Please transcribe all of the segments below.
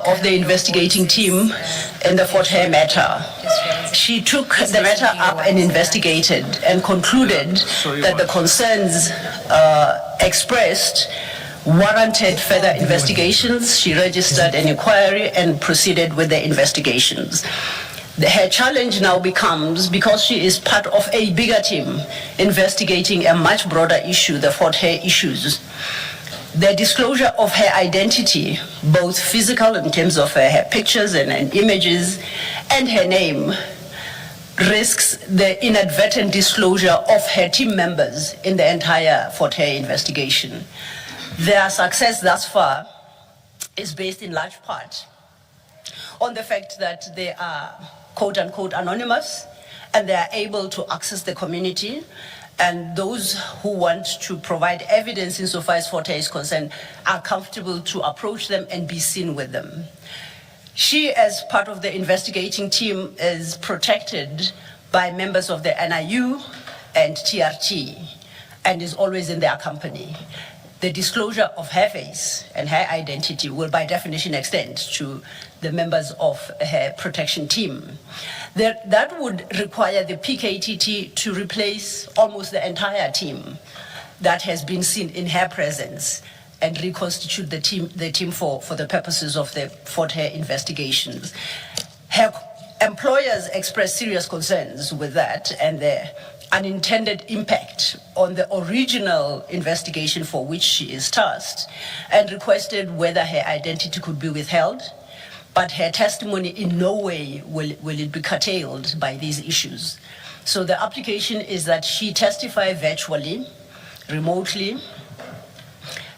of the investigating team in the 𝗠𝗤𝗏 matter. She took the matter up and investigated and concluded that the concerns expressed warranted further investigations. She registered an inquiry and proceeded with the investigations. Her challenge now becomes, because she is part of a bigger team investigating a much broader issue, the 𝗠𝗏𝗏 issues, the disclosure of her identity, both physical in terms of her pictures and images, and her name, risks the inadvertent disclosure of her team members in the entire 𝗠𝗏𝗏 investigation. Their success thus far is based in large part on the fact that they are quote-unquote anonymous and they are able to access the community, and those who want to provide evidence insofar as 𝗠𝗏𝗏 is concerned are comfortable to approach them and be seen with them. She, as part of the investigating team, is protected by members of the NIU and TRT and is always in their company. The disclosure of her face and her identity will by definition extend to the members of her protection team. That would require the PKTT to replace almost the entire team that has been seen in her presence and reconstitute the team for the purposes of the 𝗠𝗏𝗏 investigations. Her employers expressed serious concerns with that and the unintended impact on the original investigation for which she is tasked, and requested whether her identity could be withheld, but her testimony in no way will it be curtailed by these issues. So the application is that she testify virtually, remotely.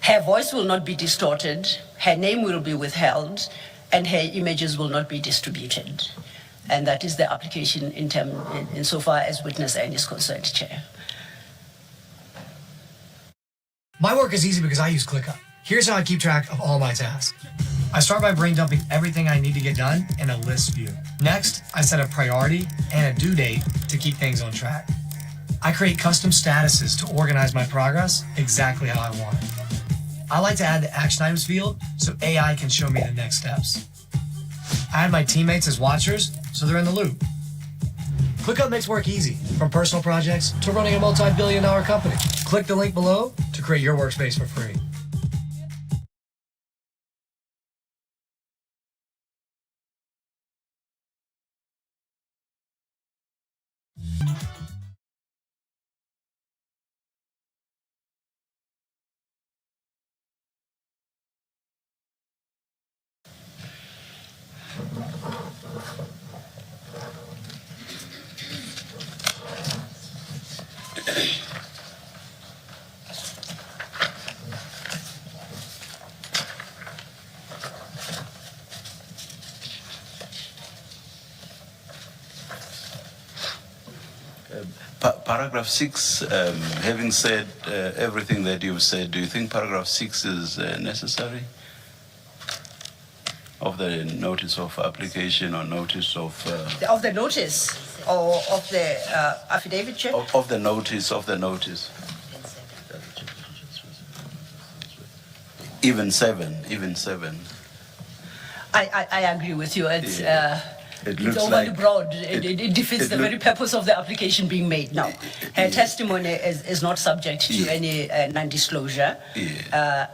Her voice will not be distorted, her name will be withheld, and her images will not be distributed. And that is the application insofar as witness N is concerned, Chair. My work is easy because I use ClickUp. Here's how I keep track of all my tasks. I start by brain dumping everything I need to get done in a list view. Next, I set a priority and a due date to keep things on track. I create custom statuses to organize my progress exactly how I want it. I like to add the action items field so AI can show me the next steps. I add my teammates as watchers so they're in the loop. ClickUp makes work easy, from personal projects to running a multi-billion-dollar company. Click the link below to create your workspace for free. Paragraph 6, having said everything that you've said, do you think paragraph 6 is necessary? Of the notice of application or notice of... Of the notice or of the affidavit, Chair? Of the notice, Even seven. I agree with you. It's looks overly like broad. It defeats the very purpose of the application being made. Now, her testimony is not subject to any non-disclosure,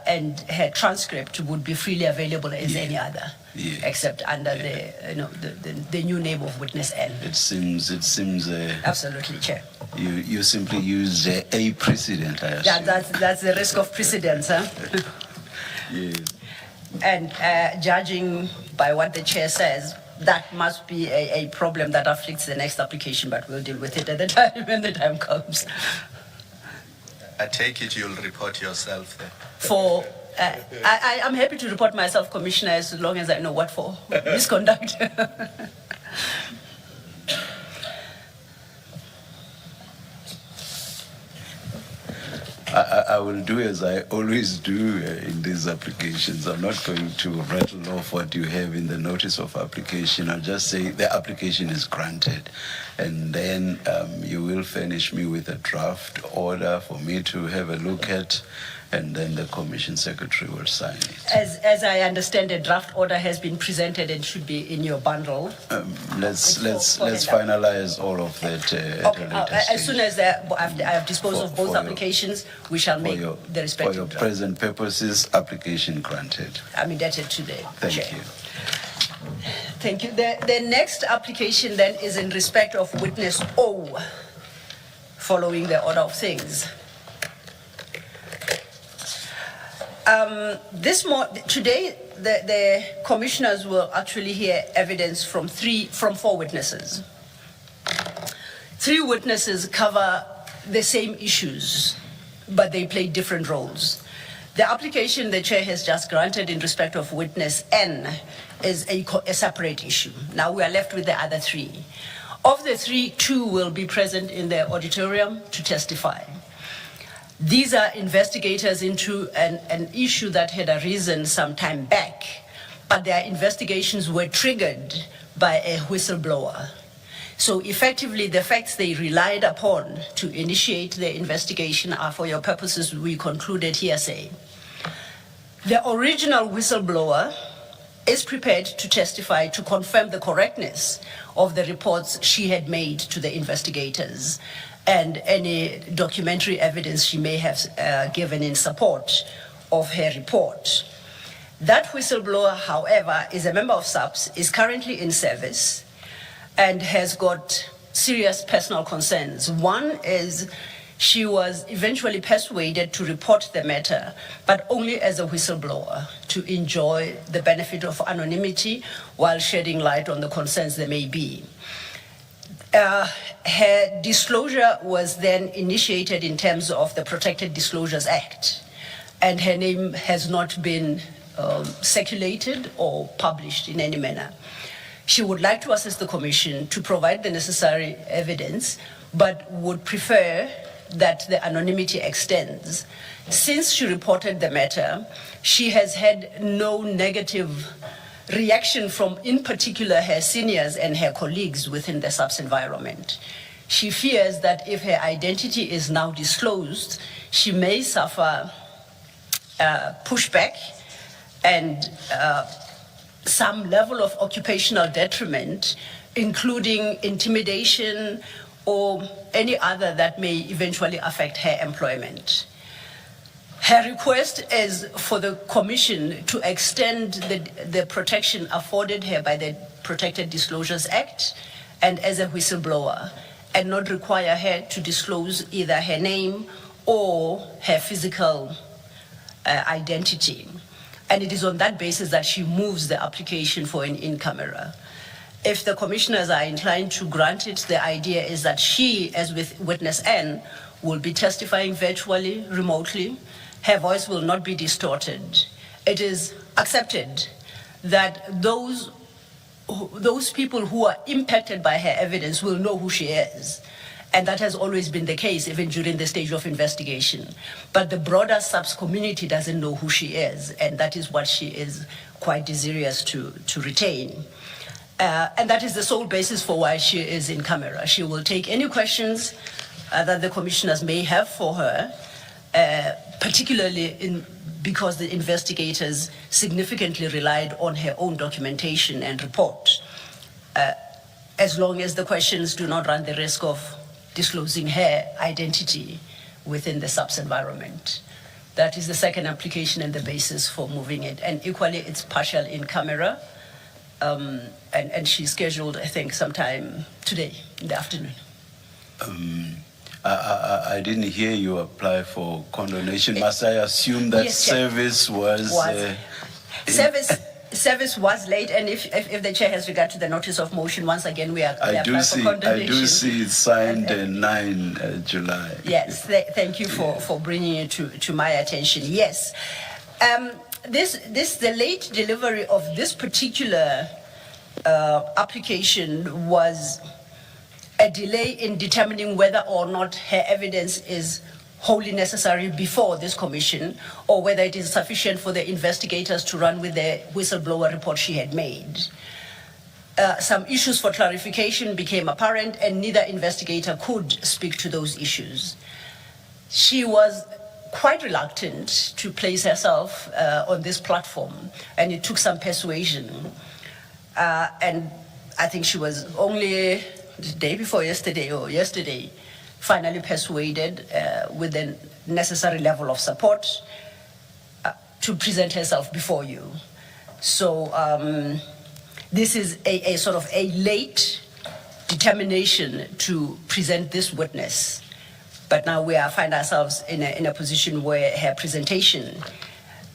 and her transcript would be freely available as any other, except under the new name of witness N. It seems. Absolutely, Chair. You simply use a precedent, I assume. Yeah, that's the risk of precedence, huh? Yes. And judging by what the Chair says, that must be a problem that afflicts the next application, but we'll deal with it at the time when the time comes. I take it you'll report yourself there. I'm happy to report myself, Commissioner, as long as I know what for. Misconduct. I will do as I always do in these applications. I'm not going to rattle off what you have in the notice of application. I'll just say the application is granted. And then you will furnish me with a draft order for me to have a look at. and then the commission secretary will sign it. As I understand, a draft order has been presented and should be in your bundle. Let's finalize all of that at a later As soon stage. as I have disposed of both For your- applications, we shall make the For respective your draft. present purposes, application granted. I'm indebted to the Thank chair. you. Thank you. The next application then is in respect of witness O, following the order of things. Today, the commissioners will actually hear evidence from four witnesses. 3 witnesses cover the same issues, but they play different roles. The application the chair has just granted in respect of witness N is a separate issue. Now we are left with the other 3. Of the 3, 2 will be present in the auditorium to testify. These are investigators into an issue that had arisen some time back, but their investigations were triggered by a whistleblower. So effectively, the facts they relied upon to initiate the investigation are, for your purposes, we concluded hearsay. The original whistleblower is prepared to testify to confirm the correctness of the reports she had made to the investigators and any documentary evidence she may have given in support of her report. That whistleblower, however, is a member of SAPS, is currently in service, and has got serious personal concerns. One is she was eventually persuaded to report the matter, but only as a whistleblower, to enjoy the benefit of anonymity while shedding light on the concerns there may be. Her disclosure was then initiated in terms of the Protected Disclosures Act, and her name has not been circulated or published in any manner. She would like to assist the Commission to provide the necessary evidence, but would prefer that the anonymity extends. Since she reported the matter, she has had no negative reaction from, in particular, her seniors and her colleagues within the SAPS environment. She fears that if her identity is now disclosed, she may suffer pushback and some level of occupational detriment, including intimidation or any other that may eventually affect her employment. Her request is for the Commission to extend the protection afforded her by the Protected Disclosures Act and as a whistleblower, and not require her to disclose either her name or her physical identity. And it is on that basis that she moves the application for an in-camera. If the commissioners are inclined to grant it, the idea is that she, as with witness N, will be testifying virtually, remotely. Her voice will not be distorted. It is accepted that those people who are impacted by her evidence will know who she is. And that has always been the case, even during the stage of investigation. But the broader SAPS community doesn't know who she is, and that is what she is quite desirous to retain. And that is the sole basis for why she is in camera. She will take any questions that the commissioners may have for her, particularly because the investigators significantly relied on her own documentation and report, as long as the questions do not run the risk of disclosing her identity within the SAPS environment. That is the second application and the basis for moving it. And equally, it's partial in camera. And she's scheduled, I think, sometime today in the afternoon. I didn't hear you apply for condonation. Must I assume that Yes, service was... Service was late, and if the chair has regard to the notice of motion, once again we apply for condonation. I do see it signed 9 July. Yes, thank you for bringing it to my attention. Yes, the late delivery of this particular application was a delay in determining whether or not her evidence is wholly necessary before this commission, or whether it is sufficient for the investigators to run with the whistleblower report she had made. Some issues for clarification became apparent, and neither investigator could speak to those issues. She was quite reluctant to place herself on this platform, and it took some persuasion. And I think she was only the day before yesterday or yesterday finally persuaded with the necessary level of support to present herself before you. So this is a sort of a late determination to present this witness. But now we find ourselves in a position where her presentation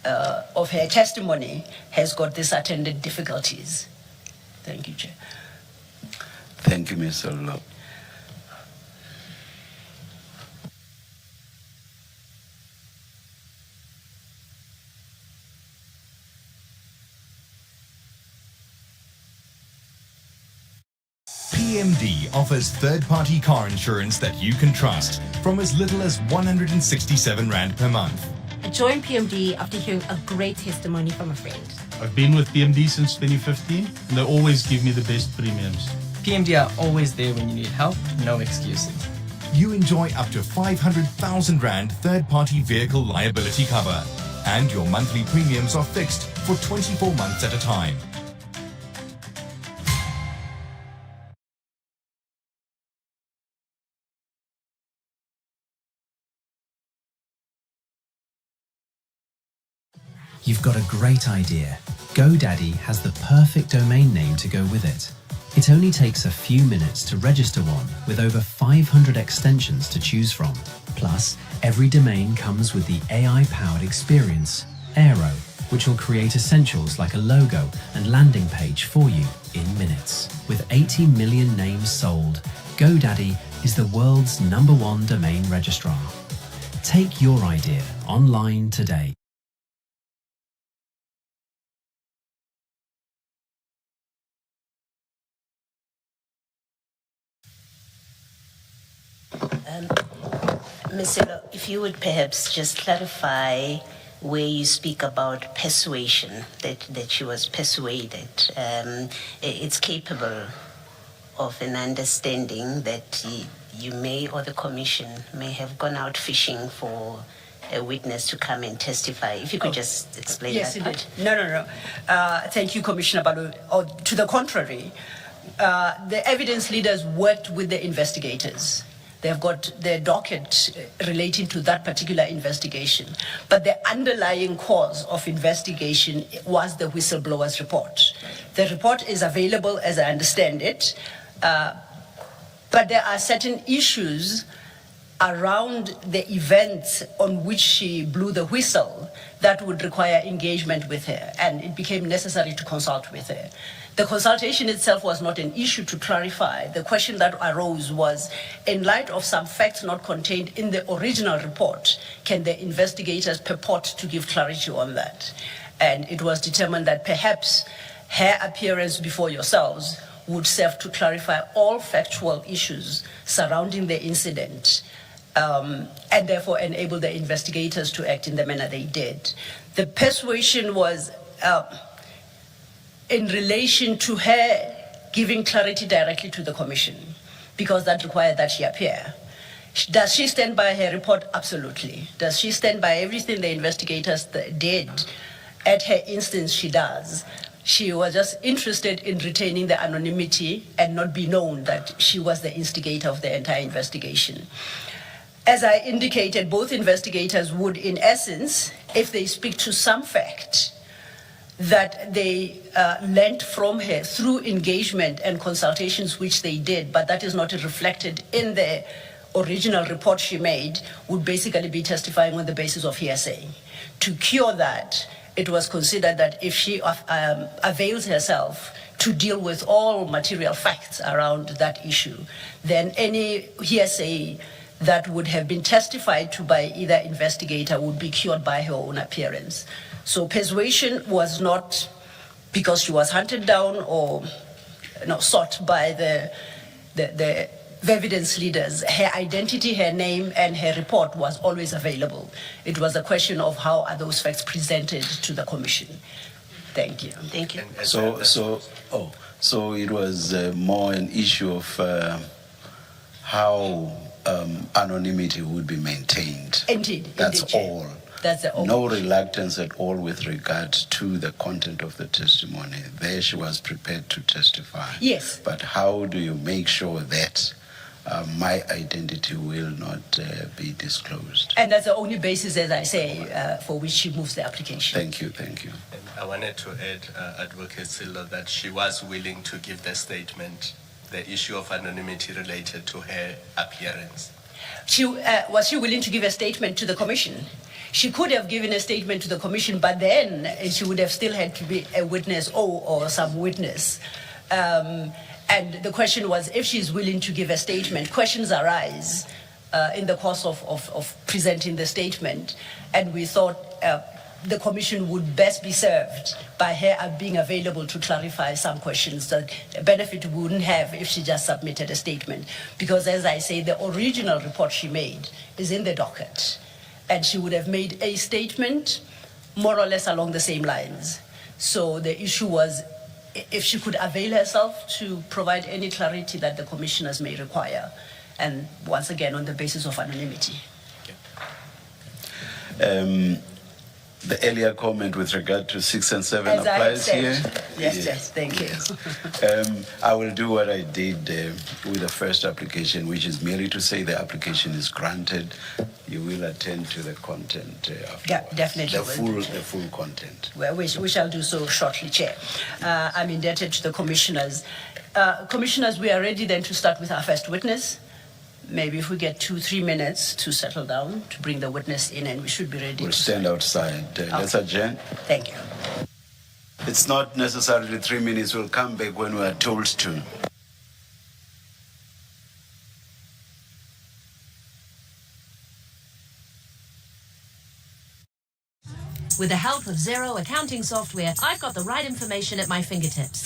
of her testimony has got these attendant difficulties. Thank you, Chair. Thank you, Mr. Law. PMD offers third-party car insurance that you can trust from as little as 167 Rand per month. I joined PMD after hearing a great testimony from a friend. I've been with PMD since 2015, and they always give me the best premiums. PMD are always there when you need help, no excuses. You enjoy up to 500,000 Rand third-party vehicle liability cover, and your monthly premiums are fixed for 24 months at a time. You've got a great idea. GoDaddy has the perfect domain name to go with it. It only takes a few minutes to register one with over 500 extensions to choose from. Plus, every domain comes with the AI-powered experience, Aero, which will create essentials like a logo and landing page for you in minutes. With 80 million names sold, GoDaddy is the world's #1 domain registrar. Take your idea online today. Ms. Selo, if you would perhaps just clarify where you speak about persuasion, that she was persuaded. It's capable of an understanding that you may, or the commission may have gone out fishing for a witness to come and testify. If you could just explain yes, that part. No. Thank you, Commissioner Balu. To the contrary, the evidence leaders worked with the investigators. They've got their docket relating to that particular investigation. But the underlying cause of investigation was the whistleblower's report. The report is available, as I understand it, but there are certain issues around the events on which she blew the whistle that would require engagement with her, and it became necessary to consult with her. The consultation itself was not an issue to clarify. The question that arose was, in light of some facts not contained in the original report, can the investigators purport to give clarity on that? And it was determined that perhaps her appearance before yourselves would serve to clarify all factual issues surrounding the incident, and therefore enable the investigators to act in the manner they did. The persuasion was in relation to her giving clarity directly to the commission, because that required that she appear. Does she stand by her report? Absolutely. Does she stand by everything the investigators did? At her instance, she does. She was just interested in retaining the anonymity and not be known that she was the instigator of the entire investigation. As I indicated, both investigators would, in essence, if they speak to some fact that they learned from her through engagement and consultations which they did, but that is not reflected in the original report she made, would basically be testifying on the basis of hearsay. To cure that, it was considered that if she avails herself to deal with all material facts around that issue, then any hearsay that would have been testified to by either investigator would be cured by her own appearance. So persuasion was not because she was hunted down or sought by the evidence leaders. Her identity, her name, and her report was always available. It was a question of how are those facts presented to the commission. Thank you. Thank you. So it was more an issue of how anonymity would be maintained. Indeed. That's indeed, Chair. all. That's the No reluctance at all with regard to the content of the testimony. There she was prepared to testify. Yes. But how do you make sure that my identity will not be disclosed? And that's the only basis, as I say, for which she moves the application. Thank you, thank you. And I wanted to add, Advocate Silo, that she was willing to give the statement, the issue of anonymity related to her appearance. Was she willing to give a statement to the commission? She could have given a statement to the commission, but then she would have still had to be a witness or some witness. And the question was, if she's willing to give a statement, questions arise in the course of presenting the statement, and we thought the commission would best be served by her being available to clarify some questions that benefit we wouldn't have if she just submitted a statement. Because as I say, the original report she made is in the docket, and she would have made a statement more or less along the same lines. So the issue was if she could avail herself to provide any clarity that the commissioners may require, and once again on the basis of anonymity. The earlier comment with regard to 6 and 7 As I applies said, here? Yes, thank you. I will do what I did with the first application, which is merely to say the application is granted. You will attend to the content afterwards. Yeah, definitely. The full content. Well, we shall do so shortly, Chair. I'm indebted to the commissioners. Commissioners, we are ready then to start with our first witness. Maybe if we get 2-3 minutes to settle down, to bring the witness in, and we should be ready. We'll to stand outside. Let's adjourn. Thank you. It's not necessarily 3 minutes. We'll come back when we are told to. With the help of Xero accounting software, I've got the right information at my fingertips,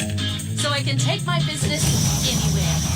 so I can take my business anywhere.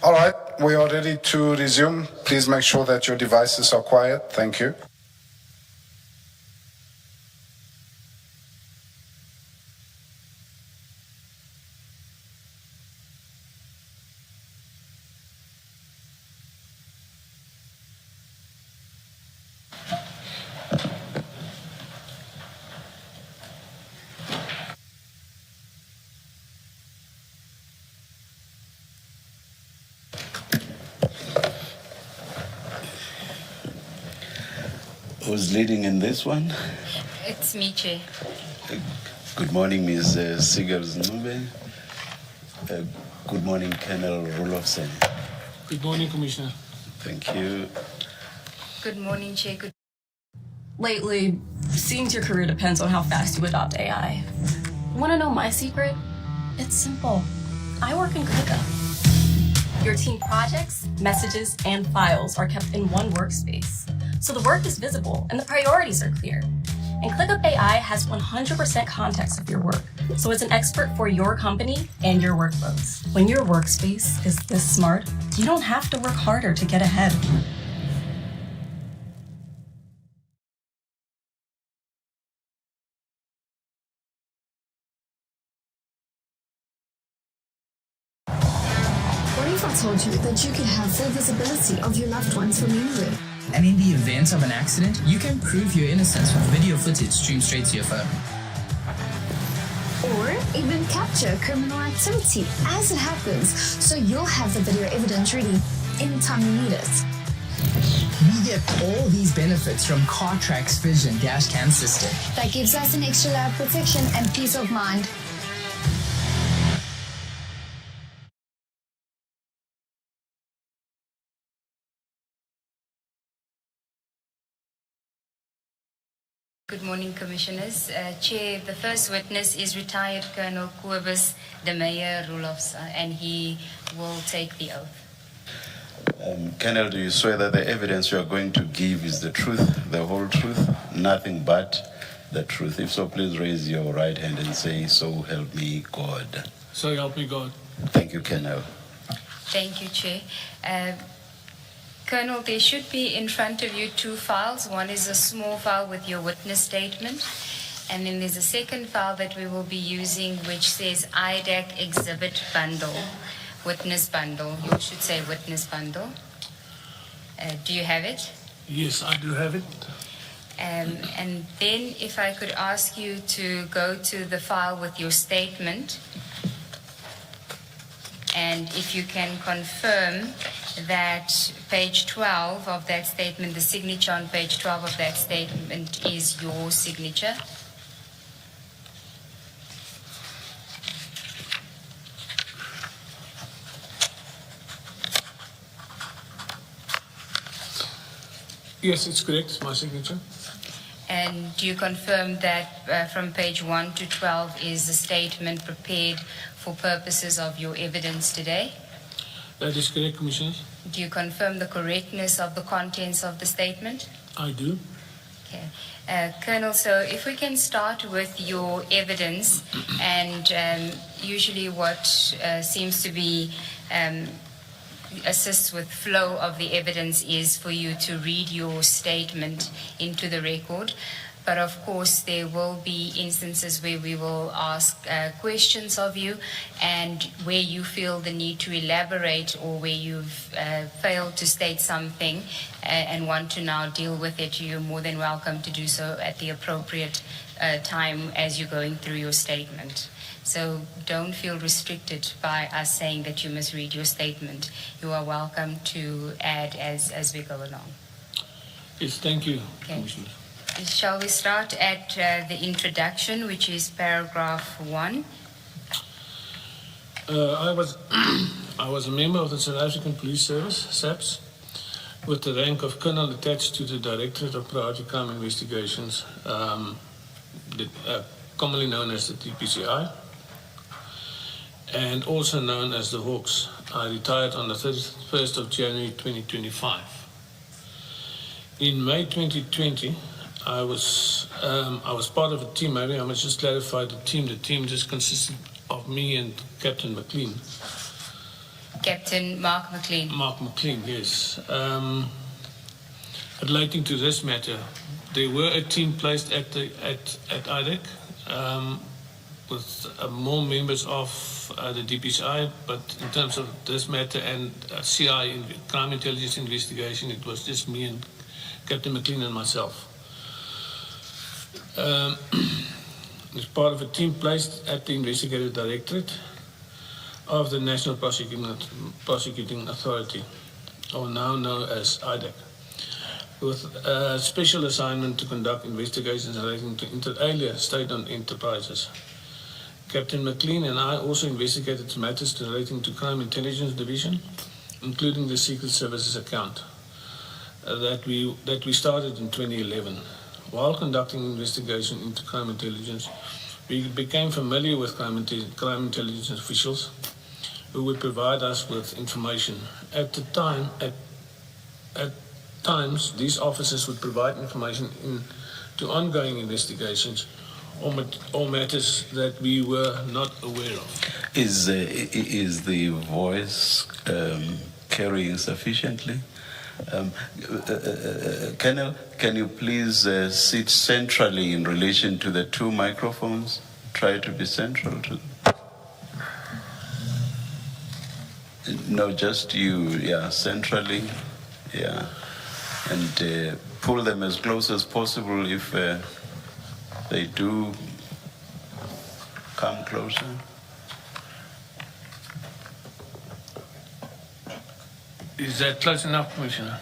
All right, we are ready to resume. Please make sure that your devices are quiet. Thank you. Who's leading in this one? It's me, Chair. Good morning, Ms. 𝗖𝗢𝗠𝗦𝗦𝗜𝗥𝗬. Good morning, Colonel 𝗓𝗡𝗓𝗓. Good morning, Commissioner. Thank you. Good morning, Chair. Lately, seems your career depends on how fast you adopt AI. Want to know my secret? It's simple. I work in ClickUp. Your team projects, messages, and files are kept in one workspace. So the work is visible and the priorities are clear. And ClickUp AI has 100% context of your work. So it's an expert for your company and your workloads. When your workspace is this smart, you don't have to work harder to get ahead. What if I told you that you could have full visibility of your loved ones from anywhere? And in the event of an accident, you can prove your innocence with video footage streamed straight to your phone. Or even capture criminal activity as it happens, so you'll have the video evidence ready anytime you need it. We get all these benefits from CarTrack's Vision dash cam system. That gives us an extra layer of protection and peace of mind. Good morning, Commissioners. Chair, the first witness is retired Colonel 𝗠𝗔𝗗𝗟𝗔𝗡, and he will take the oath. Colonel, do you swear that the evidence you are going to give is the truth, the whole truth, nothing but the truth? If so, please raise your right hand and say, "So help me God." So help me God. Thank you, Colonel. Thank you, Chair. Colonel, there should be in front of you two files. One is a small file with your witness statement, and then there's a second file that we will be using which says IDAC exhibit bundle, witness bundle. You should say witness bundle. Do you have it? Yes, I do have it. And then if I could ask you to go to the file with your statement, and if you can confirm that page 12 of that statement, the signature on page 12 of that statement is your signature. Yes, it's correct. It's my signature. And do you confirm that from page 1 to 12 is a statement prepared for purposes of your evidence today? That is correct, Commissioner. Do you confirm the correctness of the contents of the statement? I do. Okay. Colonel, so if we can start with your evidence, and usually what seems to be assists with flow of the evidence is for you to read your statement into the record. But of course, there will be instances where we will ask questions of you, and where you feel the need to elaborate, or where you've failed to state something and want to now deal with it, you're more than welcome to do so at the appropriate time as you're going through your statement. So don't feel restricted by us saying that you must read your statement. You are welcome to add as we go along. Yes, thank you, Okay. Commissioner. Shall we start at the introduction, which is paragraph 1? I was a member of the South African Police Service, SAPS, with the rank of Colonel attached to the Directorate of Priority Crime Investigations, commonly known as the TPCI, and also known as the Hawks. I retired on the 31st of January 2025. In May 2020, I was part of a team. Maybe I must just clarify the team. The team just consisted of me and Captain McLean. Captain Mark McLean. Mark McLean, yes. Relating to this matter, there were a team placed at IDEC with more members of the DPSI, but in terms of this matter and CI, crime intelligence investigation, it was just me and Captain McLean and myself. As part of a team placed at the Investigative Directorate of the National Prosecuting Authority, or now known as IDEC, with a special assignment to conduct investigations relating to inter alia state-owned enterprises. Captain McLean and I also investigated matters relating to Crime Intelligence Division, including the Secret Services account that we started in 2011. While conducting investigation into crime intelligence, we became familiar with crime intelligence officials who would provide us with information. At times, these officers would provide information into ongoing investigations or matters that we were not aware of. Is the voice carrying sufficiently? Colonel, can you please sit centrally in relation to the two microphones? Try to be central to them. No, just you, yeah, centrally, yeah. And pull them as close as possible if they do come closer. Is that close enough, Commissioner?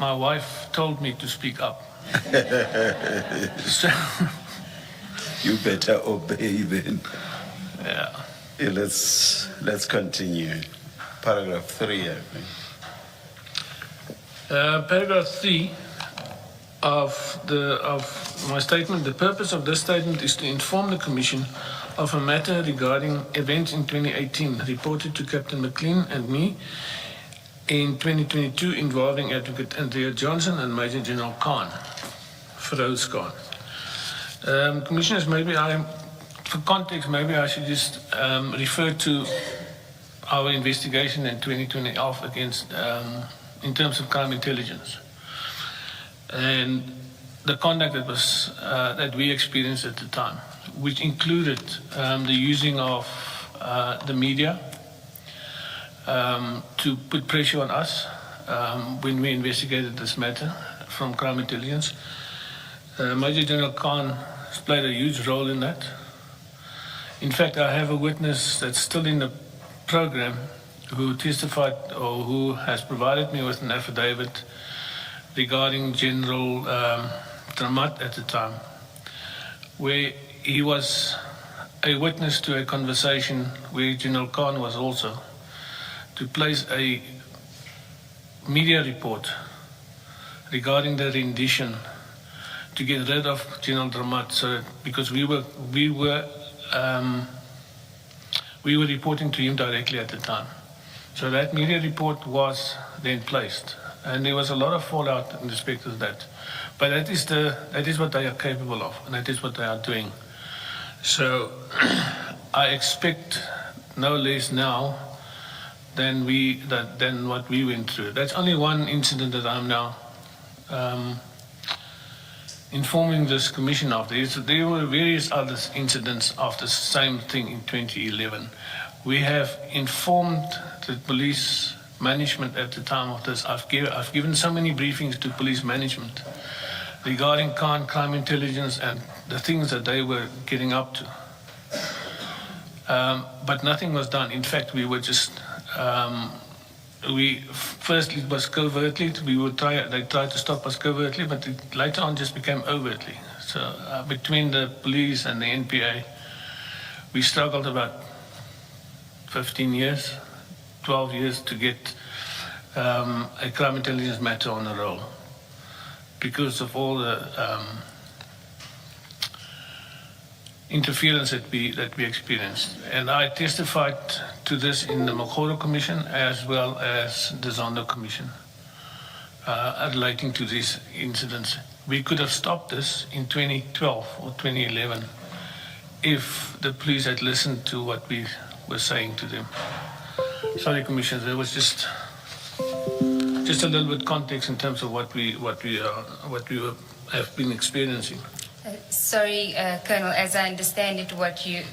My wife told me to speak up. So, you better obey then. Yeah. Yeah, let's continue. Paragraph 3, I think. Paragraph 3 of my statement. The purpose of this statement is to inform the Commission of a matter regarding events in 2018 reported to Captain McLean and me in 2022 involving Advocate 𝗠𝗔𝗗𝗟𝗔𝗡 and Major General Feroz Khan. Commissioners, for context, maybe I should just refer to our investigation in 2020 against, in terms of crime intelligence, and the conduct that we experienced at the time, which included the using of the media to put pressure on us when we investigated this matter from crime intelligence. Major General Khan has played a huge role in that. In fact, I have a witness that's still in the program who testified or who has provided me with an affidavit regarding General 𝗔𝗓𝗏 at the time, where he was a witness to a conversation where General Khan was also, to place a media report regarding the rendition to get rid of General 𝗔𝗏, so because we were reporting to him directly at the time. So that media report was then placed, and there was a lot of fallout in respect to that. But that is what they are capable of, and that is what they are doing. So I expect no less now than what we went through. That's only one incident that I'm now informing this commission of. There were various other incidents of the same thing in 2011. We have informed the police management at the time of this. I've given so many briefings to police management regarding crime intelligence and the things that they were getting up to. But nothing was done. In fact, we were just, first it was covertly, they tried to stop us covertly, but it later on just became overtly. So between the police and the NPA, we struggled about 15 years, 12 years to get a crime intelligence matter on the roll because of all the interference that we experienced. And I testified to this in the Ngcobo Commission as well as the Zondo Commission relating to these incidents. We could have stopped this in 2012 or 2011 if the police had listened to what we were saying to them. Sorry, Commissioner, there was just a little bit context in terms of what we have been experiencing. Sorry, Colonel, as I understand it, what you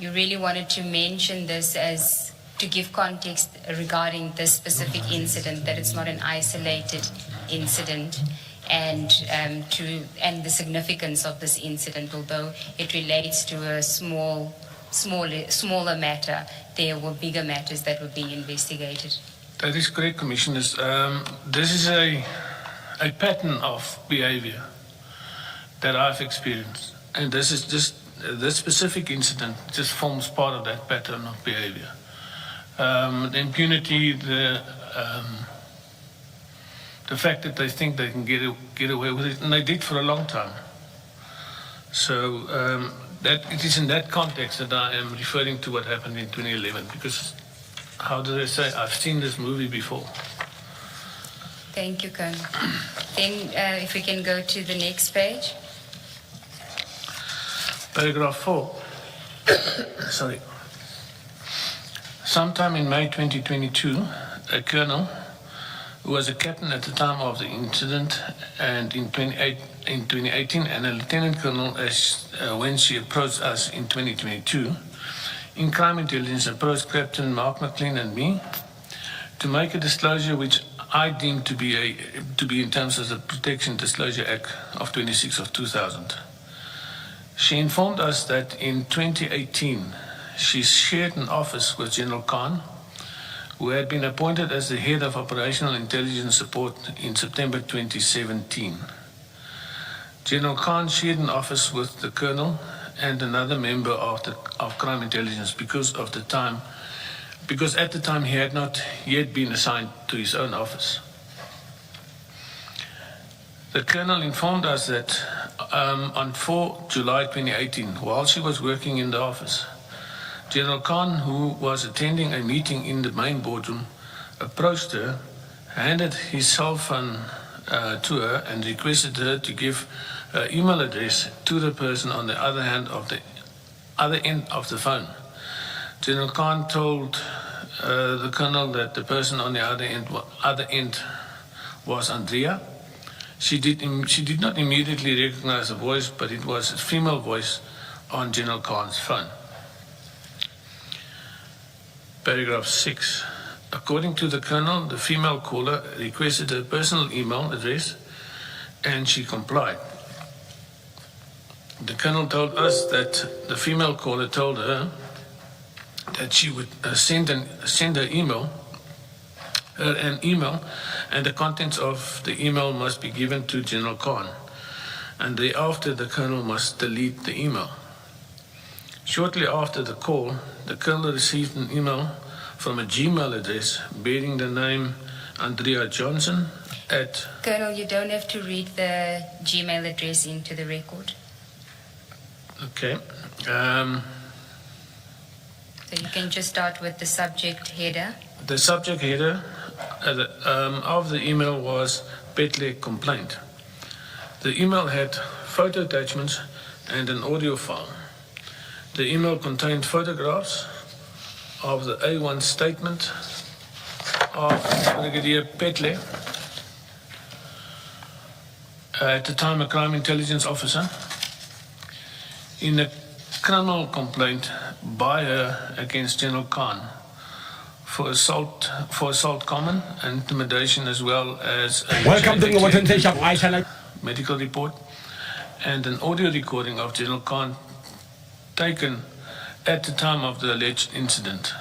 really wanted to mention this as to give context regarding this specific incident, that it's not an isolated incident, and the significance of this incident, although it relates to a smaller matter, there were bigger matters that were being investigated. That is correct, Commissioners. This is a pattern of behavior that I've experienced, and this specific incident just forms part of that pattern of behavior. The impunity, the fact that they think they can get away with it, and they did for a long time. So that it is in that context that I am referring to what happened in 2011, because how do they say? I've seen this movie before. Thank you, Colonel. Then if we can go to the next page. Paragraph 4. Sorry. Sometime in May 2022, a colonel who was a captain at the time of the incident, and in 2018, and a lieutenant colonel when she approached us in 2022, in crime intelligence approached Captain Mark McLean and me to make a disclosure which I deemed to be in terms of the Protection Disclosure Act of 26 of 2000. She informed us that in 2018 she shared an office with General Khan, who had been appointed as the head of Operational Intelligence Support in September 2017. General Khan shared an office with the colonel and another member of crime intelligence because at the time he had not yet been assigned to his own office. The colonel informed us that on 4 July 2018, while she was working in the office, General Khan, who was attending a meeting in the main boardroom, approached her, handed his cell phone to her, and requested her to give her email address to the person on the other end of the phone. General Khan told the colonel that the person on the other end was Andrea. She did not immediately recognize the voice, but it was a female voice on General Khan's phone. Paragraph 6. According to the colonel, the female caller requested her personal email address, and she complied. The colonel told us that the female caller told her that she would send an email, and the contents of the email must be given to General Khan, and thereafter the colonel must delete the email. Shortly after the call, the colonel received an email from a Gmail address bearing the name Andrea Johnson at... Colonel, you don't have to read the Gmail address into the record. Okay. So you can just start with the subject header. The subject header of the email was Petle complaint. The email had photo attachments and an audio file. The email contained photographs of the A1 statement of Brigadier Petle, at the time a crime intelligence officer, in a criminal complaint by her against General Khan for assault common, intimidation, as well as a 𝗠𝗔𝗗𝗟𝗔𝗡 Sharp Eye medical report, and an audio recording of General Khan taken at the time of the alleged incident.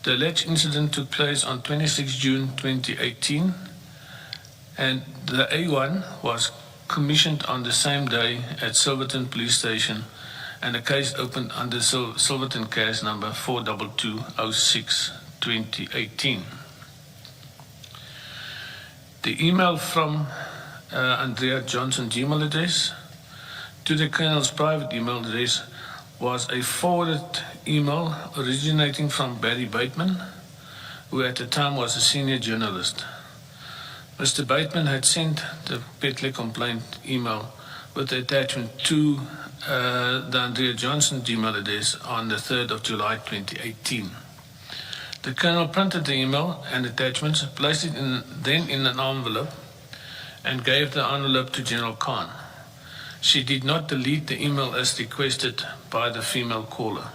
The alleged incident took place on 26 June 2018, and the A1 was commissioned on the same day at Silverton Police Station, and a case opened under Silverton case number 42206/2018. The email from Andrea Johnson Gmail address to the colonel's private email address was a forwarded email originating from Barry Bateman, who at the time was a senior journalist. Mr. Bateman had sent the Petle complaint email with the attachment to the Andrea Johnson Gmail address on the 3rd of July 2018. The Colonel printed the email and attachments, placed it then in an envelope, and gave the envelope to General Khan. She did not delete the email as requested by the female caller.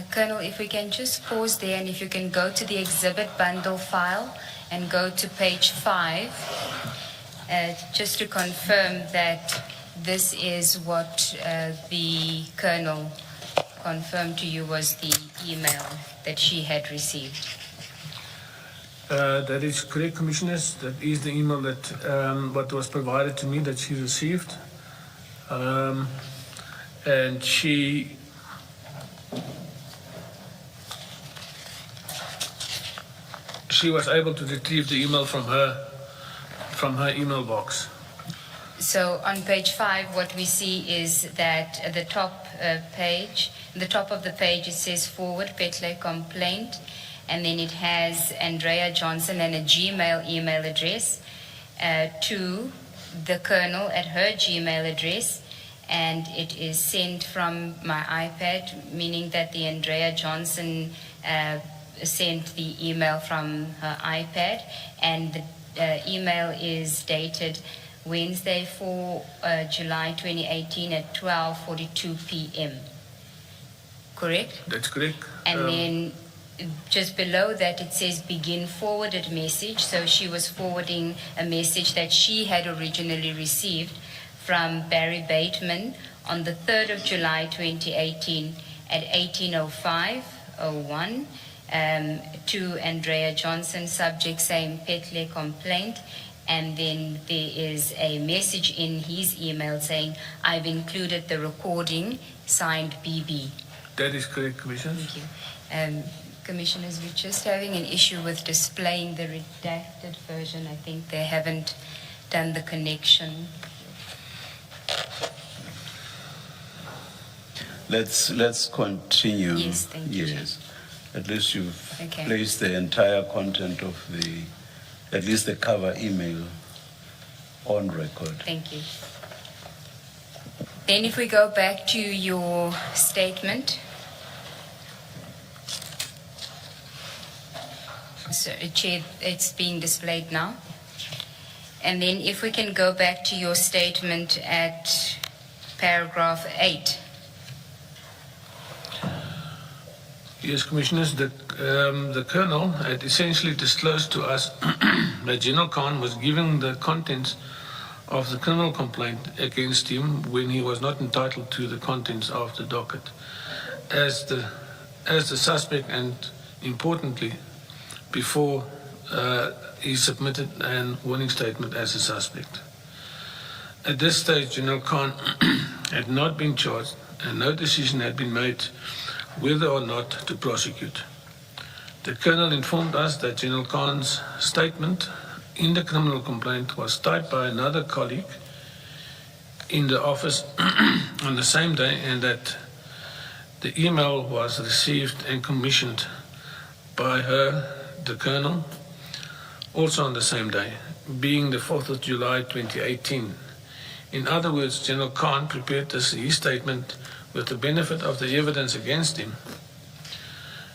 Colonel, if we can just pause there, and if you can go to the exhibit bundle file and go to page 5, just to confirm that this is what the Colonel confirmed to you was the email that she had received. That is correct, Commissioners. That is the email that what was provided to me that she received. And she was able to retrieve the email from her email box. So on page 5, what we see is that at the top page, the top of the page, it says forward 𝗜𝗡𝗤𝗟𝗏 complaint, and then it has Andrea Johnson and a Gmail email address to the Colonel at her Gmail address, and it is sent from my iPad, meaning that the Andrea Johnson sent the email from her iPad, and the email is dated Wednesday, 4 July 2018 at 12:42 p.m. Correct? That's correct. And then just below that it says begin forwarded message. So she was forwarding a message that she had originally received from Barry Bateman on the 3rd of July 2018 at 18:05:01 to Andrea Johnson, subject same 𝗜𝗡𝗤𝗏𝗏 complaint. And then there is a message in his email saying, I've included the recording, signed BB. That is correct, Commissioner. Thank you. Commissioners, we're just having an issue with displaying the redacted version. I think they haven't done the connection. Let's continue. Yes, thank you. Yes. At least you've Okay. placed the entire content of at least the cover email on record. Thank you. Then if we go back to your statement. So, Chair, it's being displayed now. And then if we can go back to your statement at paragraph 8. Yes, Commissioners, the Colonel had essentially disclosed to us that General Khan was giving the contents of the criminal complaint against him when he was not entitled to the contents of the docket as the suspect, and importantly, before he submitted an warning statement as a suspect. At this stage, General Khan had not been charged and no decision had been made whether or not to prosecute. The Colonel informed us that General Khan's statement in the criminal complaint was typed by another colleague in the office on the same day, and that the email was received and commissioned by her, the Colonel, also on the same day, being the 4th of July 2018. In other words, General Khan prepared his statement with the benefit of the evidence against him.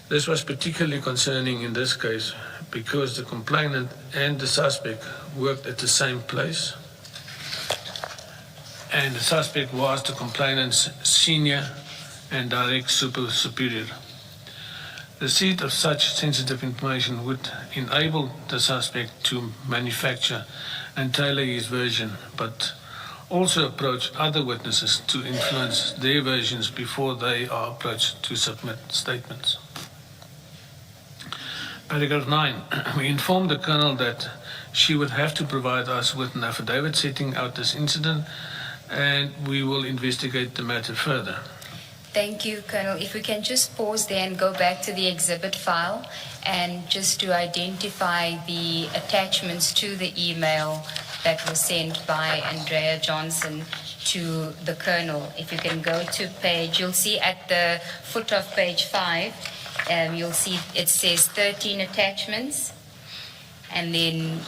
This was particularly concerning in this case because the complainant and the suspect worked at the same place, and the suspect was the complainant's senior and direct superior. Receipt of such sensitive information would enable the suspect to manufacture and tailor his version, but also approach other witnesses to influence their versions before they are approached to submit statements. Paragraph 9. We informed the Colonel that she would have to provide us with an affidavit setting out this incident, and we will investigate the matter further. Thank you, Colonel. If we can just pause there and go back to the exhibit file and just to identify the attachments to the email that was sent by Andrea Johnson to the Colonel. If you can go to page, you'll see at the foot of page 5, you'll see it says 13 attachments, and then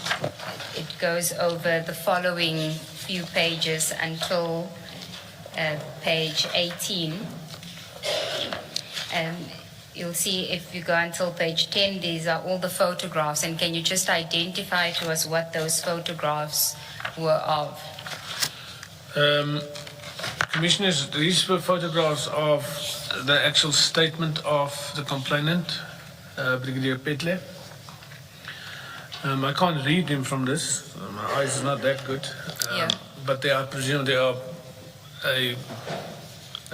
it goes over the following few pages until page 18. you'll see if you go until page 10, these are all the photographs. And can you just identify to us what those photographs were of? Commissioners, these were photographs of the actual statement of the complainant, Brigadier 𝗓𝗓𝗓𝗓. I can't read him from this. My eyes are not that good. But I presume they are a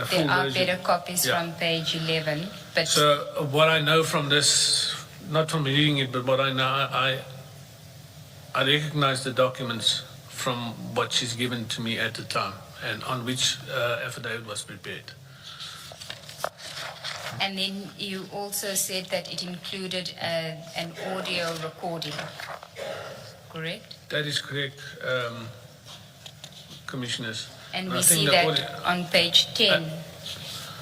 full There are version. better copies from page 11. But So what I know from this, not from reading it, but what I know, I recognize the documents from what she's given to me at the time and on which affidavit was prepared. And then you also said that it included an audio recording, correct? That is correct, Commissioners. And I we think see the that audio- on page 10,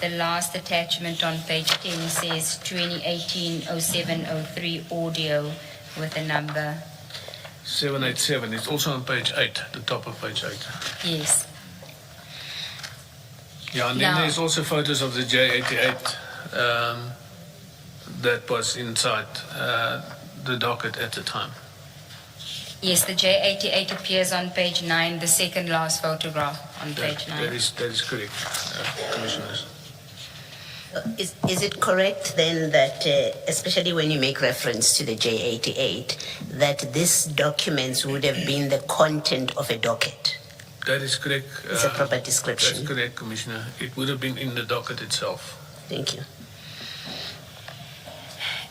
the last attachment on page 10 says 2018-0703 audio with a number. 787. It's also on page 8, the top of page 8. Yes. Yeah, and then Now- there's also photos of the J88 that was inside the docket at the time. Yes, the J88 appears on page 9, the second last photograph on page 9. That is correct, Commissioners. Is it correct then that, especially when you make reference to the J88, that these documents would have been the content of a docket? That is correct. It's a proper description. That's correct, Commissioner. It would have been in the docket itself. Thank you.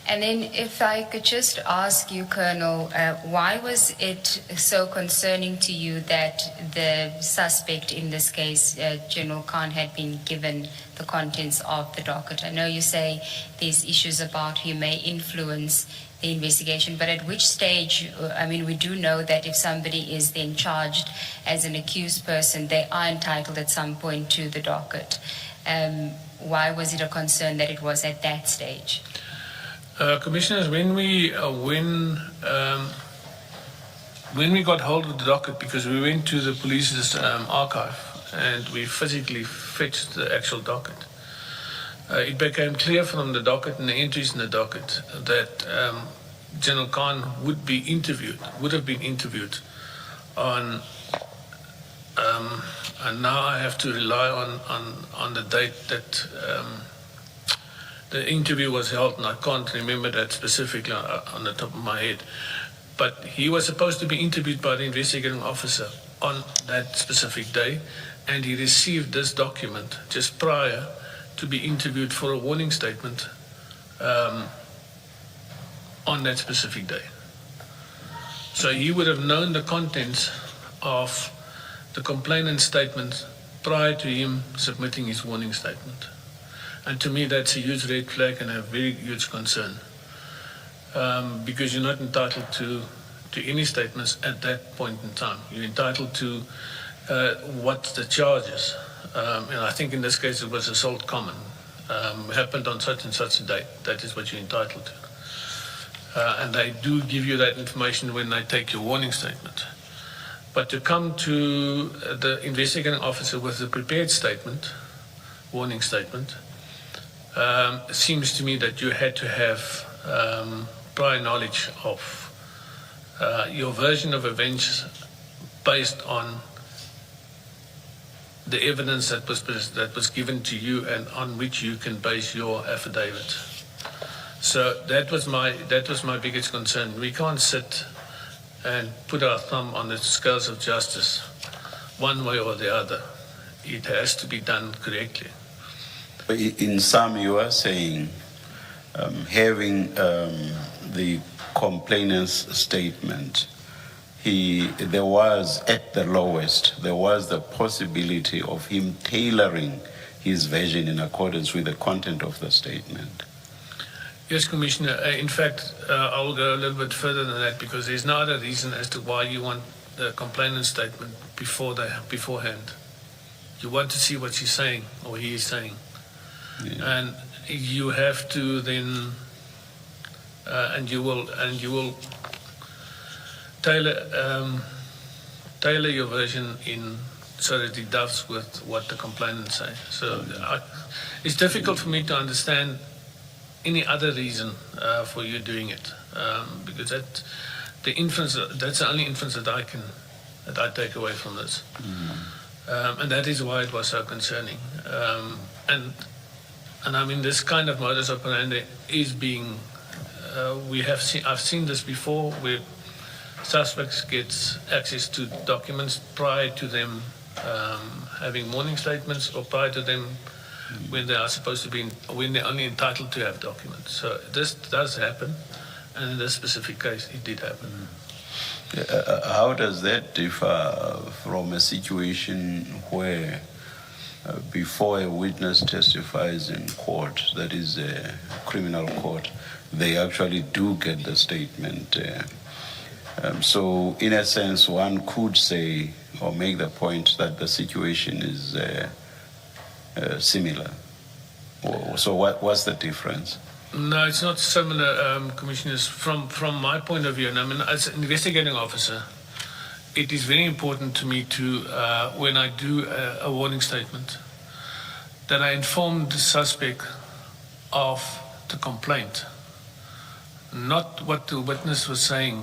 And then if I could just ask you, Colonel, why was it so concerning to you that the suspect in this case, General Khan, had been given the contents of the docket? I know you say there's issues about who may influence the investigation, but at which stage, I mean, we do know that if somebody is then charged as an accused person, they are entitled at some point to the docket. Why was it a concern that it was at that stage? Commissioners, when we got hold of the docket, because we went to the police's archive and we physically fetched the actual docket, it became clear from the docket and the entries in the docket that General Khan would have been interviewed on, and now I have to rely on the date that the interview was held, and I can't remember that specifically on the top of my head. But he was supposed to be interviewed by the investigating officer on that specific day, and he received this document just prior to be interviewed for a warning statement on that specific day. So he would have known the contents of the complainant's statement prior to him submitting his warning statement. And to me, that's a huge red flag and a very huge concern, because you're not entitled to any statements at that point in time. You're entitled to what the charge is. And I think in this case it was assault common. Happened on such and such a date. That is what you're entitled to. And they do give you that information when they take your warning statement. But to come to the investigating officer with a prepared statement, warning statement, seems to me that you had to have prior knowledge of your version of events based on the evidence that was given to you and on which you can base your affidavit. So that was my biggest concern. We can't sit and put our thumb on the scales of justice one way or the other. It has to be done correctly. In sum, you are saying having the complainant's statement, there was, at the lowest, there was the possibility of him tailoring his version in accordance with the content of the statement. Yes, Commissioner. In fact, I will go a little bit further than that, because there's no other reason as to why you want the complainant's statement beforehand. You want to see what she's saying or he is saying. Yeah. And you have to then, and you will tailor your version in so that it doves with what the complainant says. So it's difficult for me to understand any other reason for you doing it, because that's the only inference that I take away from this, and that is why it was so concerning. And I mean, this kind of modus operandi is being. I've seen this before, where suspects get access to documents prior to them having warning statements, or prior to them when they are supposed to be, when they're only entitled to have documents. So this does happen, and in this specific case, it did happen. How does that differ from a situation where before a witness testifies in court, that is a criminal court, they actually do get the statement? So in a sense, one could say or make the point that the situation is similar. So what's the difference? No, it's not similar, Commissioners. From my point of view, and I mean, as an investigating officer, it is very important to me to, when I do a warning statement, that I inform the suspect of the complaint, not what the witness was saying,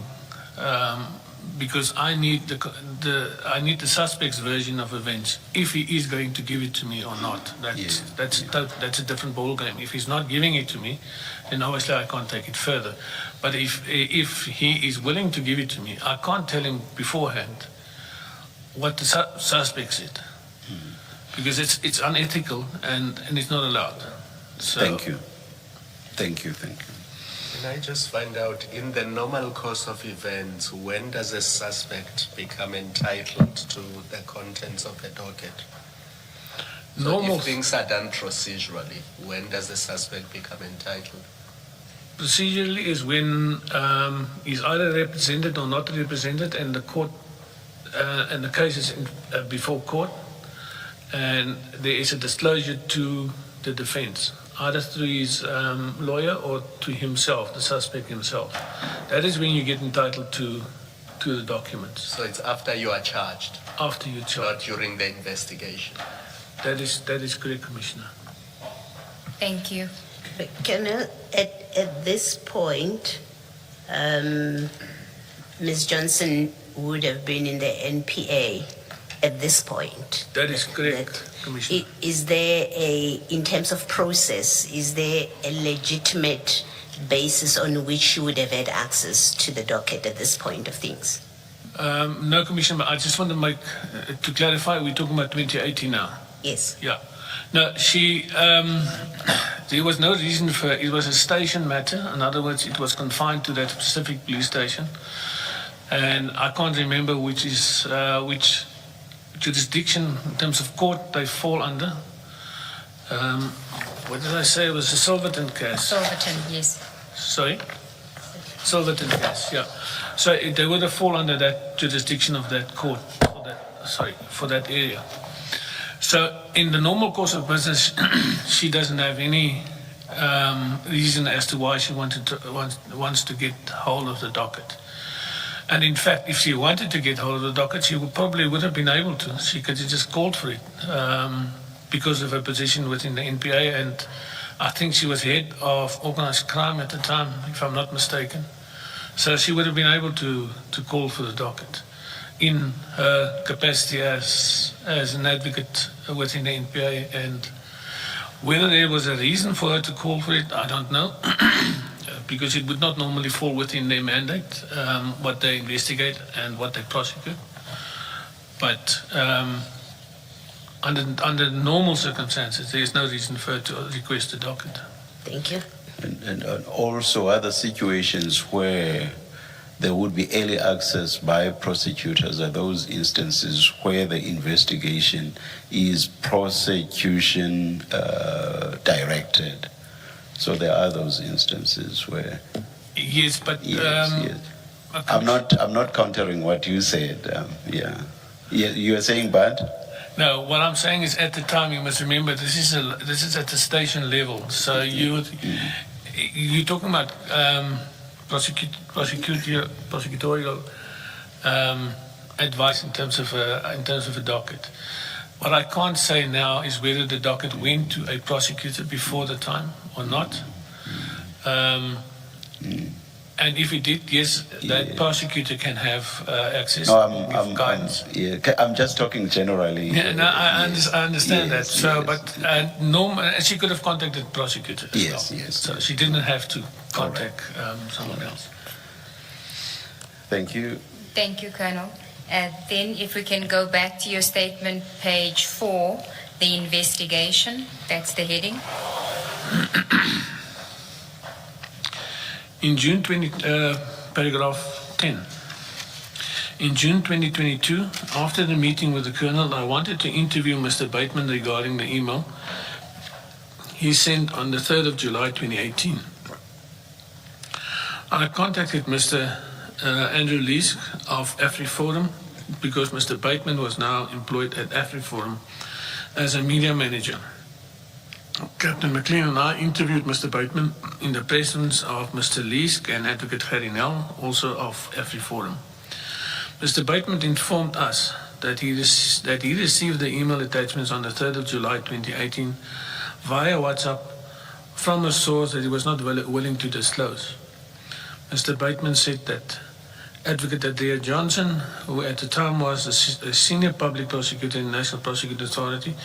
because I need the suspect's version of events, if he is going to give it to me or not. That's a different ballgame. If he's not giving it to me, then obviously I can't take it further. But if he is willing to give it to me, I can't tell him beforehand what the suspect said, because it's unethical and it's not allowed. So, Thank you. Can I just find out, in the normal course of events, when does a suspect become entitled to the contents of the docket? So if things are done procedurally, when does the suspect become entitled? Procedurally is when he's either represented or not represented, and the court and the case is before court, and there is a disclosure to the defense, either through his lawyer or to himself, the suspect himself. That is when you get entitled to the documents. So it's after you are charged? After you're charged. Not during the investigation? That is correct, Commissioner. Thank you. At this point, Ms. Johnson would have been in the NPA at this point. That is correct, Commissioner. Is there in terms of process, is there a legitimate basis on which you would have had access to the docket at this point of things? No, Commissioner, but I just want to clarify, we're talking about 2018 now. Yes. Yeah. No, there was no reason for it. It was a station matter. In other words, it was confined to that specific police station. And I can't remember which jurisdiction in terms of court they fall under. What did I say? It was a Silverton case. Silverton, yes. Sorry? Silverton case, yeah. So they would have fall under that jurisdiction of that court, for that area. So in the normal course of business, she doesn't have any reason as to why she wants to get hold of the docket. And in fact, if she wanted to get hold of the docket, she probably would have been able to. She could have just called for it because of her position within the NPA, and I think she was head of organized crime at the time, if I'm not mistaken. So she would have been able to call for the docket in her capacity as an advocate within the NPA. And whether there was a reason for her to call for it, I don't know. Because it would not normally fall within their mandate, what they investigate and what they prosecute. But under normal circumstances, there is no reason for her to request a docket. Thank you. And also other situations where there would be early access by prosecutors are those instances where the investigation is prosecution directed. So there are those instances where. Yes, but yes. I'm not countering what you said. You are saying bad. No, what I'm saying is, at the time, you must remember this is at the station level. So you're talking about prosecutorial advice in terms of a docket. What I can't say now is whether the docket went to a prosecutor before the time or not. And if he did, yes, that prosecutor can have access No, with guidance. I'm just talking generally. Yeah, no, I understand that. Yes, So, yes. but she could have contacted the prosecutor as Yes, well. yes. So she didn't have to contact someone else. Thank you. Thank you, Colonel. Then if we can go back to your statement, page 4, the investigation, that's the heading. In June paragraph 10. In June 2022, after the meeting with the Colonel, I wanted to interview Mr. Bateman regarding the email he sent on the 3rd of July 2018. I contacted Mr. Andrew Leesk of AfriForum because Mr. Bateman was now employed at AfriForum as a media manager. Captain McLean and I interviewed Mr. Bateman in the presence of Mr. Leesk and Advocate 𝗤𝗨𝗟𝗟𝗒, also of AfriForum. Mr. Bateman informed us that he received the email attachments on the 3rd of July 2018 via WhatsApp from a source that he was not willing to disclose. Mr. Bateman said that Advocate 𝗤𝗨𝗟𝗒𝗟𝗡 Johnson, who at the time was a senior public prosecutor in the National Prosecuting Authority,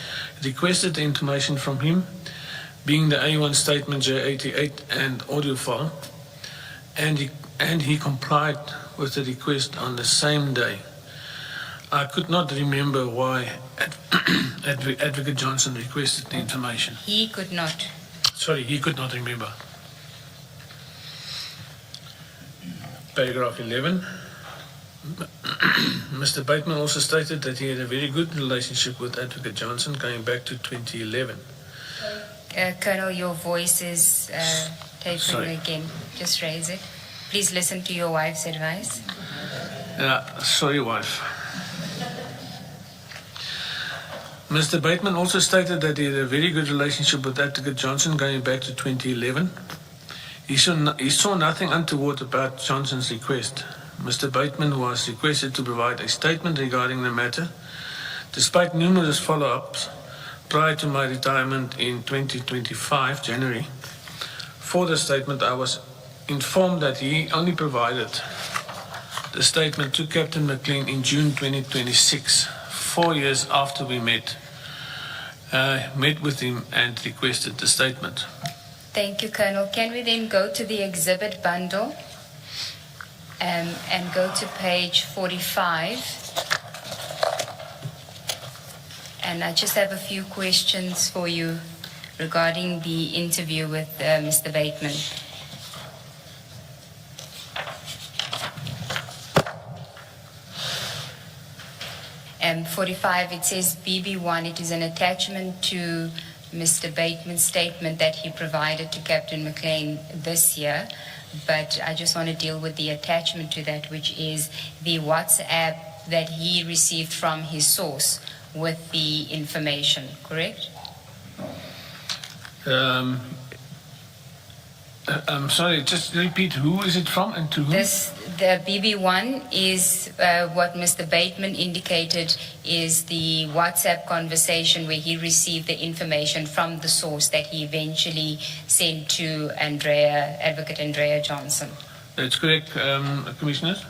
requested the information from him, being the A1 statement J88 and audio file, and he complied with the request on the same day. I could not remember why Advocate Johnson requested the information. He could not. Sorry, he could not remember. Paragraph 11. Mr. Bateman also stated that he had a very good relationship with Advocate Johnson going back to 2011. Colonel, your voice is tapering Sorry. again. Just raise it. Please listen to your wife's advice. Sorry, wife. Mr. Bateman also stated that he had a very good relationship with Advocate Johnson going back to 2011. He saw nothing untoward about Johnson's request. Mr. Bateman was requested to provide a statement regarding the matter. Despite numerous follow-ups prior to my retirement in 2025, January, for the statement I was informed that he only provided the statement to Captain McLean in June 2026, 4 years after we met with him and requested the statement. Thank you, Colonel. Can we then go to the exhibit bundle and go to page 45? And I just have a few questions for you regarding the interview with Mr. Bateman. And 45, it says BB1. It is an attachment to Mr. Bateman's statement that he provided to Captain McLean this year, but I just want to deal with the attachment to that, which is the WhatsApp that he received from his source with the information, correct? I'm sorry, just repeat, who is it from and to whom? The BB1 is what Mr. Bateman indicated is the WhatsApp conversation where he received the information from the source that he eventually sent to Advocate 𝗤𝗨𝗟𝗒𝗟𝗒 Johnson. That's correct, Commissioners.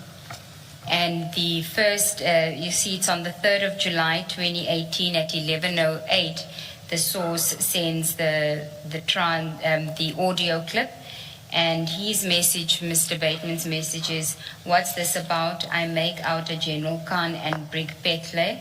And the first, you see it's on the 3rd of July 2018 at 11:08. The source sends the audio clip. And his message, Mr. Bateman's message is, what's this about? I make out a General Khan and Brig Petle.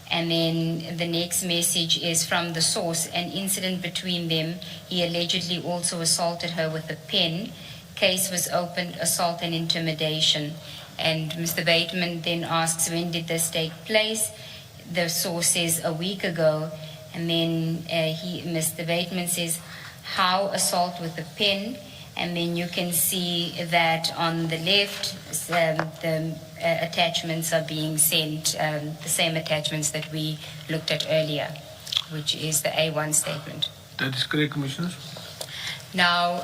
And then the next message is from the source, an incident between them. He allegedly also assaulted her with a pen. Case was opened, assault and intimidation. And Mr. Bateman then asks, when did this take place? The source says a week ago. And then Mr. Bateman says, how assault with a pen? And then you can see that on the left, the attachments are being sent, the same attachments that we looked at earlier, which is the A1 statement. That is correct, Commissioners. Now,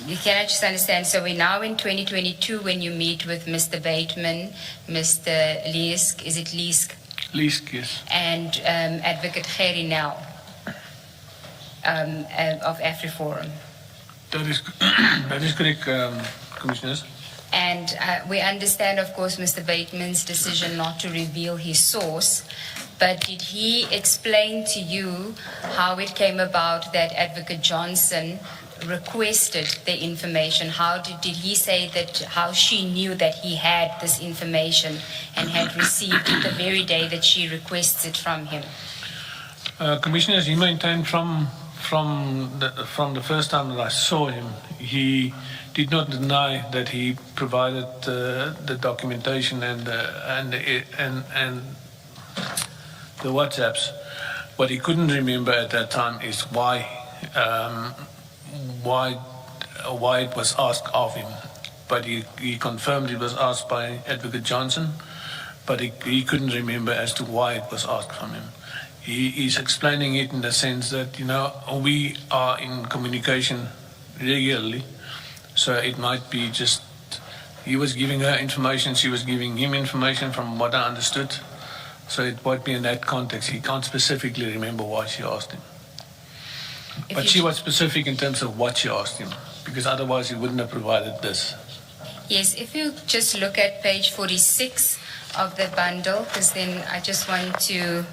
you can just understand, so we're now in 2022 when you meet with Mr. Bateman, Mr. Leesk, is it Leesk? Leesk, yes. And Advocate 𝗤𝗨𝗟𝗒𝗟𝗒𝗟𝗒 of AfriForum. That is correct, Commissioners. And we understand, of course, Mr. Bateman's decision not to reveal his source, but did he explain to you how it came about that Advocate Johnson requested the information? How did he say that, how she knew that he had this information and had received it the very day that she requests it from him? Commissioners, he maintained from the first time that I saw him, he did not deny that he provided the documentation and the WhatsApps. What he couldn't remember at that time is why it was asked of him. But he confirmed it was asked by Advocate Johnson, but he couldn't remember as to why it was asked from him. He's explaining it in the sense that, you know, we are in communication regularly, so it might be just he was giving her information, she was giving him information from what I understood. So it might be in that context. He can't specifically remember why she asked him. But she was specific in terms of what she asked him, because otherwise he wouldn't have provided this. Yes, if you just look at page 46 of the bundle, because then I just want to...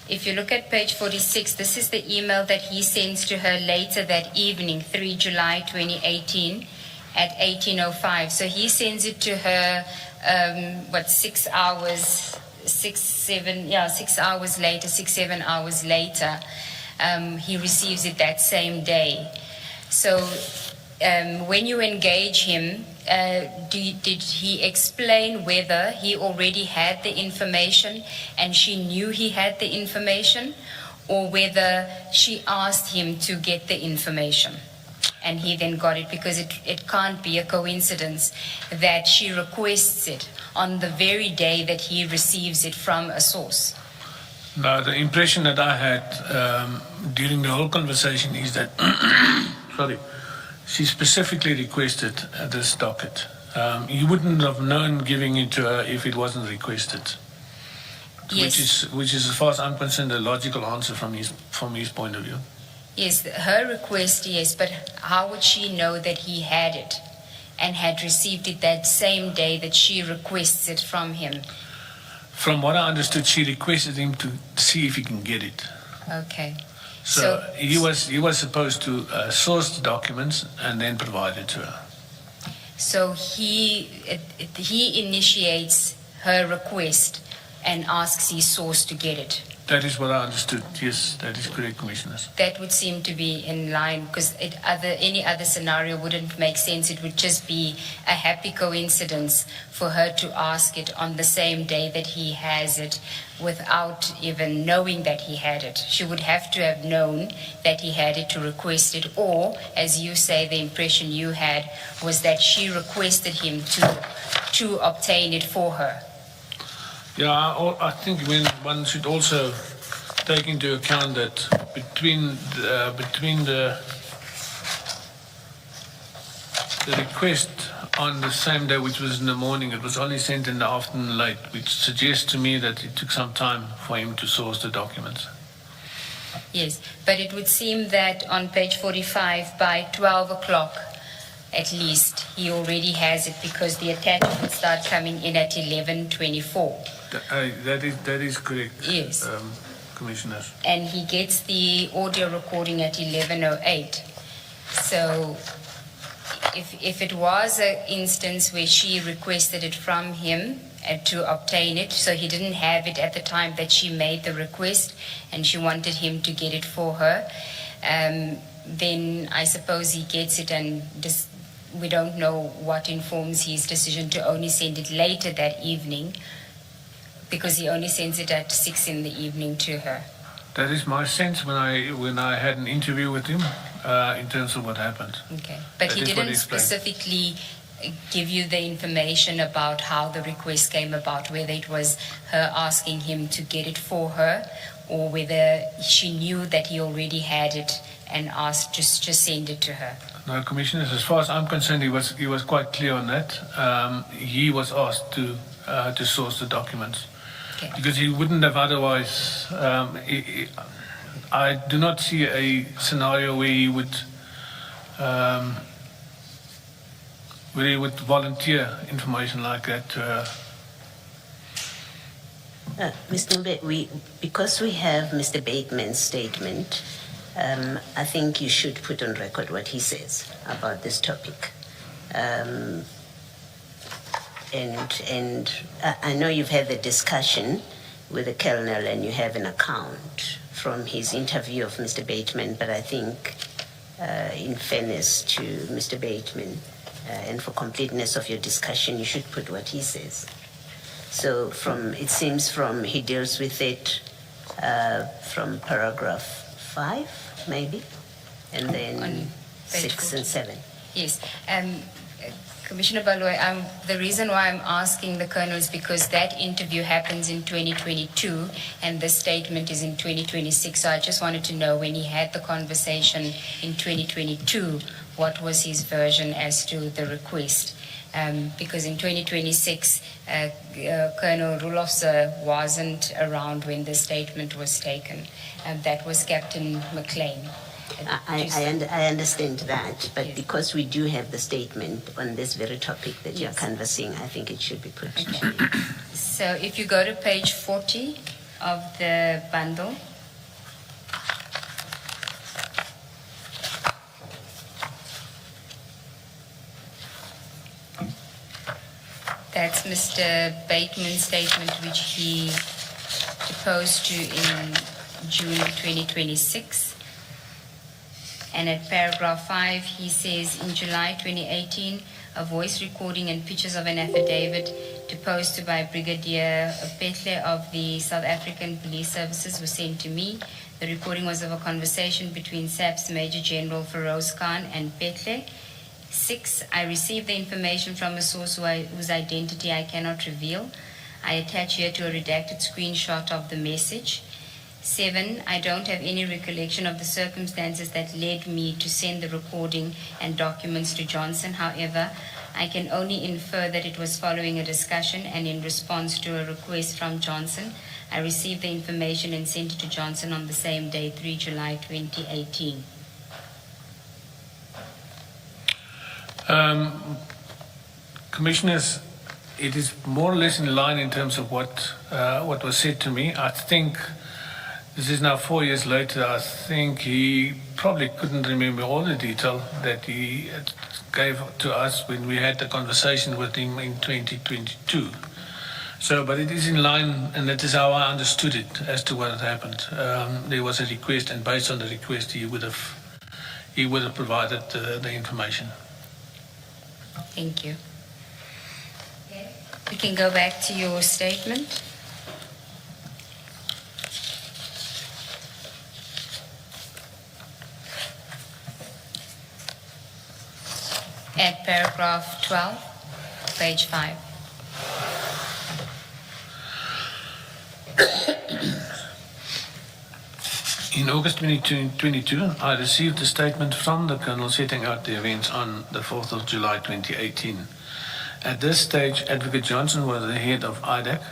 If you look at page 46, this is the email that he sends to her later that evening, 3 July 2018 at 18:05. So he sends it to her, 6 hours, 7 hours later. He receives it that same day. So when you engage him, did he explain whether he already had the information and she knew he had the information, or whether she asked him to get the information and he then got it? Because it can't be a coincidence that she requests it on the very day that he receives it from a source. No, the impression that I had during the whole conversation is that she specifically requested this docket. You wouldn't have known giving it to her if it wasn't requested. Yes. Which is, as far as I'm concerned, a logical answer from his point of view. Yes, her request, yes, but how would she know that he had it and had received it that same day that she requests it from him? From what I understood, she requested him to see if he can get it. Okay. So he was supposed to source the documents and then provide it to her. So he initiates her request and asks his source to get it. That is what I understood. Yes, that is correct, Commissioners. That would seem to be in line, because any other scenario wouldn't make sense. It would just be a happy coincidence for her to ask it on the same day that he has it without even knowing that he had it. She would have to have known that he had it to request it, or, as you say, the impression you had was that she requested him to obtain it for her. Yeah, I think one should also take into account that between the request on the same day, which was in the morning, it was only sent in the afternoon late, which suggests to me that it took some time for him to source the documents. Yes, but it would seem that on page 45, by 12 o'clock, at least, he already has it, because the attachments start coming in at 11:24. That is correct. Yes. Commissioners. And he gets the audio recording at 11:08. So if it was an instance where she requested it from him to obtain it, so he didn't have it at the time that she made the request and she wanted him to get it for her, then I suppose he gets it, and we don't know what informs his decision to only send it later that evening, because he only sends it at 6 in the evening to her. That is my sense when I had an interview with him in terms of what happened. Okay, but he didn't specifically give you the information about how the request came about, whether it was her asking him to get it for her, or whether she knew that he already had it and asked just to send it to her. No, Commissioners, as far as I'm concerned, he was quite clear on that. He was asked to source the documents. Okay. Because he wouldn't have otherwise. I do not see a scenario where he would whether he would volunteer information like that to her. Mr. Ngcobo, because we have Mr. Bateman's statement, I think you should put on record what he says about this topic. And I know you've had the discussion with the Colonel and you have an account from his interview of Mr. Bateman, but I think in fairness to Mr. Bateman and for completeness of your discussion, you should put what he says. So it seems he deals with it from paragraph 5, maybe, and then 6 and 7. Yes. Commissioner Baloyi, the reason why I'm asking the Colonel is because that interview happens in 2022 and this statement is in 2026. So I just wanted to know, when he had the conversation in 2022, what was his version as to the request? Because in 2026, Colonel Roelofse wasn't around when the statement was taken. That was Captain McLean. I understand that, but because we do have the statement on this very topic that you're canvassing, I think it should be put. Okay. So if you go to page 40 of the bundle, that's Mr. Bateman's statement, which he deposed to in June 2026. And at paragraph 5, he says, in July 2018, a voice recording and pictures of an affidavit deposed to by Brigadier 𝗜𝗡𝗤𝗓 of the South African Police Services was sent to me. The recording was of a conversation between SAP's Major General Feroz Khan and 𝗜𝗡𝗓. 6, I received the information from a source whose identity I cannot reveal. I attach here to a redacted screenshot of the message. 7, I don't have any recollection of the circumstances that led me to send the recording and documents to Johnson. However, I can only infer that it was following a discussion and in response to a request from Johnson. I received the information and sent it to Johnson on the same day, 3 July 2018. Commissioners, it is more or less in line in terms of what was said to me. I think this is now 4 years later. I think he probably couldn't remember all the detail that he gave to us when we had the conversation with him in 2022. So, but it is in line, and that is how I understood it as to what had happened. There was a request, and based on the request, he would have provided the information. Thank you. We can go back to your statement. At paragraph 12, page 5. In August 2022, I received a statement from the Colonel setting out the events on the 4th of July 2018. At this stage, Advocate Johnson was the head of IDAC,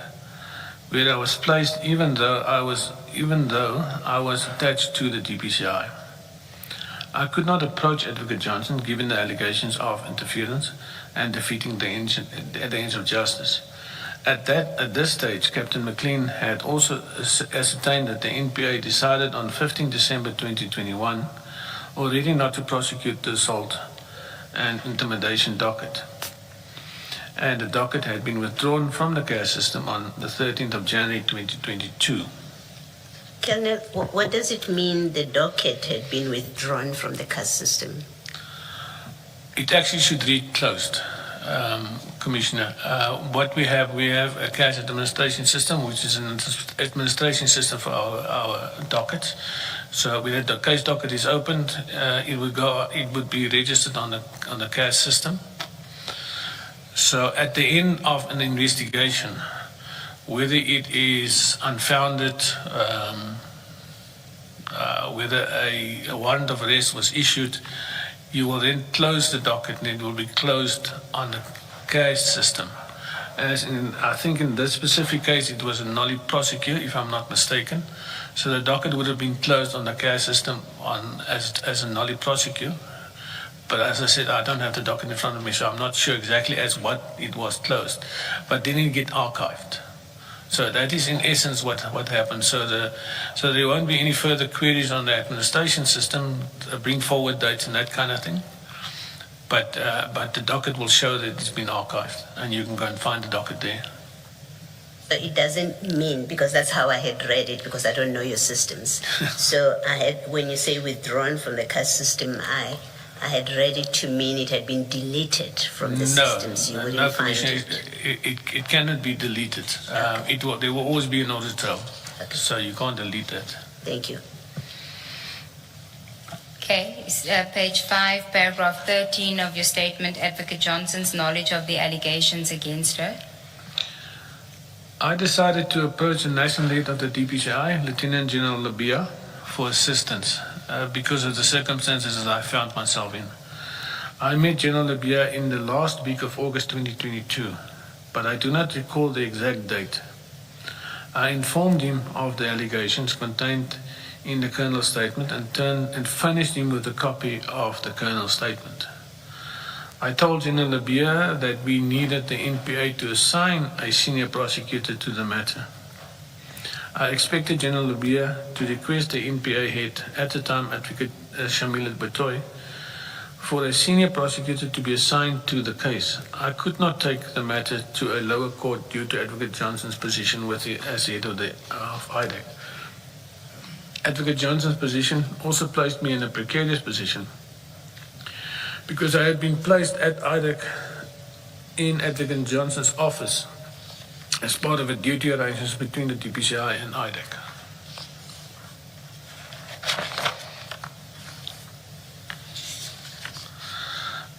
where I was placed even though I was attached to the DPCI. I could not approach Advocate Johnson given the allegations of interference and defeating the ends of justice. At this stage, Captain McLean had also ascertained that the NPA decided on 15 December 2021 already not to prosecute the assault and intimidation docket. And the docket had been withdrawn from the CAS system on the 13th of January 2022. Colonel, what does it mean the docket had been withdrawn from the CAS system? It actually should read closed, Commissioner. What we have a CAS administration system, which is an administration system for our dockets. So when the case docket is opened, it would be registered on the CAS system. So at the end of an investigation, whether it is unfounded, whether a warrant of arrest was issued, you will then close the docket and it will be closed on the CAS system. I think in this specific case it was a nolli prosecute, if I'm not mistaken. So the docket would have been closed on the CAS system as a nolli prosecute. But as I said, I don't have the docket in front of me, so I'm not sure exactly as what it was closed. But then it get archived. So that is in essence what happened. So there won't be any further queries on the administration system, bring forward dates and that kind of thing. But the docket will show that it's been archived, and you can go and find the docket there. So it doesn't mean, because that's how I had read it, because I don't know your systems. So when you say withdrawn from the CAS system, I had read it to mean it had been deleted from the systems. You wouldn't find it. It cannot be deleted. There will always be an audit trail, so you can't delete that. Thank you. Okay, page 5, paragraph 13 of your statement, Advocate Johnson's knowledge of the allegations against her. I decided to approach the national lead of the DPCI, Lieutenant General 𝗬𝗓𝗓, for assistance because of the circumstances that I found myself in. I met General 𝗬𝗓𝗓 in the last week of August 2022, but I do not recall the exact date. I informed him of the allegations contained in the Colonel's statement and furnished him with a copy of the Colonel's statement. I told General 𝗬𝗓𝗓 that we needed the NPA to assign a senior prosecutor to the matter. I expected General 𝗬𝗓𝗓 to request the NPA head, at the time Advocate 𝗖𝗢𝗠𝗦𝗦𝗦𝗜𝗢𝗓, for a senior prosecutor to be assigned to the case. I could not take the matter to a lower court due to Advocate Johnson's position as head of IDEC. Advocate Johnson's position also placed me in a precarious position because I had been placed at IDEC in Advocate Johnson's office as part of a duty arrangements between the DPCI and IDEC.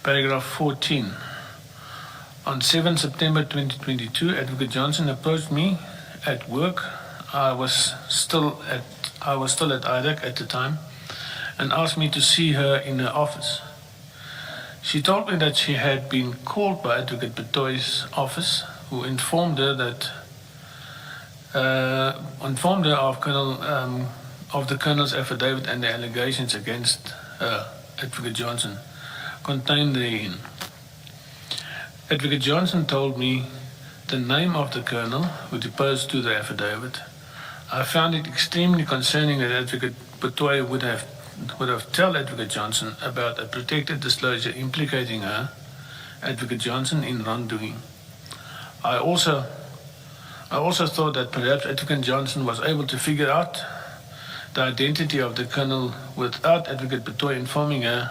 Paragraph 14. On 7 September 2022, Advocate Johnson approached me at work. I was still at IDEC at the time, and asked me to see her in her office. She told me that she had been called by Advocate 𝗓𝗓𝗓𝗓's office, who informed her of the Colonel's affidavit and the allegations against Advocate Johnson contained therein. Advocate Johnson told me the name of the Colonel who deposed to the affidavit. I found it extremely concerning that Advocate 𝗓𝗓𝗓 would have told Advocate Johnson about a protected disclosure implicating her, Advocate Johnson, in wrongdoing. I also thought that perhaps Advocate Johnson was able to figure out the identity of the Colonel without Advocate 𝗓𝗓𝗓 informing her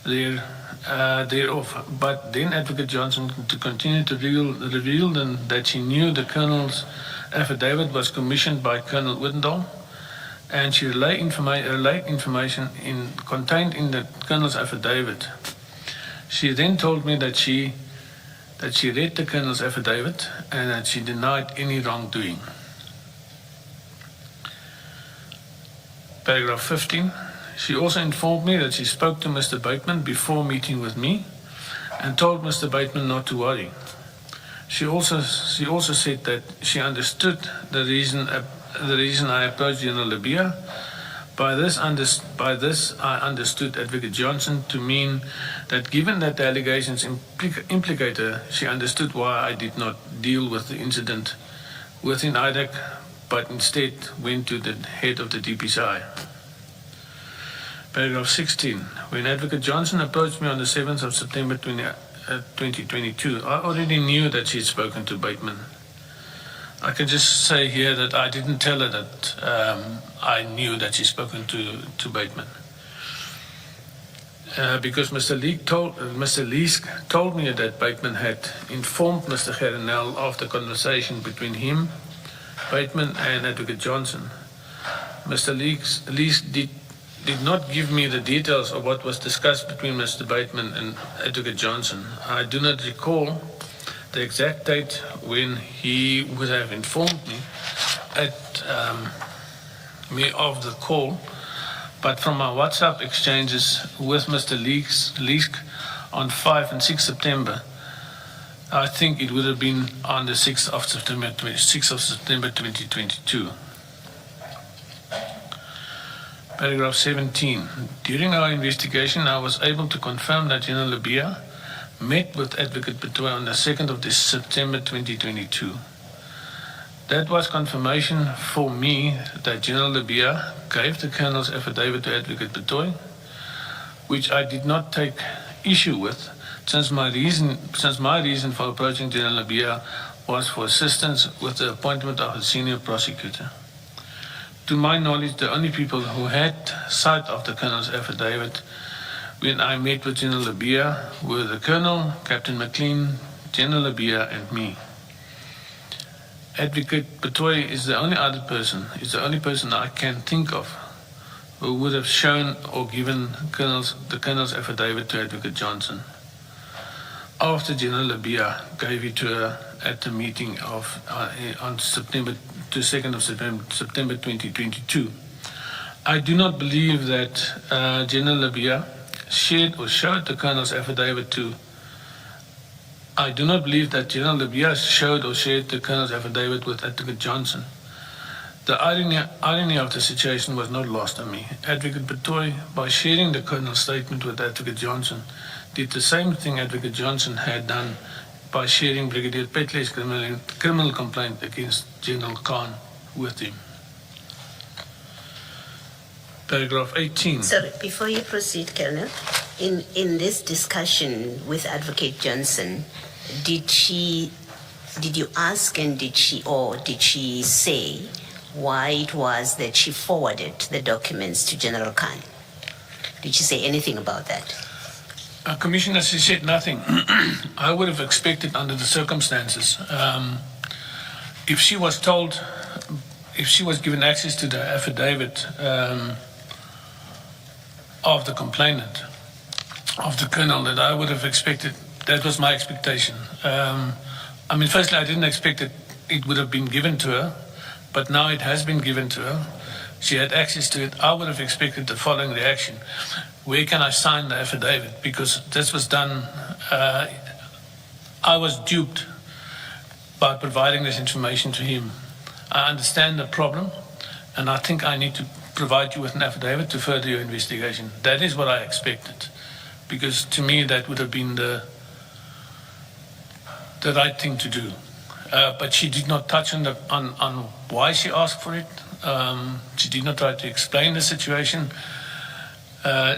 thereof. But then Advocate Johnson to continue to reveal that she knew the Colonel's affidavit was commissioned by Colonel Wittendahl, and she relayed information contained in the Colonel's affidavit. She then told me that she read the Colonel's affidavit and that she denied any wrongdoing. Paragraph 15. She also informed me that she spoke to Mr. Bateman before meeting with me and told Mr. Bateman not to worry. She also said that she understood the reason I approached General 𝗬𝗓𝗓. By this I understood Advocate Johnson to mean that given that the allegations implicate her, she understood why I did not deal with the incident within IDEC, but instead went to the head of the DPCI. Paragraph 16. When Advocate Johnson approached me on the 7th of September 2022, I already knew that she had spoken to Bateman. I can just say here that I didn't tell her that I knew that she'd spoken to Bateman. Because Mr. Leesk told me that Bateman had informed Mr. Gerrinal of the conversation between him, Bateman, and Advocate Johnson. Mr. Leesk did not give me the details of what was discussed between Mr. Bateman and Advocate Johnson. I do not recall the exact date when he would have informed me of the call, but from my WhatsApp exchanges with Mr. Leesk on 5 and 6 September, I think it would have been on the 6th of September 2022. Paragraph 17. During our investigation, I was able to confirm that General 𝗬𝗓𝗓 met with Advocate 𝗓𝗓𝗓 on the 2nd of September 2022. That was confirmation for me that General 𝗬𝗓𝗓 gave the Colonel's affidavit to Advocate 𝗓𝗓𝗓, which I did not take issue with, since my reason for approaching General 𝗬𝗓𝗓 was for assistance with the appointment of a senior prosecutor. To my knowledge, the only people who had sight of the Colonel's affidavit when I met with General 𝗬𝗓𝗓 were the Colonel, Captain McLean, General 𝗬𝗓𝗓, and me. Advocate 𝗓𝗓𝗓 is the only person I can think of who would have shown or given the Colonel's affidavit to Advocate Johnson after General 𝗬𝗓𝗓 gave it to her at the meeting on September 2nd of September 2022. I do not believe that General 𝗬𝗓𝗓 shared or showed the Colonel's affidavit to. I do not believe that General 𝗬𝗓𝗓 showed or shared the Colonel's affidavit with Advocate Johnson. The irony of the situation was not lost on me. Advocate 𝗓𝗓𝗓, by sharing the Colonel's statement with Advocate Johnson, did the same thing Advocate Johnson had done by sharing Brigadier Petley's criminal complaint against General Khan with him. Paragraph 18. Sorry, before you proceed, Colonel, in this discussion with Advocate Johnson, did you ask and did she say why it was that she forwarded the documents to General Khan? Did she say anything about that? Commissioner, she said nothing. I would have expected under the circumstances, if she was given access to the affidavit of the complainant, of the Colonel, that I would have expected, that was my expectation. Firstly, I didn't expect that it would have been given to her, but now it has been given to her. She had access to it. I would have expected the following reaction. Where can I sign the affidavit? Because this was done, I was duped by providing this information to him. I understand the problem, and I think I need to provide you with an affidavit to further your investigation. That is what I expected, because to me that would have been the right thing to do. But she did not touch on why she asked for it. She did not try to explain the situation.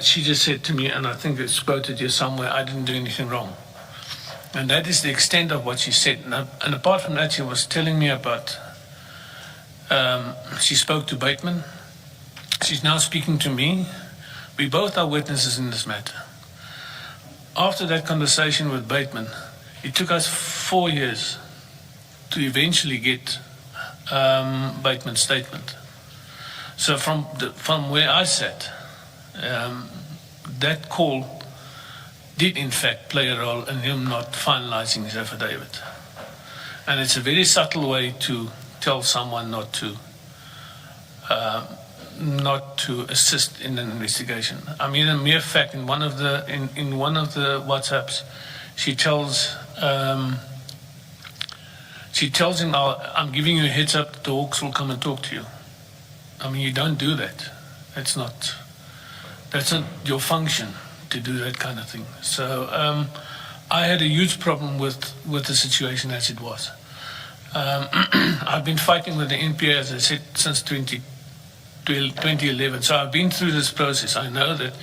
She just said to me, and I think it's quoted here somewhere, I didn't do anything wrong. And that is the extent of what she said. And apart from that, she was telling me about, she spoke to Bateman. She's now speaking to me. We both are witnesses in this matter. After that conversation with Bateman, it took us 4 years to eventually get Bateman's statement. So from where I sat, that call did in fact play a role in him not finalizing his affidavit. And it's a very subtle way to tell someone not to assist in an investigation. A mere fact, in one of the WhatsApps, she tells him, I'm giving you a heads up that the Hawks will come and talk to you. You don't do that. That's not your function to do that kind of thing. So I had a huge problem with the situation as it was. I've been fighting with the NPA, as I said, since 2011. So I've been through this process. I know that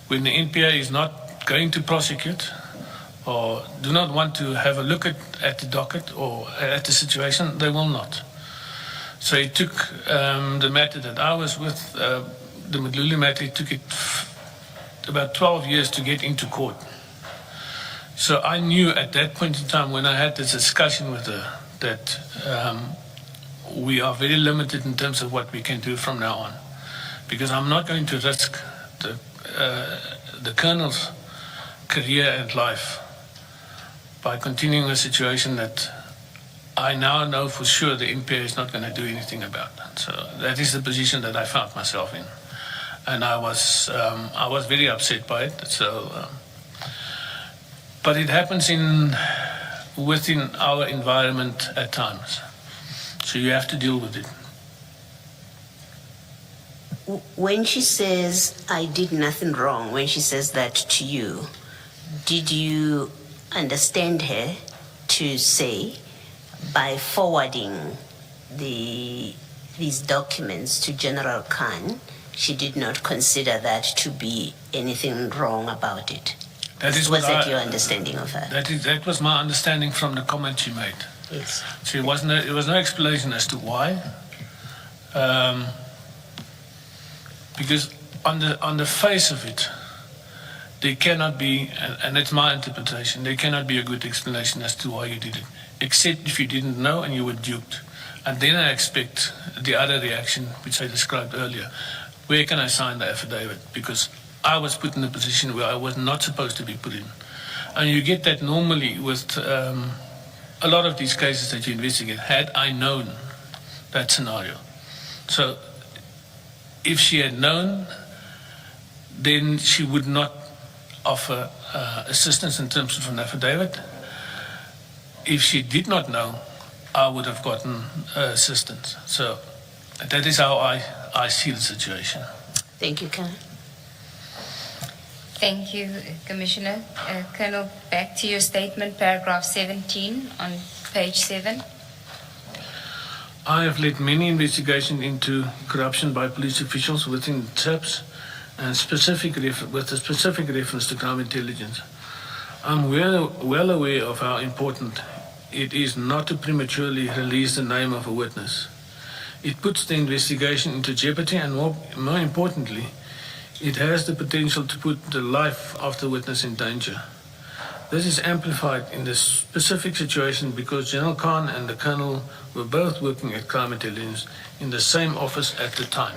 when the NPA is not going to prosecute or do not want to have a look at the docket or at the situation, they will not. So it took the matter that I was with, the Madlanga matter, it took it about 12 years to get into court. So I knew at that point in time when I had this discussion with her that we are very limited in terms of what we can do from now on, because I'm not going to risk the Colonel's career and life by continuing a situation that I now know for sure the NPA is not going to do anything about. So that is the position that I found myself in, and I was very upset by it. So, but it happens within our environment at times, so you have to deal with it. When she says, I did nothing wrong, when she says that to you, did you understand her to say, by forwarding these documents to General Khan, she did not consider that to be anything wrong about it? Was that your understanding of her? That was my understanding from the comment she made. Yes. So it was no explanation as to why. Because on the face of it, there cannot be, and it's my interpretation, there cannot be a good explanation as to why you did it, except if you didn't know and you were duped. And then I expect the other reaction, which I described earlier. Where can I sign the affidavit? Because I was put in a position where I was not supposed to be put in. And you get that normally with a lot of these cases that you investigate, had I known that scenario. So if she had known, then she would not offer assistance in terms of an affidavit. If she did not know, I would have gotten assistance. So that is how I see the situation. Thank you, Colonel. Thank you, Commissioner. Colonel, back to your statement, paragraph 17 on page 7. I have led many investigations into corruption by police officials within TAPS and with a specific reference to crime intelligence. I'm well aware of how important it is not to prematurely release the name of a witness. It puts the investigation into jeopardy and more importantly, it has the potential to put the life of the witness in danger. This is amplified in this specific situation because General Khan and the Colonel were both working at crime intelligence in the same office at the time.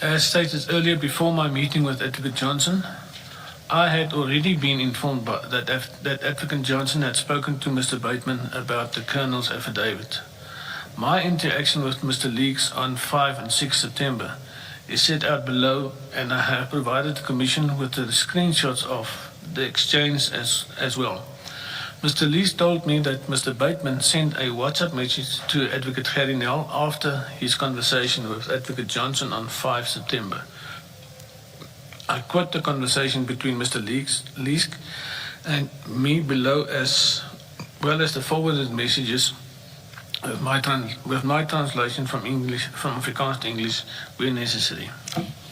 As stated earlier, before my meeting with Advocate Johnson, I had already been informed that Advocate Johnson had spoken to Mr. Bateman about the Colonel's affidavit. My interaction with Mr. Leeks on 5 and 6 September is set out below, and I have provided the Commission with the screenshots of the exchange as well. Mr. Leeks told me that Mr. Bateman sent a WhatsApp message to Advocate Gerrinel after his conversation with Advocate Johnson on 5 September. I quote the conversation between Mr. Leeks and me below, as well as the forwarded messages with my translation from Afrikaans to English where necessary.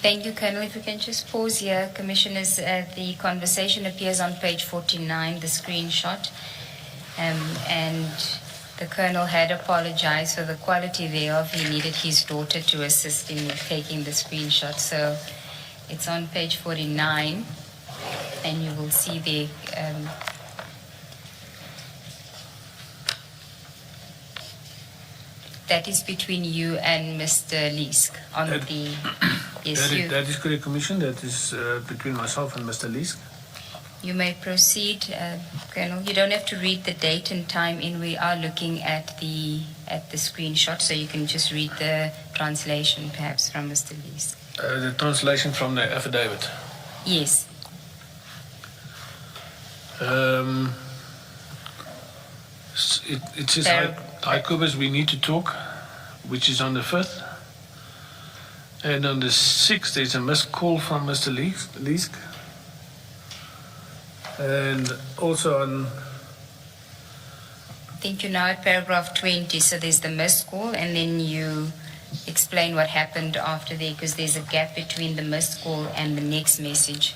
Thank you, Colonel. If we can just pause here, Commissioners, the conversation appears on page 49, the screenshot, and the Colonel had apologized for the quality thereof. He needed his daughter to assist in taking the screenshot. So it's on page 49, and you will see the that is between you and Mr. Leesk on the issue. That is correct, Commissioner. That is between myself and Mr. Leesk. You may proceed, Colonel. You don't have to read the date and time in. We are looking at the screenshot, so you can just read the translation, perhaps, from Mr. Leesk. The translation from the affidavit. Yes. It says, Icobus, we need to talk, which is on the 5th. And on the 6th, there's a missed call from Mr. Leesk. And also on... I think you're now at paragraph 20, so there's the missed call, and then you explain what happened after there, because there's a gap between the missed call and the next message.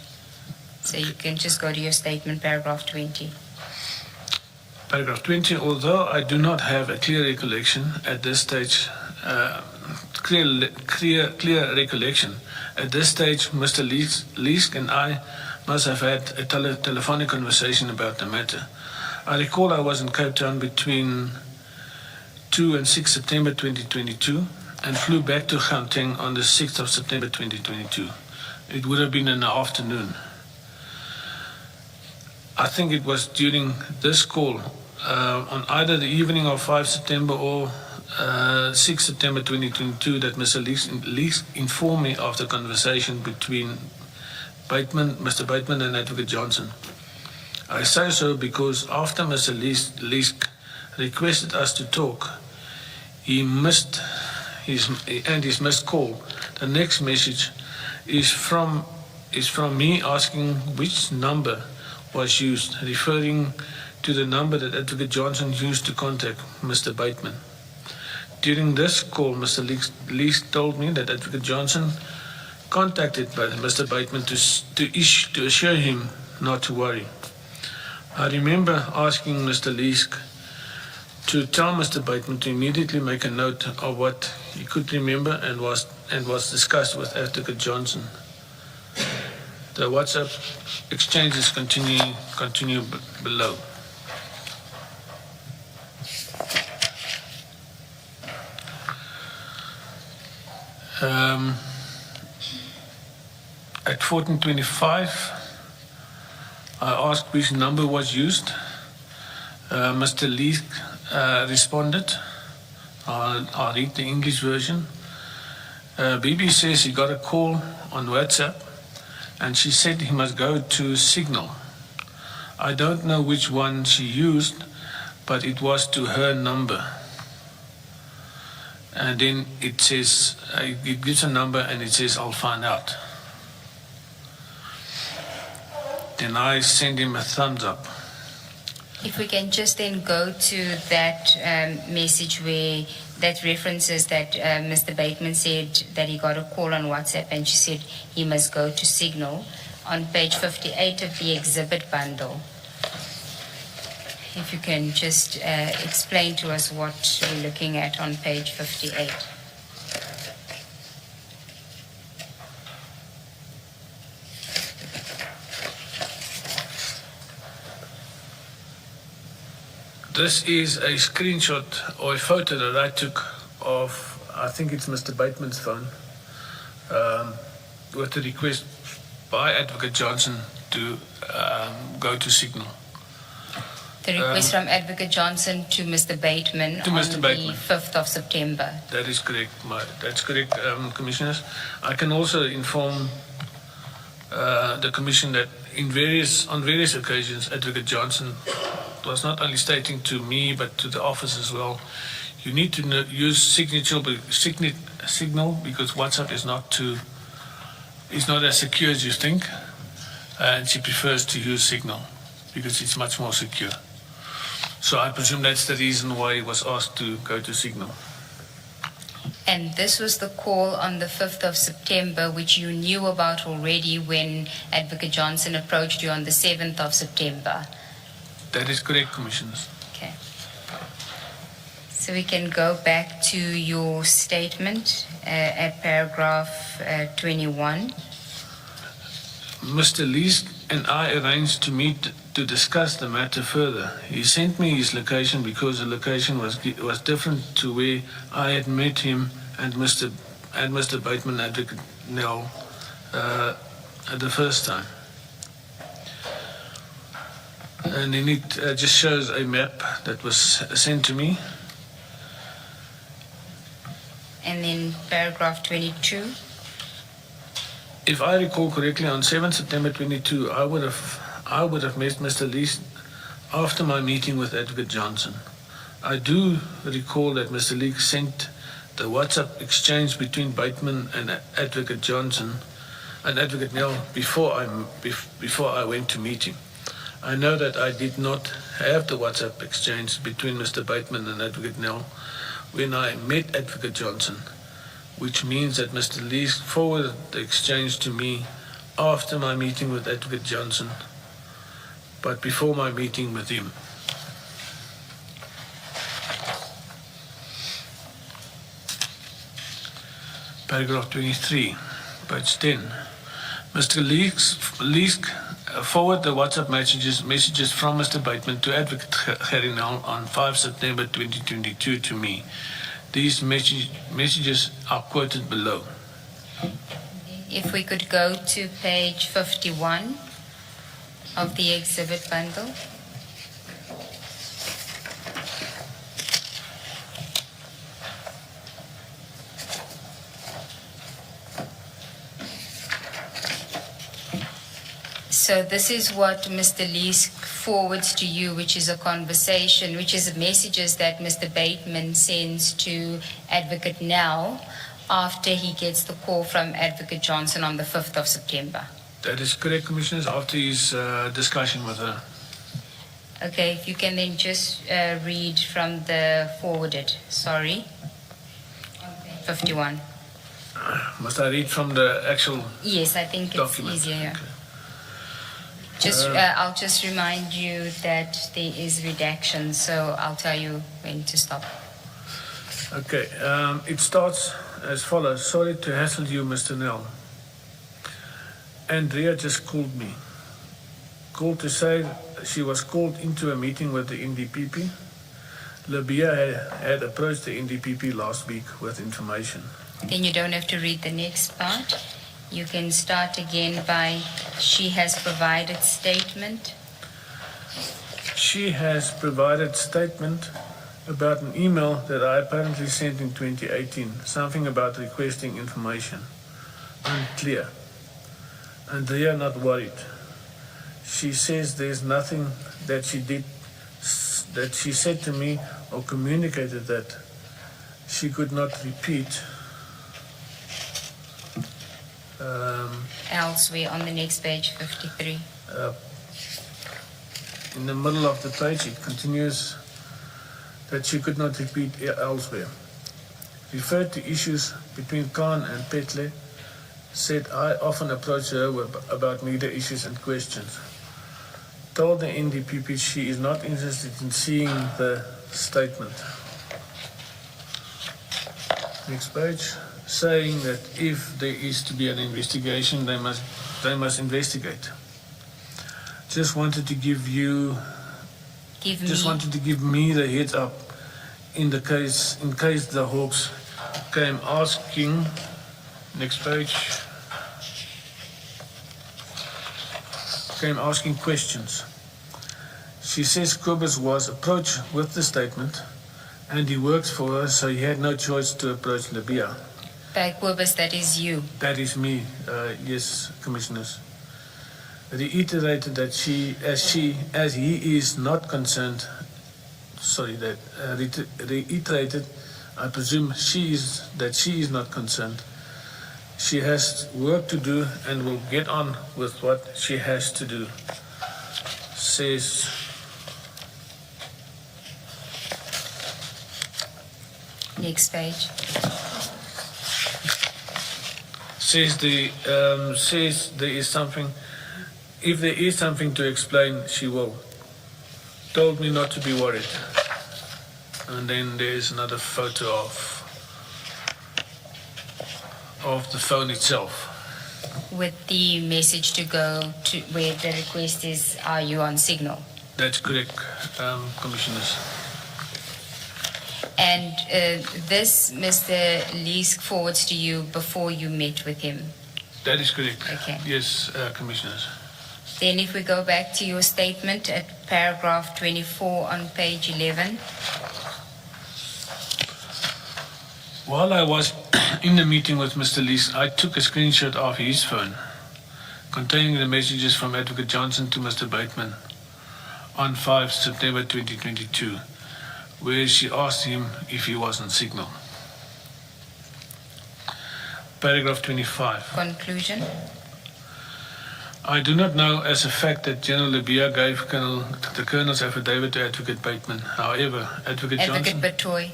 So you can just go to your statement, paragraph 20. Paragraph 20, although I do not have a clear recollection at this stage, clear recollection, at this stage, Mr. Leesk and I must have had a telephonic conversation about the matter. I recall I was in Cape Town between 2 and 6 September 2022 and flew back to Gauteng on the 6th of September 2022. It would have been in the afternoon. I think it was during this call on either the evening of 5 September or 6 September 2022 that Mr. Leeks informed me of the conversation between Mr. Bateman and Advocate Johnson. I say so because after Mr. Leeks requested us to talk. He missed his missed call. The next message is from me asking which number was used, referring to the number that Advocate Johnson used to contact Mr. Bateman. During this call, Mr. Leek told me that Advocate Johnson contacted Mr. Bateman to assure him not to worry. I remember asking Mr. Leek to tell Mr. Bateman to immediately make a note of what he could remember and was discussed with Advocate Johnson. The WhatsApp exchanges continue below. At 14:25, I asked which number was used. Mr. Lee responded. I'll read the English version. Bibi says he got a call on WhatsApp and she said he must go to Signal. I don't know which one she used, but it was to her number. And then it says, it gives a number and it says, I'll find out. Then I send him a thumbs up. If we can just then go to that message where that references that Mr. Bateman said that he got a call on WhatsApp and she said he must go to Signal on page 58 of the exhibit bundle. If you can just explain to us what we're looking at on page 58. This is a screenshot or a photo that I took of, I think it's Mr. Bateman's phone, with the request by Advocate Johnson to go to Signal. The request from Advocate Johnson to Mr. Bateman on the 5th of September. That is correct. That's correct, Commissioners. I can also inform the Commission that on various occasions, Advocate Johnson was not only stating to me but to the office as well, you need to use Signal because WhatsApp is not as secure as you think, and she prefers to use Signal because it's much more secure. So I presume that's the reason why he was asked to go to Signal. And this was the call on the 5th of September, which you knew about already when Advocate Johnson approached you on the 7th of September. That is correct, Commissioners. Okay. So we can go back to your statement at paragraph 21. Mr. Lees and I arranged to meet to discuss the matter further. He sent me his location because the location was different to where I had met him and Mr. Bateman, Advocate Nell, the first time. And then it just shows a map that was sent to me. And then paragraph 22. If I recall correctly, on 7th September 22, I would have met Mr. Lee after my meeting with Advocate Johnson. I do recall that Mr. Lee sent the WhatsApp exchange between Bateman and Advocate Johnson and Advocate Nell before I went to meet him. I know that I did not have the WhatsApp exchange between Mr. Bateman and Advocate Nell when I met Advocate Johnson, which means that Mr. Lee forwarded the exchange to me after my meeting with Advocate Johnson, but before my meeting with him. Paragraph 23, page 10. Mr. Leek forwarded the WhatsApp messages from Mr. Bateman to Advocate Gerrinal on 5 September 2022 to me. These messages are quoted below. If we could go to page 51 of the exhibit bundle. So this is what Mr. Lee forwards to you, which is a conversation, which is messages that Mr. Bateman sends to Advocate Nell after he gets the call from Advocate Johnson on the 5th of September. That is correct, Commissioners, after his discussion with her. Okay, if you can then just read from the forwarded, sorry. 51. Must I read from the actual Yes, I think it's document? easier. Yeah. Just, I'll just remind you that there is redaction, so I'll tell you when to stop. Okay, it starts as follows. Sorry to hassle you, Mr. Nell. Andrea just called me. Called to say she was called into a meeting with the NDPP. Libya had approached the NDPP last week with information. Then you don't have to read the next part. You can start again by, she has provided statement. She has provided statement about an email that I apparently sent in 2018, something about requesting information. Unclear. Andrea not worried. She says there's nothing that she did, that she said to me or communicated that she could not repeat. Elsewhere on the next page, 53. In the middle of the page, it continues that she could not repeat elsewhere. Referred to issues between Khan and Petle, said I often approach her about media issues and questions. Told the NDPP she is not interested in seeing the statement. Next page, saying that if there is to be an investigation, they must investigate. Just wanted to give me the heads up in case the Hawks came asking. Next page. Came asking questions. She says Kobus was approached with the statement and he works for her, so he had no choice to approach Libya. By Kobus, that is you. That is me, yes, Commissioners. Reiterated that as he is not concerned, reiterated, I presume she is not concerned. She has work to do and will get on with what she has to do. Says next page. Says there is something. If there is something to explain, she will. Told me not to be worried. And then there's another photo of the phone itself. With the message to go to where the request is, are you on signal? That's correct, Commissioners. And this Mr. Leesk forwards to you before you met with him? That is correct. Okay. Yes, Commissioners. Then if we go back to your statement at paragraph 24 on page 11. While I was in the meeting with Mr. Leesk, I took a screenshot of his phone containing the messages from Advocate Johnson to Mr. Bateman on 5 September 2022, where she asked him if he was on signal. Paragraph 25. Conclusion. I do not know as a fact that General Libya gave the Colonel's affidavit to Advocate Bateman. However, Advocate Johnson... Batoy.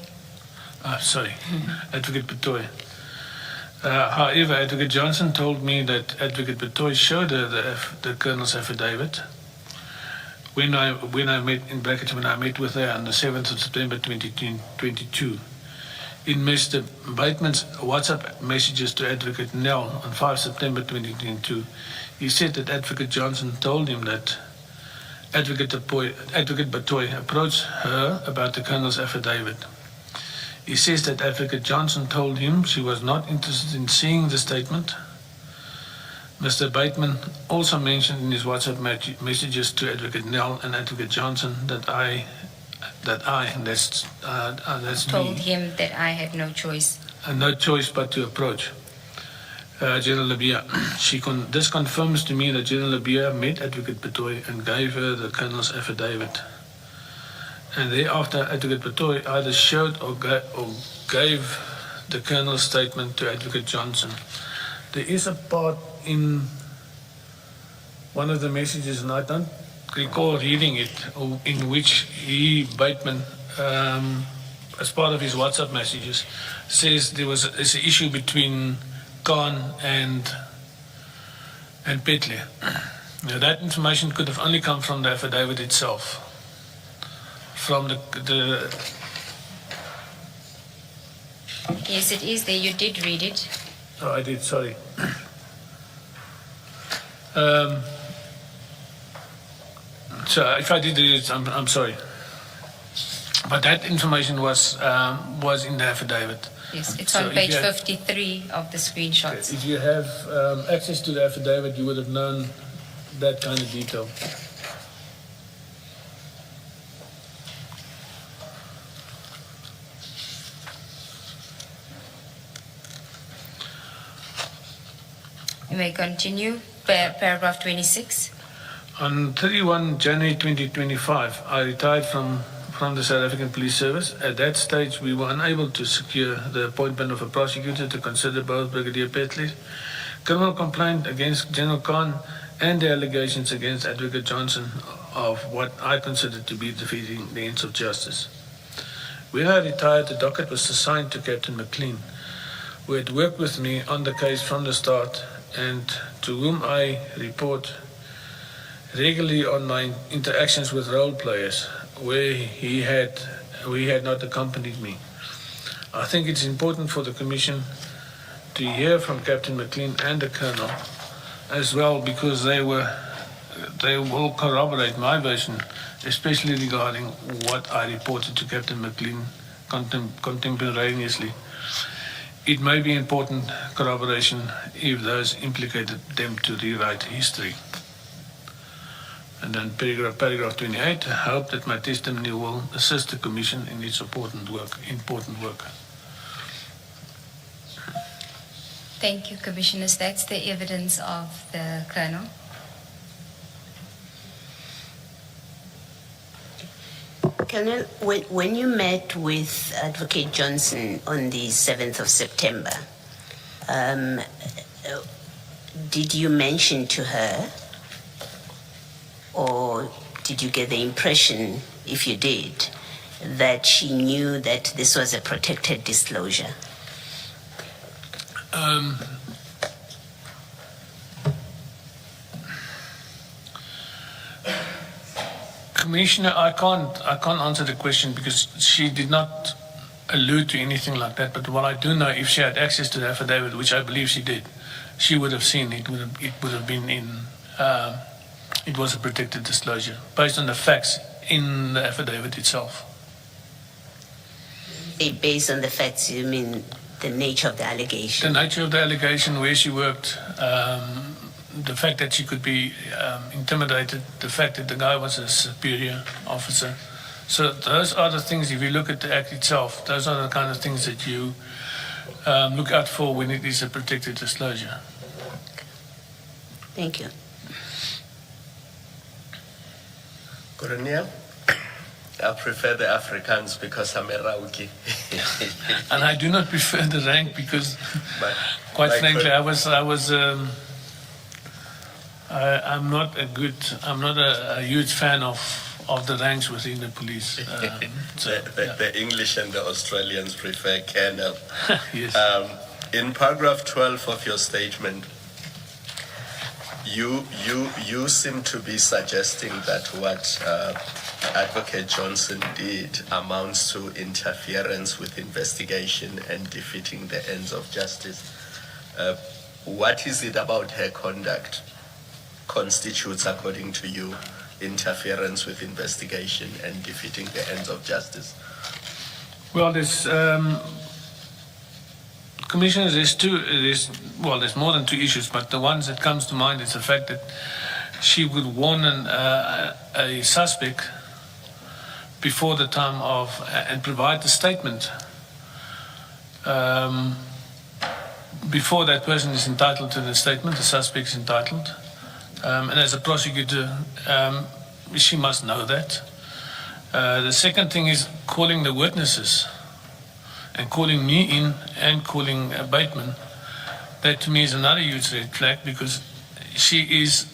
Advocate Batoy. However, Advocate Johnson told me that Advocate Batoy showed her the Colonel's affidavit when I met, in brackets, when I met with her on the 7th of September 2022. In Mr. Bateman's WhatsApp messages to Advocate Nell on 5 September 2022, he said that Advocate Johnson told him that Advocate Batoy approached her about the Colonel's affidavit. He says that Advocate Johnson told him she was not interested in seeing the statement. Mr. Bateman also mentioned in his WhatsApp messages to Advocate Nell and Advocate Johnson that's told him that I had no choice. No choice but to approach. General 𝗬𝗓𝗬𝗓. This confirms to me that General 𝗬𝗓𝗬𝗓 met Advocate Betoy and gave her the Colonel's affidavit. And thereafter, Advocate Betoy either showed or gave the Colonel's statement to Advocate Johnson. There is a part in one of the messages, and I don't recall reading it, in which Bateman, as part of his WhatsApp messages, says there's an issue between Khan and Petley. Now, that information could have only come from the affidavit itself, from the Yes, it is there. You did read it. Oh, I did, sorry. So if I did read it, I'm sorry. But that information was in the affidavit. Yes, it's So on if page you have- 53 of the screenshots. If you have access to the affidavit, you would have known that kind of detail. You may continue. Paragraph 26. On 31 January 2025, I retired from the South African Police Service. At that stage, we were unable to secure the appointment of a prosecutor to consider both Brigadier Petley's criminal complaint against General Khan and the allegations against Advocate Johnson of what I considered to be defeating the ends of justice. When I retired, the docket was assigned to Captain McLean, who had worked with me on the case from the start and to whom I report regularly on my interactions with role players where he had not accompanied me. I think it's important for the Commission to hear from Captain McLean and the Colonel as well, because they will corroborate my version, especially regarding what I reported to Captain McLean contemporaneously. It may be important corroboration if those implicated them to rewrite history. And then paragraph 28, I hope that my testimony will assist the Commission in its important work. Thank you, Commissioners. That's the evidence of the Colonel. Colonel, when you met with Advocate Johnson on the 7th of September, did you mention to her, or did you get the impression, if you did, that she knew that this was a protected disclosure? Commissioner, I can't answer the question because she did not allude to anything like that. But what I do know, if she had access to the affidavit, which I believe she did, she would have seen it. It would have been in. It was a protected disclosure based on the facts in the affidavit itself. Based on the facts, you mean the nature of the allegation? The nature of the allegation, where she worked, the fact that she could be intimidated, the fact that the guy was a superior officer. So those are the things, if you look at the act itself, those are the kind of things that you look out for when it is a protected disclosure. Thank you. Coroner, I prefer the Afrikaans because I'm a Rauki. And I do not prefer the rank because, quite frankly, I'm not a huge fan of the ranks within the police. The English and the Australians prefer Colonel. Yes. In paragraph 12 of your statement, you seem to be suggesting that what Advocate Johnson did amounts to interference with investigation and defeating the ends of justice. What is it about her conduct constitutes, according to you, interference with investigation and defeating the ends of justice? Well, there's Commissioners, there's more than two issues, but the ones that comes to mind is the fact that she would warn a suspect before the time of and provide the statement before that person is entitled to the statement, the suspect is entitled. And as a prosecutor, she must know that. The second thing is calling the witnesses and calling me in and calling Bateman. That to me is another huge red flag, because she is,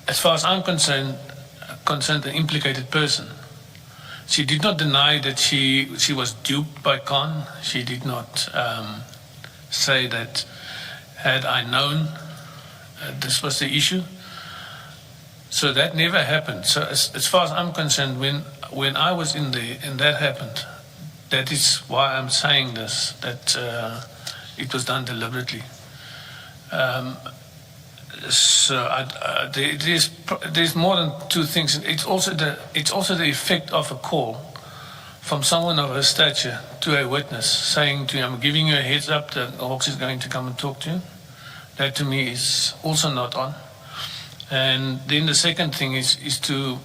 as far as I'm concerned, an implicated person. She did not deny that she was duped by Con. She did not say that had I known this was the issue. So that never happened. So as far as I'm concerned, when I was in there and that happened, that is why I'm saying this, that it was done deliberately. There's more than two things. It's also the effect of a call from someone of her stature to a witness saying to him, I'm giving you a heads up that Hawks is going to come and talk to you. That to me is also not on. And then the second thing is to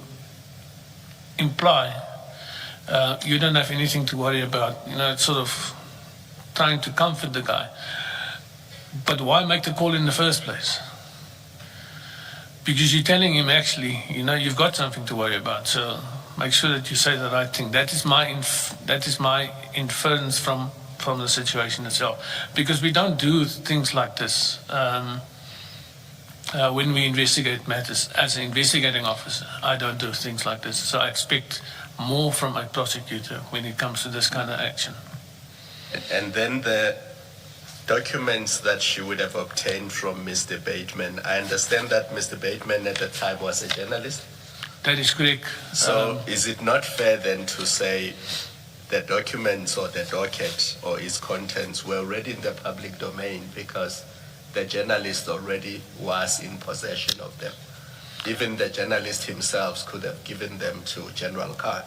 imply you don't have anything to worry about. It's sort of trying to comfort the guy. But why make the call in the first place? Because you're telling him, actually, you've got something to worry about. So make sure that you say the right thing. That is my inference from the situation itself. Because we don't do things like this when we investigate matters. As an investigating officer, I don't do things like this. So I expect more from a prosecutor when it comes to this kind of action. And then the documents that she would have obtained from Mr. Bateman, I understand that Mr. Bateman at the time was a journalist. That is correct. So is it not fair then to say the documents or the docket or its contents were already in the public domain because the journalist already was in possession of them? Even the journalist himself could have given them to General Carr.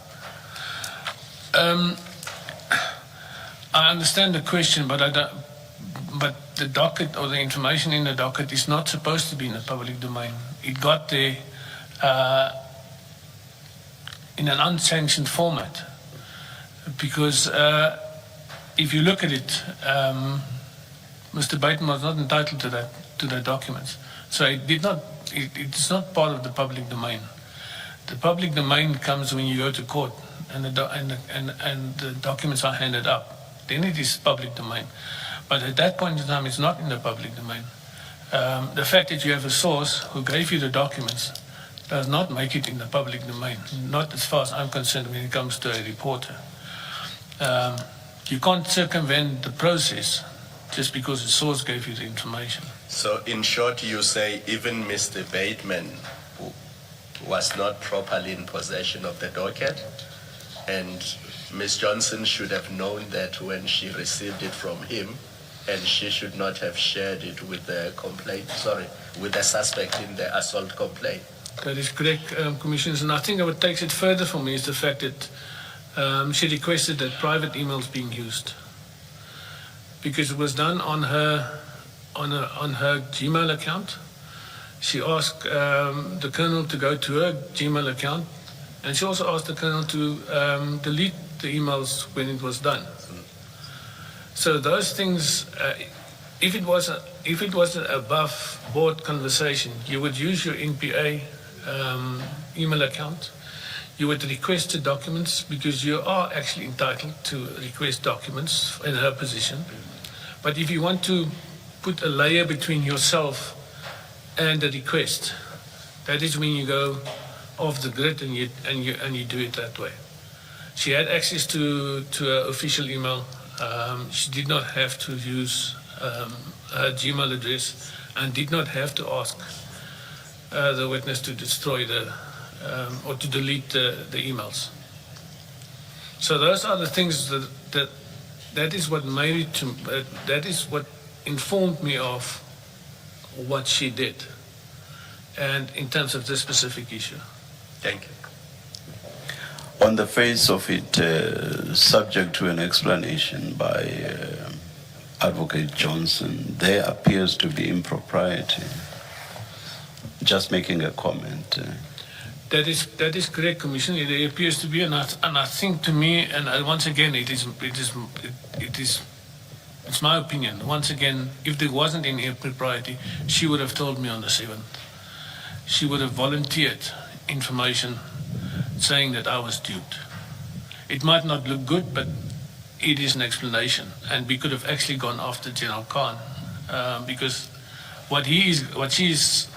I understand the question, but but the docket or the information in the docket is not supposed to be in the public domain. It got there in an unsanctioned format, because if you look at it, Mr. Bateman was not entitled to the documents, so it did not. It's not part of the public domain. The public domain comes when you go to court and the documents are handed up. Then it is public domain. But at that point in time, it's not in the public domain. The fact that you have a source who gave you the documents does not make it in the public domain, not as far as I'm concerned when it comes to a reporter. You can't circumvent the process just because the source gave you the information. So in short, you say even Mr. Bateman was not properly in possession of the docket, and Ms. Johnson should have known that when she received it from him, and she should not have shared it with the with the suspect in the assault complaint. That is correct, Commissioners, and I think what takes it further for me is the fact that she requested that private emails being used, because it was done on her Gmail account. She asked the Colonel to go to her Gmail account, and she also asked the Colonel to delete the emails when it was done. So those things, if it was an above board conversation, you would use your NPA email account. You would request the documents, because you are actually entitled to request documents in her position. But if you want to put a layer between yourself and the request, that is when you go off the grid and you do it that way. She had access to her official email. She did not have to use her Gmail address and did not have to ask the witness to destroy or to delete the emails. So those are the things that is what made it to, that is what informed me of what she did, and in terms of this specific issue. Thank you. On the face of it, subject to an explanation by Advocate Johnson, there appears to be impropriety. Just making a comment. That is correct, Commissioner. There appears to be, and I think to me, and once again, it is It's my opinion. Once again, if there wasn't any impropriety, she would have told me on the 7th. She would have volunteered information saying that I was duped. It might not look good, but it is an explanation. And we could have actually gone after General Khan because what she is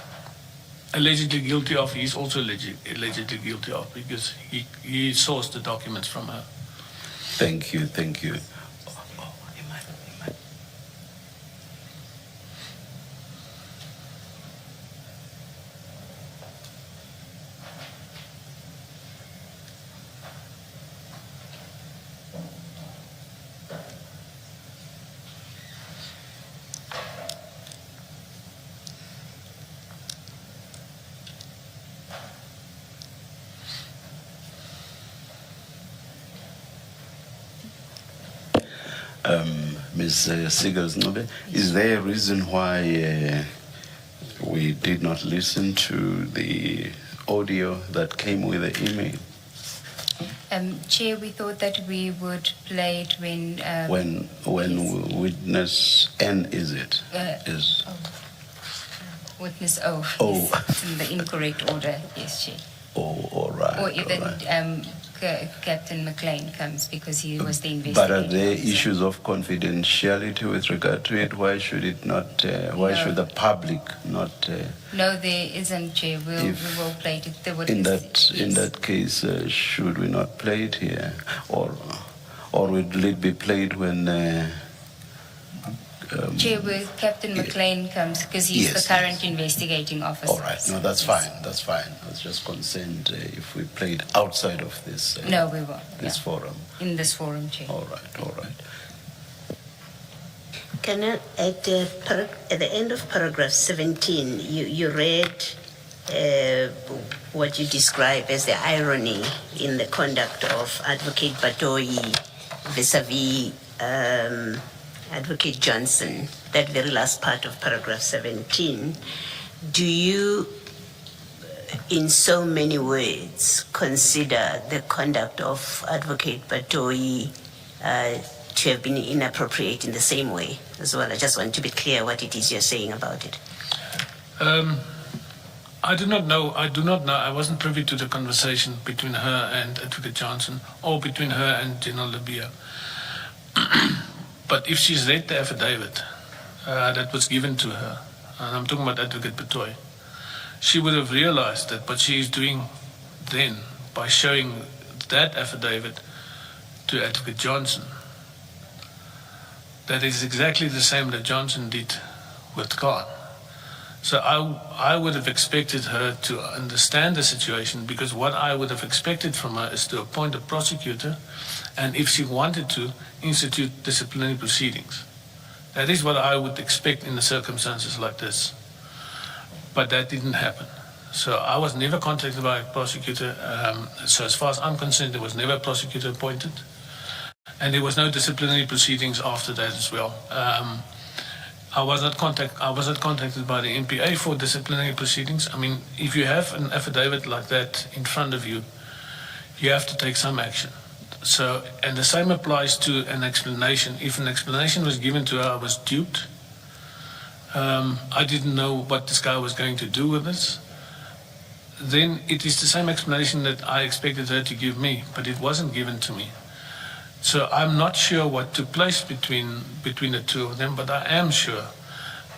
allegedly guilty of, he's also allegedly guilty of because he sourced the documents from her. Thank you, thank you. Ms. 𝗖𝗢𝗠𝗟𝗡𝗚𝗏, is there a reason why we did not listen to the audio that came with the email? Chair, we thought that we would play it when witness N, is it? Is witness O. O. Yes, it's in the incorrect order, yes, Chair. Oh, all right. Or even Captain McLean comes because he was the investigator. But are there issues of confidentiality with regard to it? Why should it not? Why should the public not? No, there isn't, Chair. We will play it. In that case, should we not play it here, or will it be played when? Chair, with Captain McLean comes because he's the current investigating officer. All right. No, that's fine. That's fine. I was just concerned if we played outside of this. No, we won't. This forum. In this forum, Chair. All right. All right. Can I, at the end of paragraph 17, you read what you describe as the irony in the conduct of Advocate Batoyi vis-a-vis Advocate Johnson, that very last part of paragraph 17. Do you, in so many words, consider the conduct of Advocate Batoyi to have been inappropriate in the same way as well? I just want to be clear what it is you're saying about it. I do not know. I wasn't privy to the conversation between her and Advocate Johnson or between her and General Labia. But if she's read the affidavit that was given to her, and I'm talking about Advocate Batoyi, she would have realized that what she is doing then, by showing that affidavit to Advocate Johnson, that is exactly the same that Johnson did with Khan. So I would have expected her to understand the situation, because what I would have expected from her is to appoint a prosecutor, and if she wanted to, institute disciplinary proceedings. That is what I would expect in the circumstances like this. But that didn't happen. So I was never contacted by a prosecutor. So as far as I'm concerned, there was never a prosecutor appointed. And there was no disciplinary proceedings after that as well. I was not contacted by the NPA for disciplinary proceedings. I mean, if you have an affidavit like that in front of you, you have to take some action. So, and the same applies to an explanation. If an explanation was given to her, I was duped. I didn't know what this guy was going to do with this. Then it is the same explanation that I expected her to give me, but it wasn't given to me. So I'm not sure what took place between the two of them, but I am sure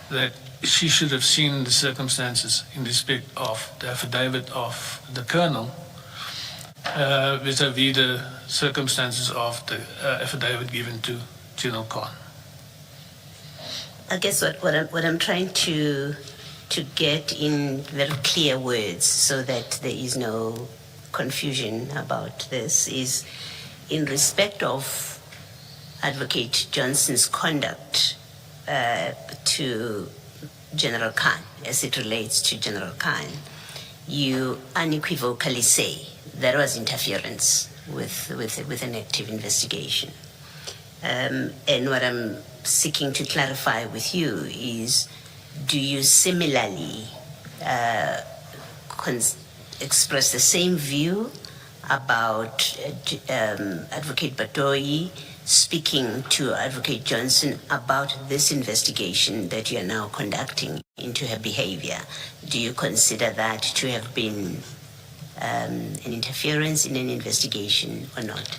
that she should have seen the circumstances in respect of the affidavit of the colonel vis-a-vis the circumstances of the affidavit given to General Khan. I guess what I'm trying to get in very clear words so that there is no confusion about this is in respect of Advocate Johnson's conduct to General Khan, as it relates to General Khan, you unequivocally say there was interference with an active investigation. And what I'm seeking to clarify with you is, do you similarly express the same view about Advocate Batoyi's speaking to Advocate Johnson about this investigation that you are now conducting into her behavior, do you consider that to have been an interference in an investigation or not?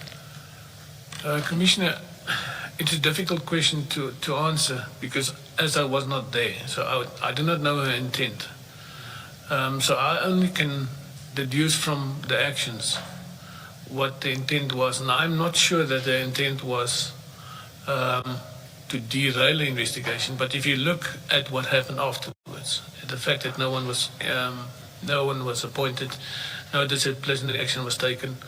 Commissioner, it's a difficult question to answer because as I was not there, so I do not know her intent. So I only can deduce from the actions what the intent was, and I'm not sure that the intent was to derail the investigation. But if you look at what happened afterwards, the fact that no one was appointed, no disciplinary action was taken,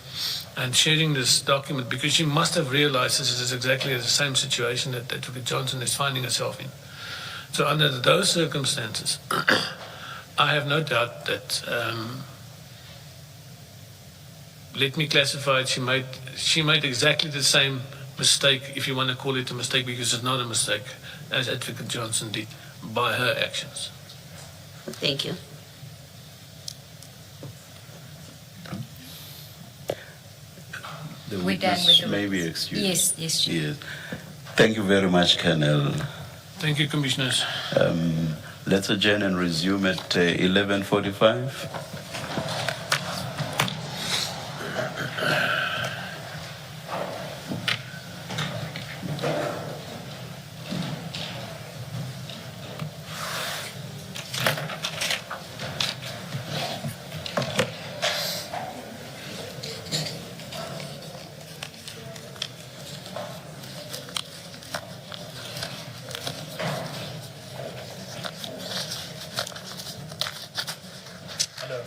and sharing this document, because she must have realized this is exactly the same situation that Advocate Johnson is finding herself in. So under those circumstances, I have no doubt that, let me classify it, she made exactly the same mistake, if you want to call it a mistake, because it's not a mistake, as Advocate Johnson did by her actions. Thank you. The We're done witness with the may be excused. Yes. Yes. Thank you very much, Colonel. Thank you, Commissioners. Let's adjourn and resume at 11:45. Hello.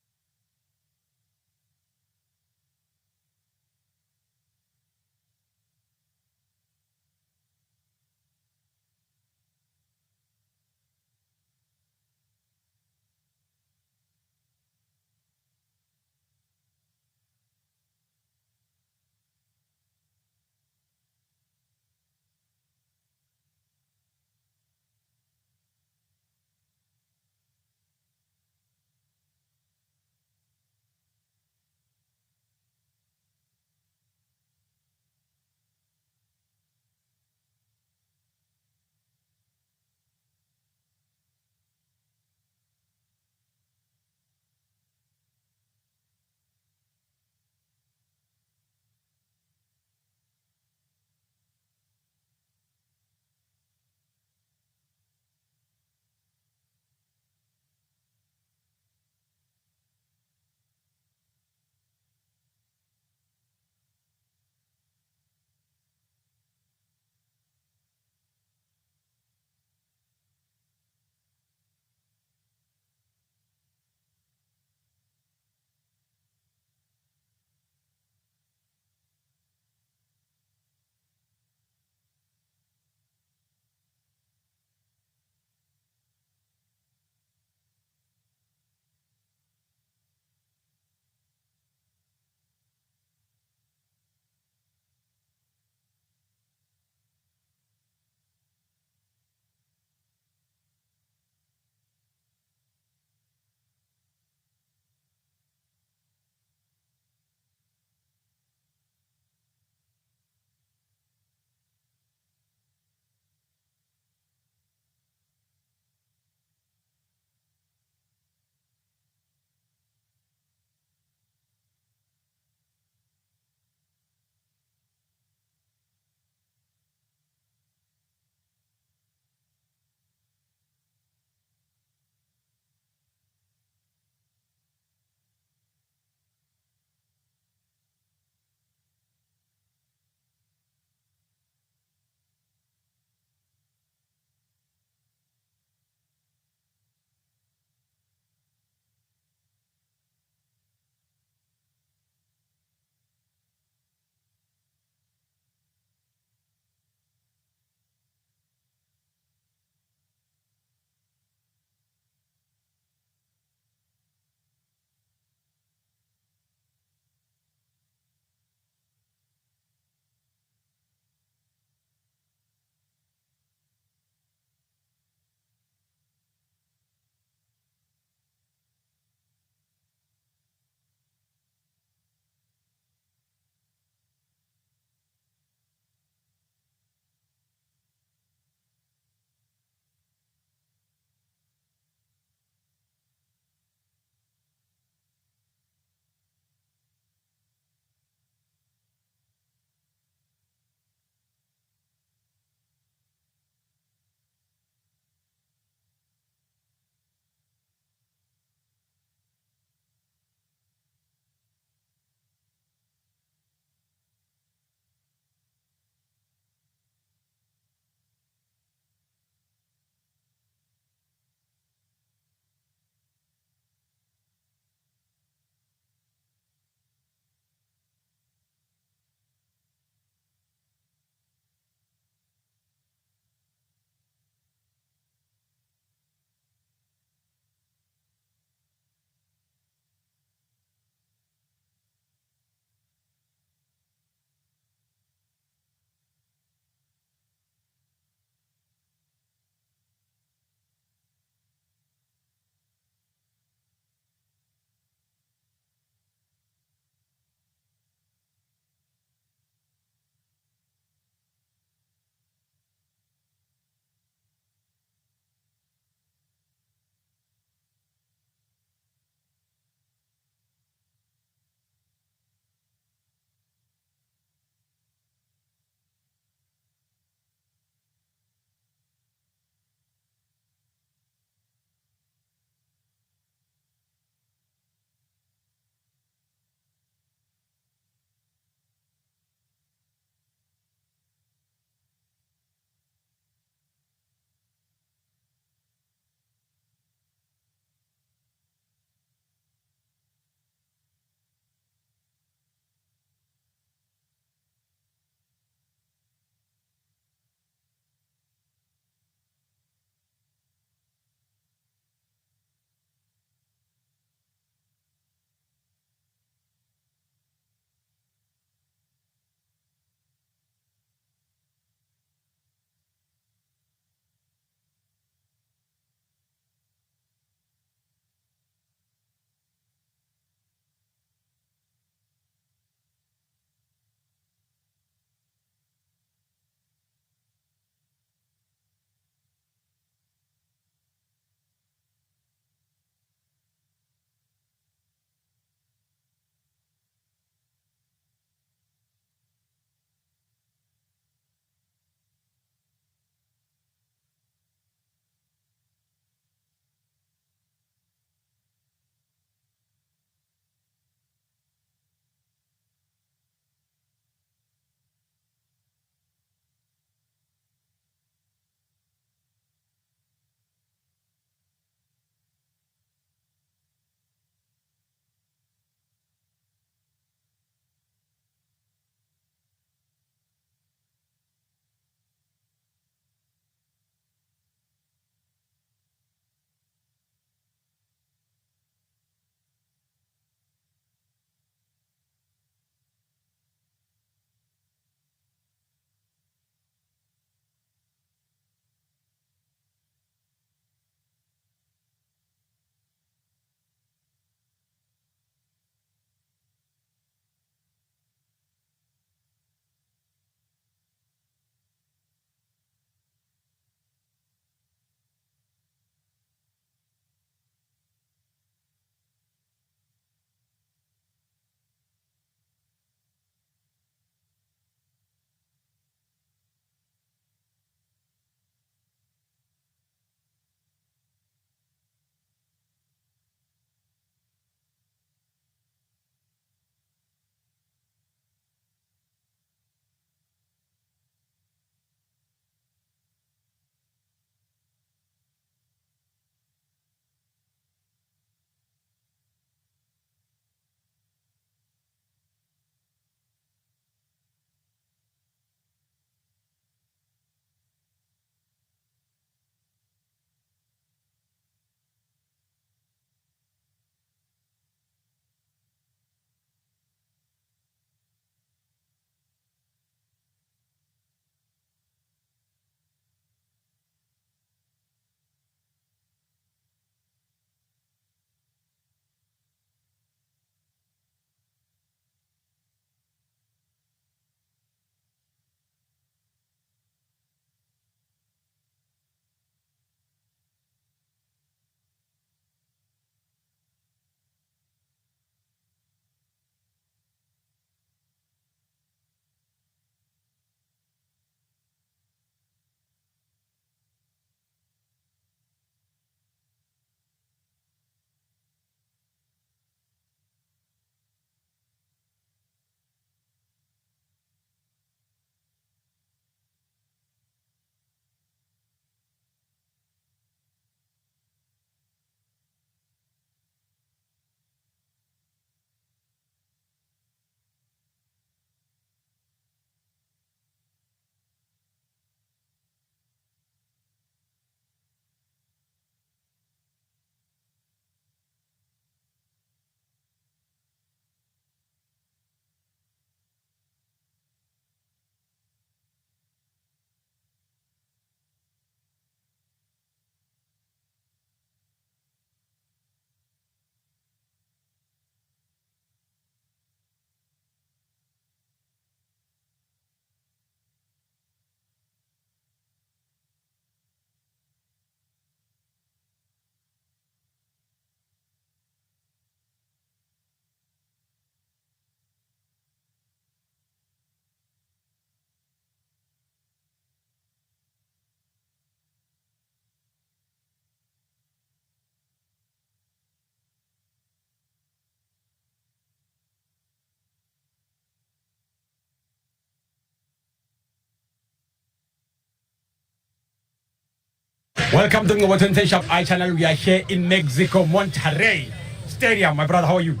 Welcome to 𝗠𝗤𝗏𝗏𝗏 Sharp Eye channel. We are here in Mexico, Monterrey Stadium. My brother, how are you?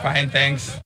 Fine, thanks.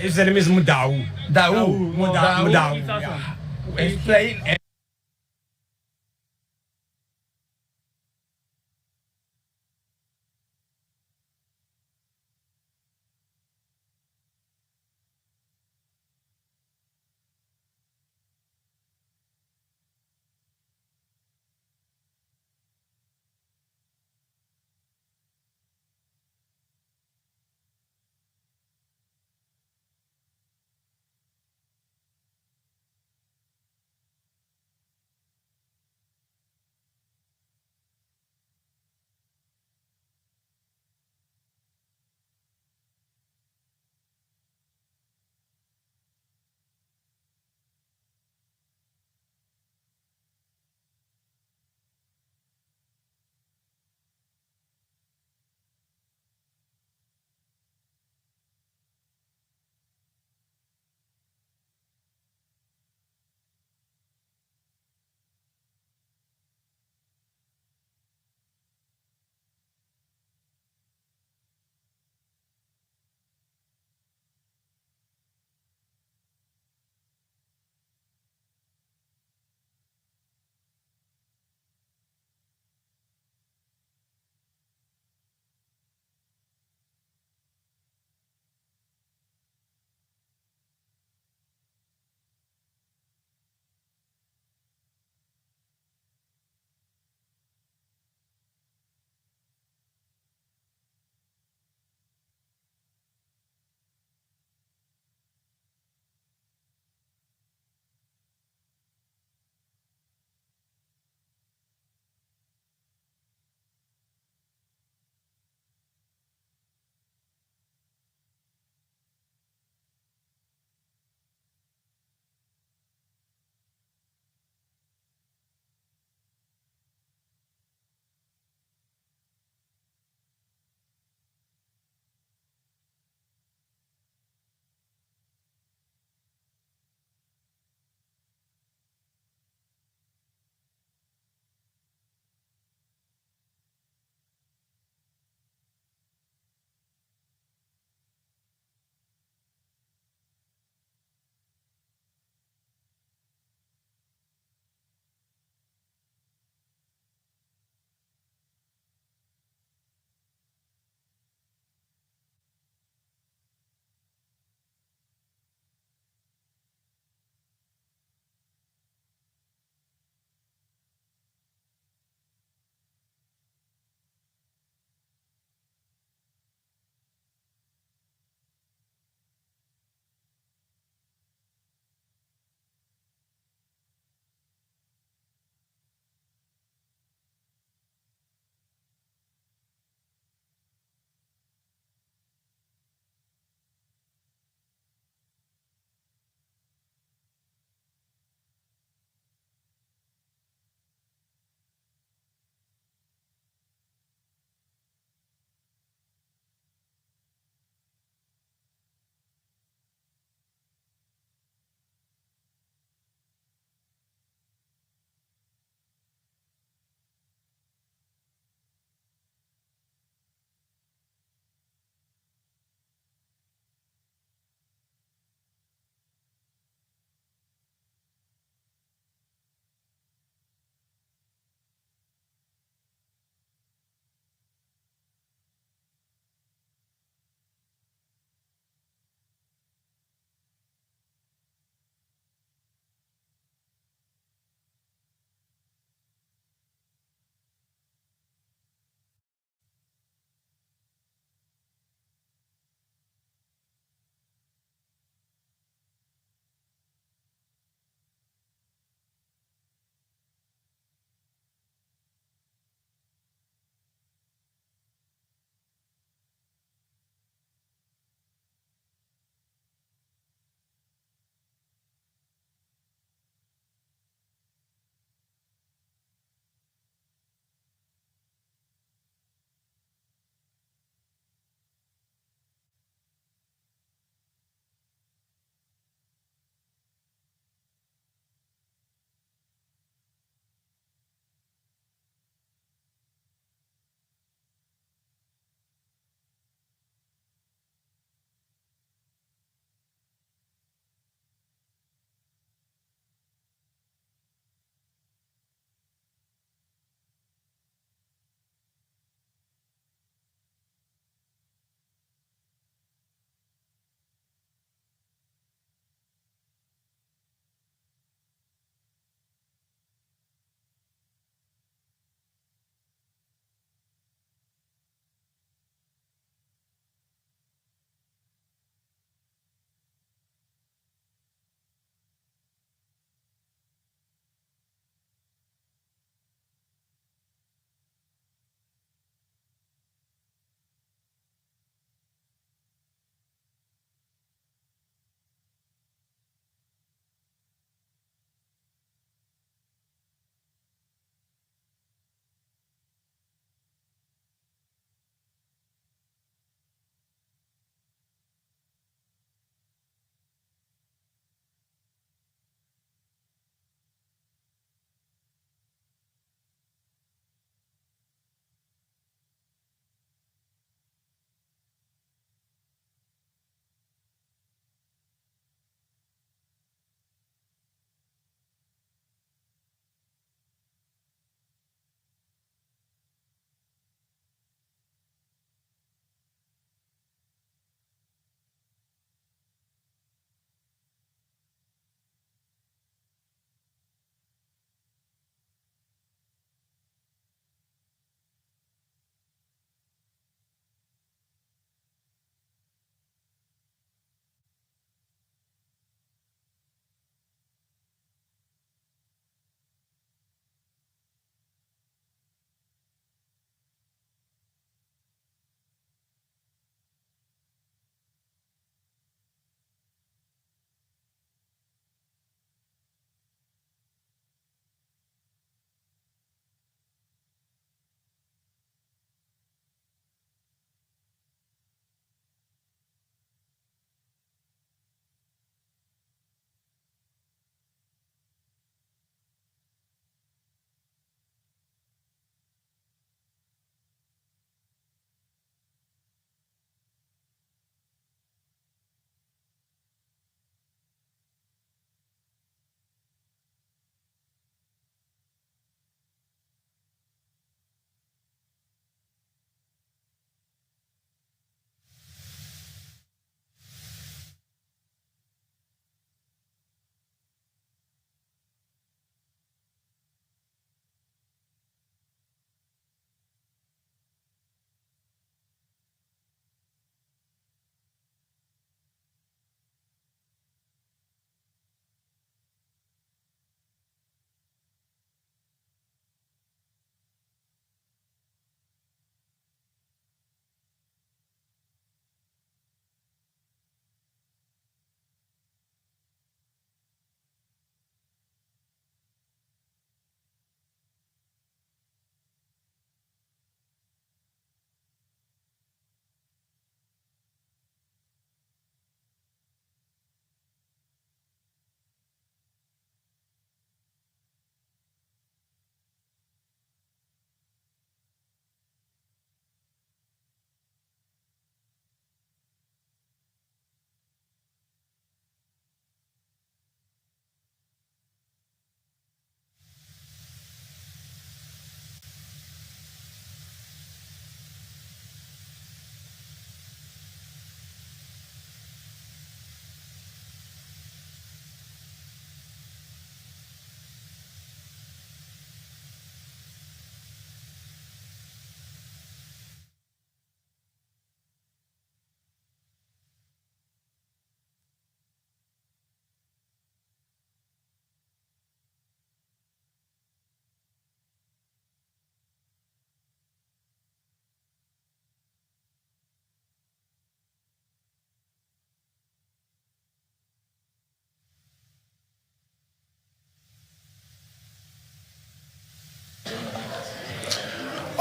His name is Mudau. Mudau. He's playing.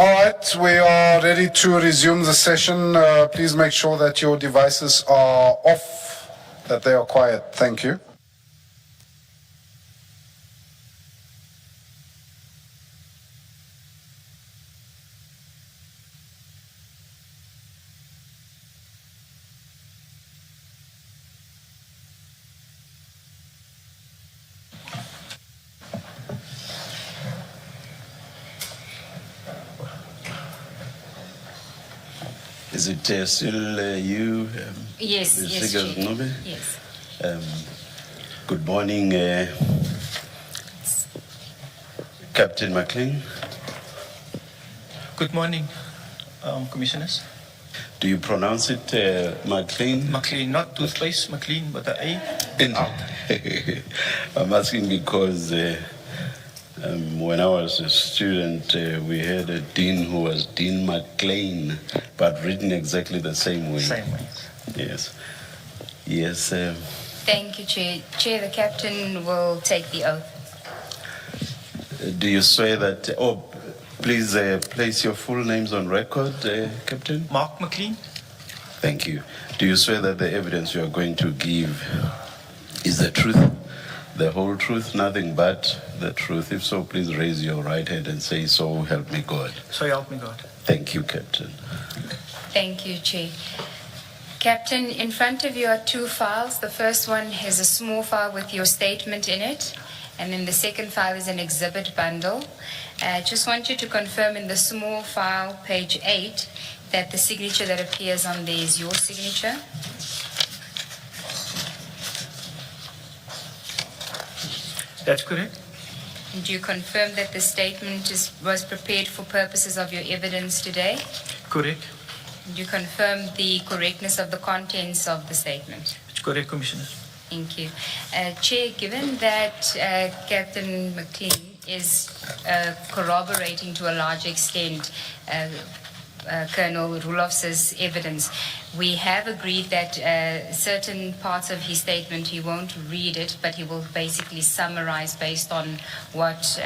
All right, we are ready to resume the session. Please make sure that your devices are off, that they are quiet. Thank you. Is it still you? Yes, yes, Chief? Yes. Good morning, Captain McLean. Good morning, Commissioners. Do you pronounce it McLean? McLean, not toothpaste, McLean, but the A. I'm asking because when I was a student, we had a dean who was Dean McLean, but written exactly the same way. Same way. Yes. Yes. Thank you, Chair. Chair, the captain will take the oath. Do you swear that? Oh, please place your full names on record, Captain. Mark McLean. Thank you. Do you swear that the evidence you are going to give is the truth, the whole truth, nothing but the truth? If so, please raise your right hand and say, "So help me God." So help me God. Thank you, Captain. Thank you, Chair. Captain, in front of you are two files. The first one has a small file with your statement in it, and then the second file is an exhibit bundle. I just want you to confirm in the small file, page 8, that the signature that appears on there is your signature. That's correct. And do you confirm that the statement was prepared for purposes of your evidence today? Correct. Do you confirm the correctness of the contents of the statement? It's correct, Commissioner. Thank you. Chair, given that Captain McLean is corroborating to a large extent Colonel Roelofse's evidence, we have agreed that certain parts of his statement, he won't read it, but he will basically summarize based on what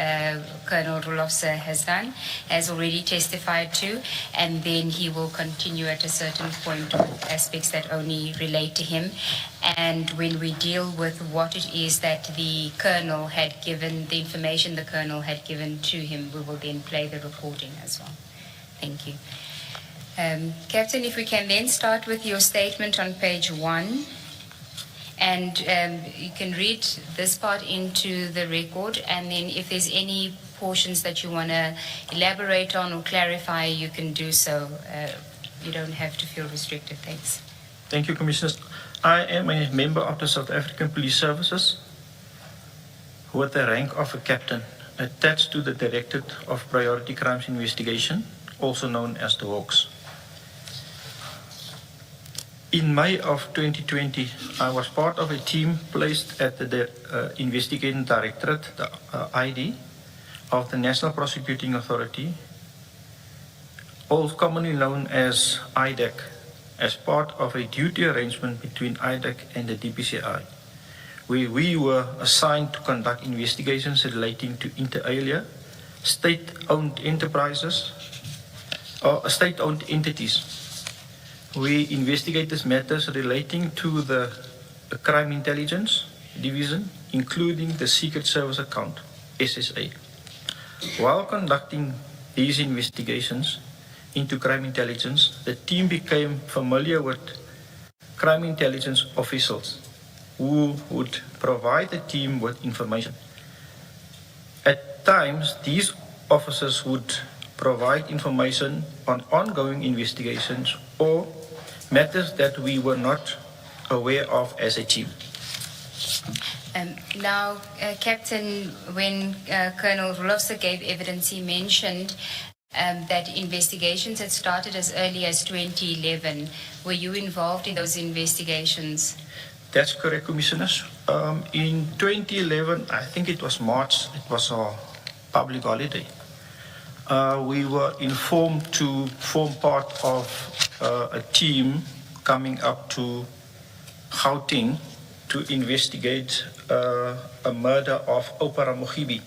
Colonel Roelofse has done, has already testified to, and then he will continue at a certain point with aspects that only relate to him. And when we deal with what it is that the Colonel had given, the information the Colonel had given to him, we will then play the recording as well. Thank you. Captain, if we can then start with your statement on page 1, and you can read this part into the record, and then if there's any portions that you want to elaborate on or clarify, you can do so. You don't have to feel restricted. Thanks. Thank you, Commissioners. I am a member of the South African Police Services with the rank of a captain attached to the Directorate of Priority Crimes Investigation, also known as the Hawks. In May of 2020, I was part of a team placed at the Investigating Directorate, the ID, of the National Prosecuting Authority, also commonly known as IDAC, as part of a duty arrangement between IDAC and the DPCI, where we were assigned to conduct investigations relating to inter alia, state-owned enterprises, or state-owned entities. We investigate these matters relating to the Crime Intelligence Division, including the Secret Service Account, SSA. While conducting these investigations into crime intelligence, the team became familiar with crime intelligence officials who would provide the team with information. At times, these officers would provide information on ongoing investigations or matters that we were not aware of as a team. Now, Captain, when Colonel Roelofse gave evidence, he mentioned that investigations had started as early as 2011. Were you involved in those investigations? That's correct, Commissioners. In 2011, I think it was March, it was a public holiday. We were informed to form part of a team coming up to Gauteng to investigate a murder of 𝗬𝗤𝗠𝗦𝗦𝗦𝗦𝗢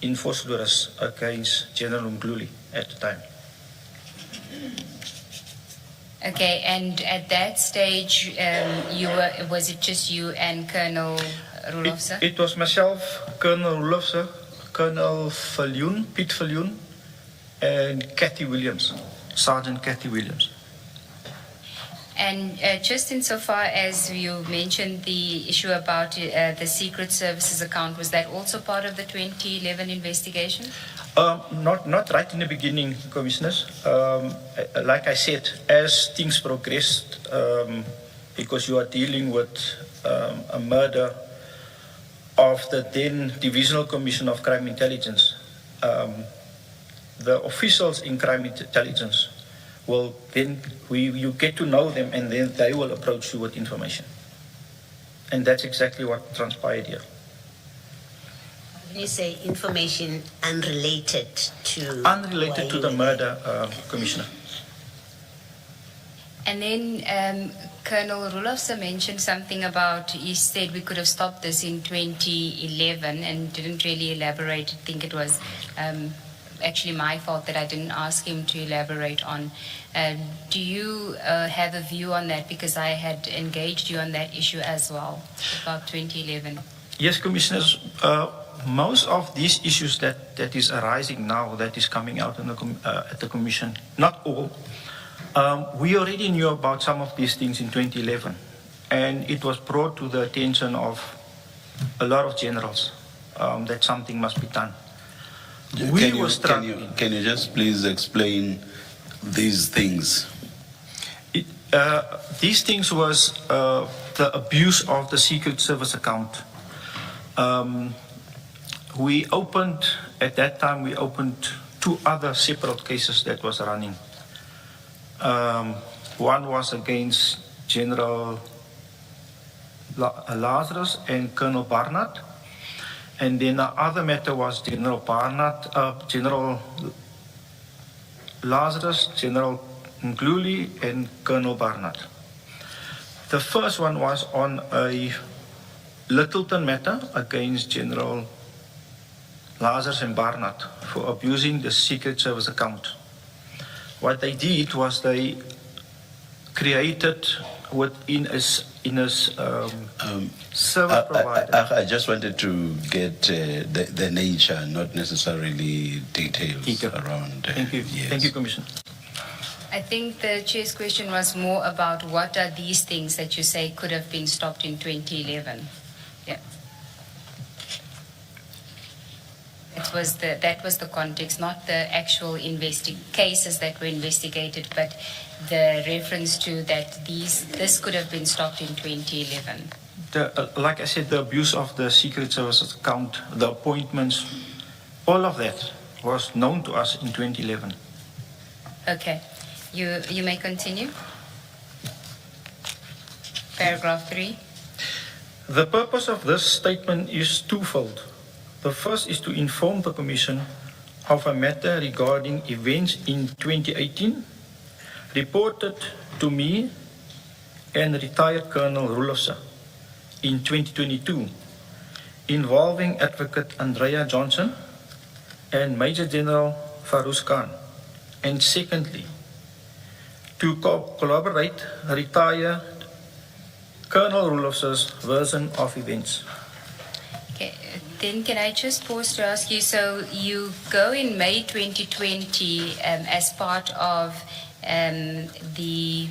in Vosloorus against General Ngcobo at the time. Okay, and at that stage, was it just you and Colonel Roelofse? It was myself, Colonel Roelofse, Colonel Piet Viljoen, and Kathy Williams, Sergeant Kathy Williams. And just insofar as you mentioned the issue about the Secret Services account, was that also part of the 2011 investigation? Not right in the beginning, Commissioners. Like I said, as things progressed, because you are dealing with a murder of the then Divisional Commission of Crime Intelligence, the officials in crime intelligence will then, you get to know them, and then they will approach you with information. And that's exactly what transpired here. When you say information unrelated to... Unrelated to the murder, Commissioner. And then Colonel Roelofse mentioned something about, he said we could have stopped this in 2011 and didn't really elaborate. I think it was actually my fault that I didn't ask him to elaborate on. Do you have a view on that? Because I had engaged you on that issue as well, about 2011. Yes, Commissioners. Most of these issues that is arising now, that is coming out in at the Commission, not all, we already knew about some of these things in 2011. And it was brought to the attention of a lot of generals that something must be done. Can you just please explain these things? These things was the abuse of the Secret Service account. At that time, we opened 2 other separate cases that was running. One was against General Lazarus and Colonel Barnard. And then the other matter was General Lazarus, General Ngcobo2010 and Colonel Barnard. The first one was on a Littleton matter against General Lazarus and Barnard for abusing the Secret Service account. What they did was they created within a service provider. I just wanted to get the nature, not necessarily details around. Thank you. Yes. Thank you, Commissioner. I think the Chair's question was more about what are these things that you say could have been stopped in 2011. Yeah. That was the context, not the actual cases that were investigated, but the reference to that this could have been stopped in 2011. Like I said, the abuse of the Secret Service account, the appointments, all of that was known to us in 2011. Okay. You may continue. Paragraph 3. The purpose of this statement is twofold. The first is to inform the Commission of a matter regarding events in 2018 reported to me and retired Colonel Roelofse in 2022 involving Advocate Andrea Johnson and Major General Farouz Khan. And secondly, to collaborate retired Colonel Roelofse's version of events. Okay, then can I just pause to ask you, so you go in May 2020 as part of the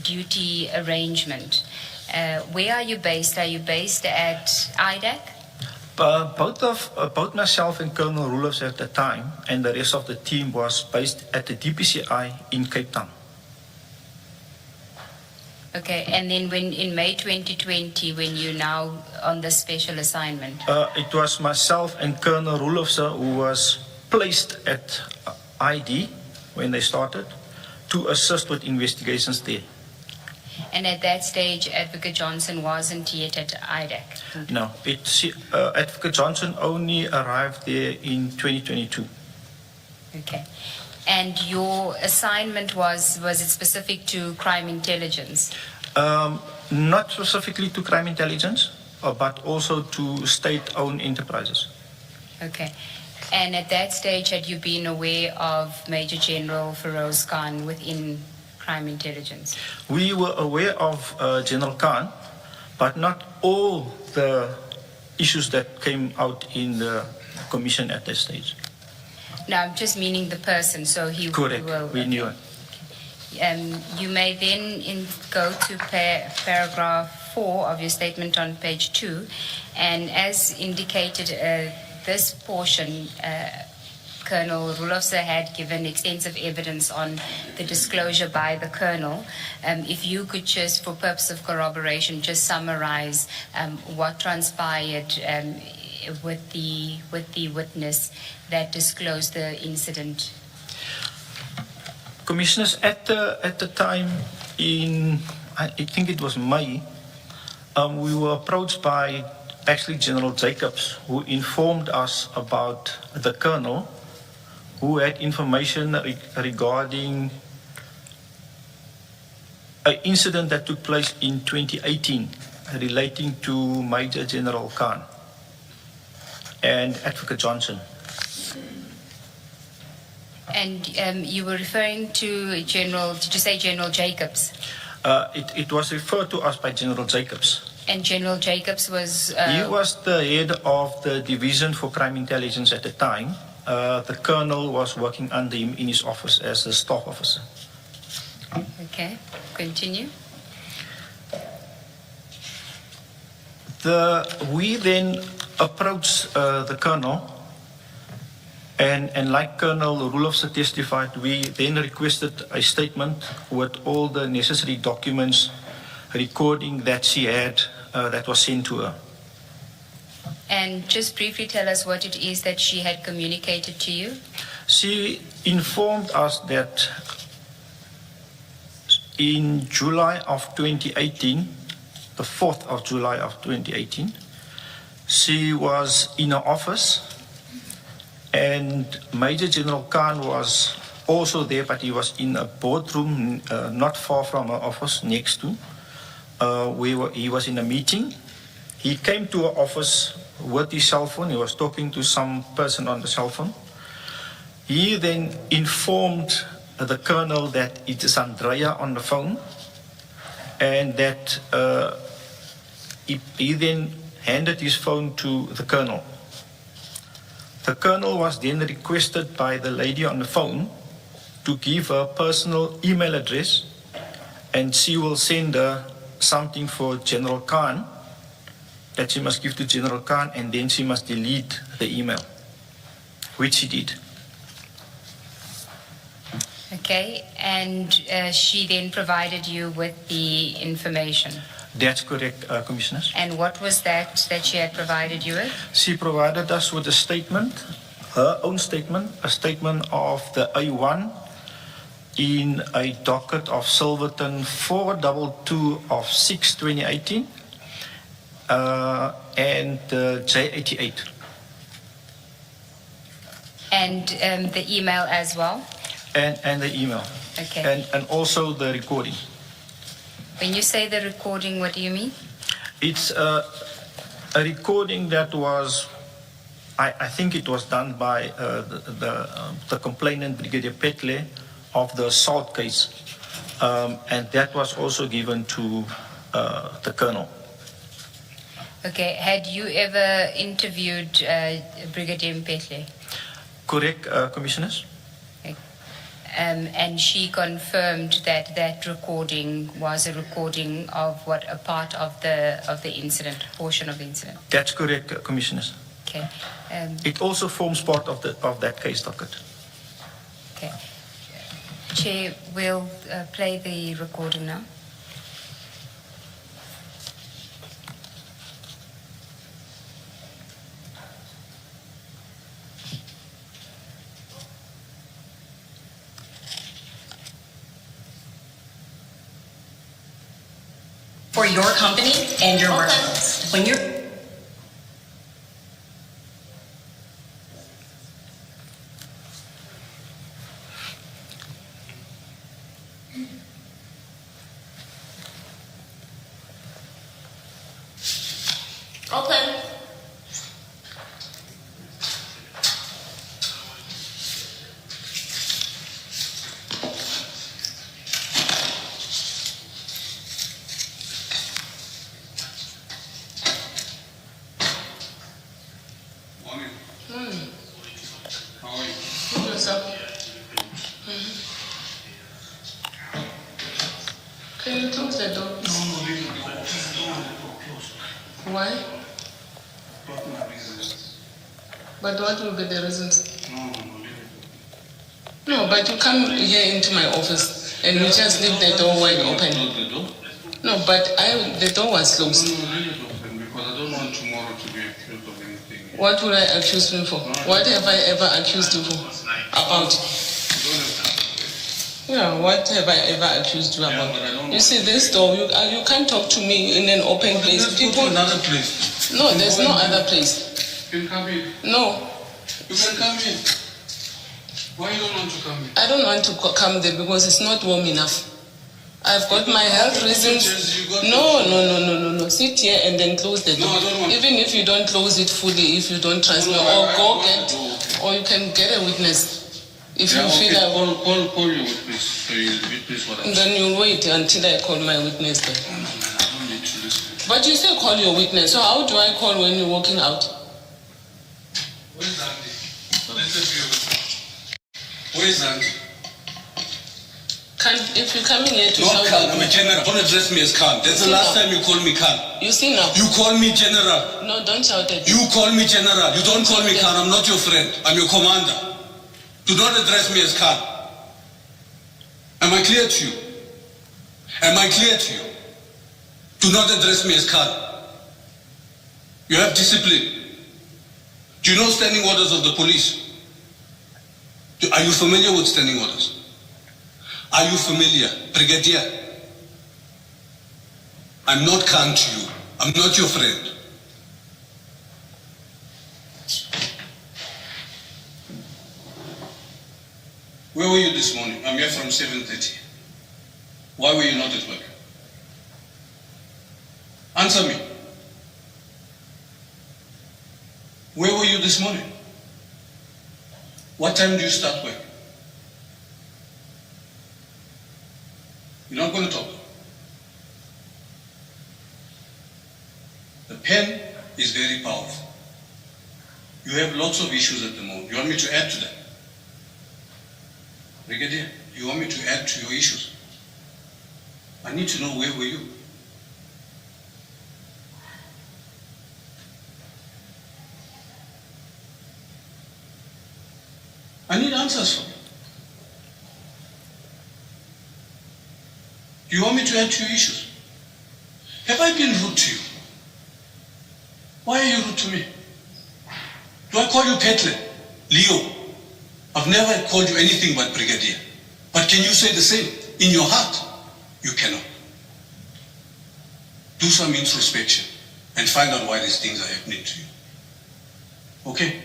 duty arrangement. Where are you based? Are you based at IDAC? Both myself and Colonel Roelofse at the time and the rest of the team was based at the DPCI in Cape Town. Okay, and then in May 2020, when you're now on the special assignment? It was myself and Colonel Roelofse who was placed at ID when they started to assist with investigations there. And at that stage, Advocate Johnson wasn't yet at IDAC? No, Advocate Johnson only arrived there in 2022. Okay. And your assignment was it specific to crime intelligence? Not specifically to crime intelligence, but also to state-owned enterprises. Okay. And at that stage, had you been aware of Major General Feroz Khan within crime intelligence? We were aware of General Khan, but not all the issues that came out in the commission at that stage. No, I'm just meaning the person, so he... Correct, we knew it. You may then go to paragraph 4 of your statement on page 2, and as indicated, this portion, Colonel Roelofse had given extensive evidence on the disclosure by the Colonel. If you could just, for purpose of corroboration, just summarize what transpired with the witness that disclosed the incident. Commissioners, at the time in, I think it was May, we were approached by actually General Jacobs, who informed us about the Colonel, who had information regarding an incident that took place in 2018 relating to Major General Khan and Advocate Johnson. And you were referring to General, did you say General Jacobs? It was referred to us by General Jacobs. And General Jacobs was... He was the head of the Division for Crime Intelligence at the time. The Colonel was working under him in his office as a staff officer. Okay, continue. We then approached the Colonel, and like Colonel Roelofse testified, we then requested a statement with all the necessary documents recording that she had that was sent to her. And just briefly tell us what it is that she had communicated to you. She informed us that in July of 2018, the 4th of July of 2018, she was in her office and Major General Khan was also there, but he was in a boardroom not far from her office, next to. He was in a meeting. He came to her office with his cell phone. He was talking to some person on the cell phone. He then informed the Colonel that it is Andrea on the phone, and that he then handed his phone to the Colonel. The Colonel was then requested by the lady on the phone to give her personal email address, and she will send her something for General Khan that she must give to General Khan, and then she must delete the email, which she did. Okay, and she then provided you with the information. That's correct, Commissioners. And what was that she had provided you with? She provided us with a statement, her own statement, a statement of the A1 in a docket of Silverton 422 of 6/2018 and J88. And the email as well? And the email. Okay. And also the recording. When you say the recording, what do you mean? It's a recording that was, I think it was done by the complainant, Brigadier Petle, of the assault case. And that was also given to the Colonel. Okay. Had you ever interviewed Brigadier Petle? Correct, Commissioners. And she confirmed that that recording was a recording of what, a part of the incident, portion of the incident. That's correct, Commissioners. Okay. It also forms part of that case docket. Okay. Chair, we'll play the recording now. For your company and your workforce. When you're can close the door. No, leave it. Why? What my reasons? But what will be the reasons? No, leave it. No, but you come here into my office and you just leave the door wide open. Close the door? No, but the door was closed. No, leave it open because I don't want tomorrow to be accused of anything. What would I accuse me for? What have I ever accused you for? About? Yeah, what have I ever accused you about? You see, this door, you can't talk to me in an open place. Let's go to another place. No, there's no other place. You can come in. No. You can come in. Why you don't want to come in? I don't want to come there because it's not warm enough. I've got my health reasons. No. Sit here and then close the door. No, I don't want Even if you don't close it fully, if you don't trust me, or go get, or you can get a witness. If you feel like... Call your witness. So you witness what I Then you'll wait until I call my witness then. I don't need to listen. But you say call your witness, so how do I call when you're walking out? Where's Andy? Where's Andy? If you're coming here to Not shout Khan, at I'm a me. general. Don't address me as Khan. That's the last time you called me Khan. You see now? You call me general. No, don't shout at me. You call me general. You don't call me Khan. I'm not your friend. I'm your commander. Do not address me as Khan. Am I clear to you? Am I clear to you? Do not address me as Khan. You have discipline. Do you know standing orders of the police? Are you familiar with standing orders? Are you familiar? Brigadier, I'm not kind to you. I'm not your friend. Where were you this morning? I'm here from 7:30. Why were you not at work? Answer me. Where were you this morning? What time do you start work? You're not going to talk. The pen is very powerful. You have lots of issues at the moment. You want me to add to them? Brigadier, you want me to add to your issues? I need to know where were you? I need answers from you. Do you want me to add to your issues? Have I been rude to you? Why are you rude to me? Do I call you Petle? Leo? I've never called you anything but Brigadier. But can you say the same? In your heart, you cannot. Do some introspection and find out why these things are happening to you. Okay?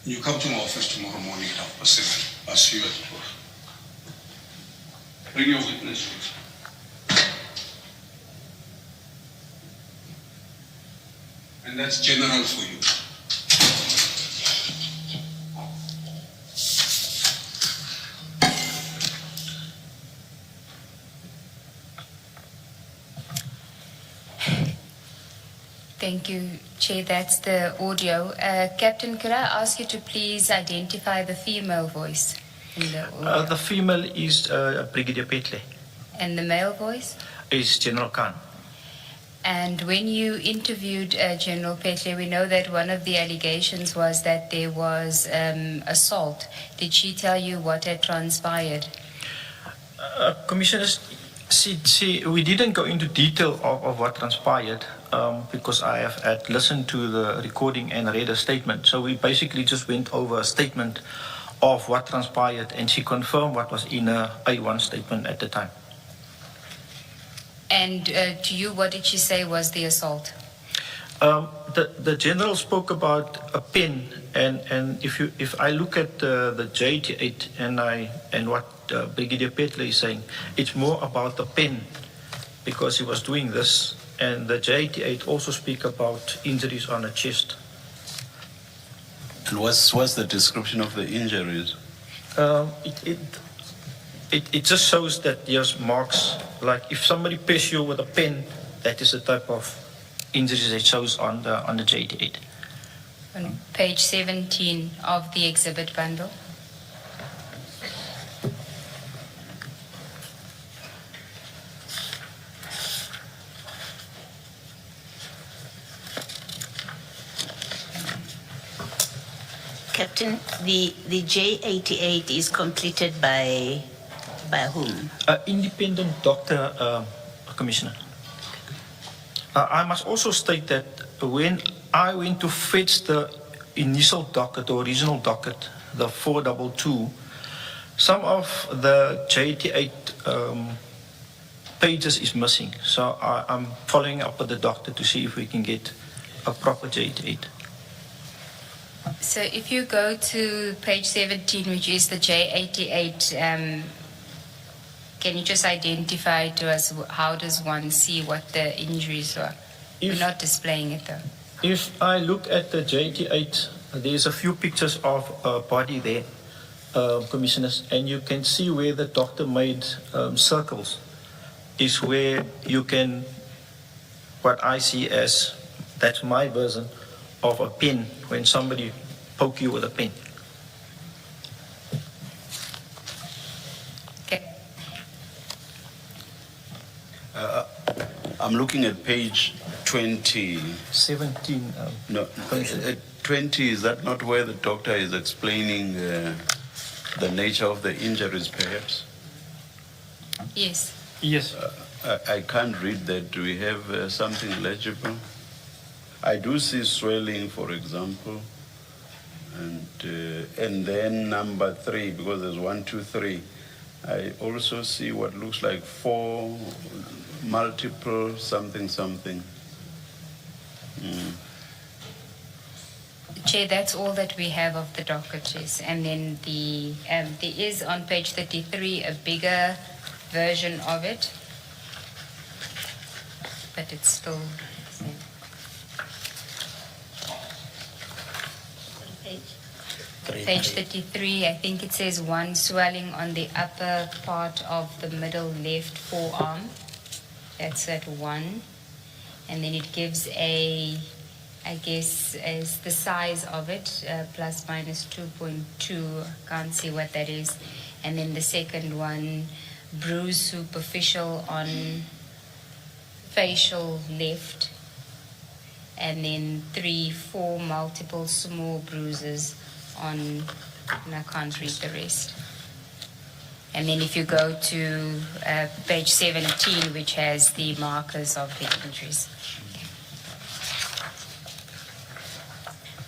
You come to my office tomorrow morning at 7:30. I'll see you at the door. Bring your witness, please. And that's general for you. Thank you, Chair. That's the audio. Captain, could I ask you to please identify the female voice in the audio? The female is Brigadier Petle. And the male voice? Is General Khan. And when you interviewed General Petle, we know that one of the allegations was that there was assault. Did she tell you what had transpired? Commissioners, see, we didn't go into detail of what transpired because I have had listened to the recording and read a statement. So we basically just went over a statement of what transpired, and she confirmed what was in her A1 statement at the time. And to you, what did she say was the assault? The general spoke about a pen, and if I look at the J88 and what Brigadier Petle is saying, it's more about the pen because he was doing this, and the J88 also speak about injuries on the chest. And what's the description of the injuries? It just shows that there's marks, like if somebody pierces you with a pen, that is the type of injuries that shows on the J88. On page 17 of the exhibit bundle. Captain, the J88 is completed by whom? Independent doctor, Commissioner. I must also state that when I went to fetch the initial docket or original docket, the 422, some of the J88 pages is missing. So I'm following up with the doctor to see if we can get a proper J88. So if you go to page 17, which is the J88, can you just identify to us how does one see what the injuries were? You're not displaying it though. If I look at the J88, there's a few pictures of a body there, Commissioners, and you can see where the doctor made circles is where you can, what I see as, that's my version of a pin when somebody poke you with a pin. Okay. I'm looking at page 20. 17. No, 20, is that not where the doctor is explaining the nature of the injuries, perhaps? Yes. Yes. I can't read that. Do we have something legible? I do see swelling, for example, and then number 3, because there's 1, 2, 3. I also see what looks like 4 multiple something. Chair, that's all that we have of the docket, yes. And then there is on page 33 a bigger version of it, but it's still the same. Page 33, I think it says 1 swelling on the upper part of the middle left forearm. That's at 1. And then it gives I guess, as the size of it, plus minus 2.2. Can't see what that is. And then the second one, bruise superficial on facial left. And then 3, 4 multiple small bruises on, and I can't read the rest. And then if you go to page 17, which has the markers of the injuries.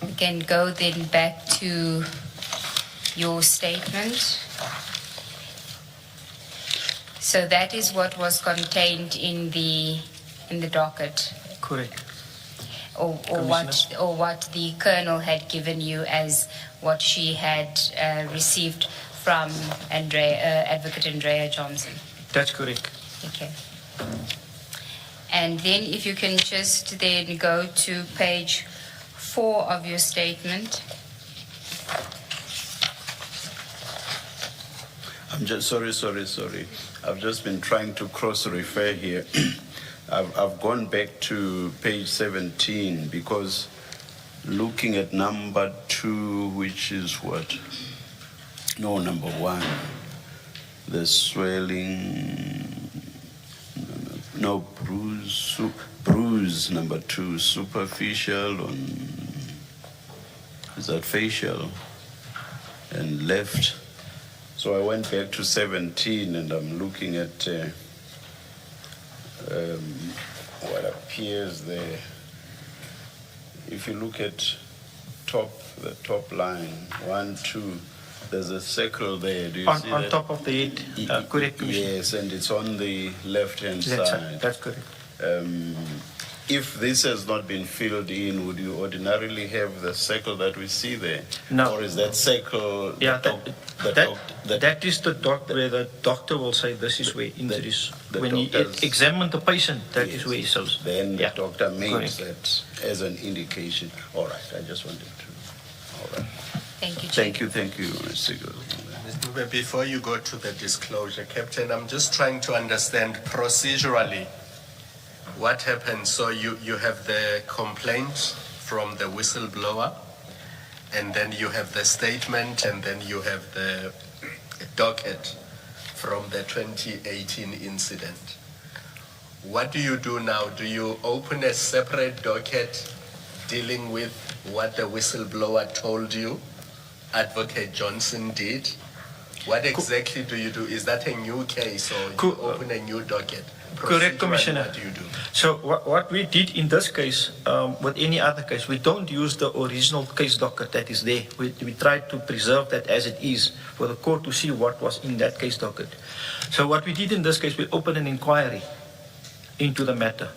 We can go then back to your statement. So that is what was contained in the docket. Correct. Or what the colonel had given you as what she had received from Advocate Andrea Johnson. That's correct. Okay. And then if you can just then go to page 4 of your statement. I'm just sorry. I've just been trying to cross-refer here. I've gone back to page 17 because looking at number 2, which is what? No, number 1. The swelling, no, bruise, number 2, superficial on, is that facial? And left. So I went back to 17 and I'm looking at what appears there. If you look at the top line, 1, 2, there's a circle there. Do you see that? On top of the head, correct. Yes, and it's on the left-hand side. That's correct. If this has not been filled in, would you ordinarily have the circle that we see there? No. Or is that circle? Yeah, that is the doc where the doctor will say this is where injuries. When he examines the patient, that is where he shows. Then the doctor makes that as an indication. All right, I just wanted to. All right. Thank you, Thank you, Mr. Mr. Before you go to the disclosure, Captain, I'm just trying to understand procedurally what happens. So you have the complaint from the whistleblower, and then you have the statement, and then you have the docket from the 2018 incident. What do you do now? Do you open a separate docket dealing with what the whistleblower told you Advocate Johnson did? What exactly do you do? Is that a new case or you open a new docket? Correct, Commissioner. What do you do? So what we did in this case, with any other case, we don't use the original case docket that is there. We try to preserve that as it is for the court to see what was in that case docket. So what we did in this case, we opened an inquiry into the matter.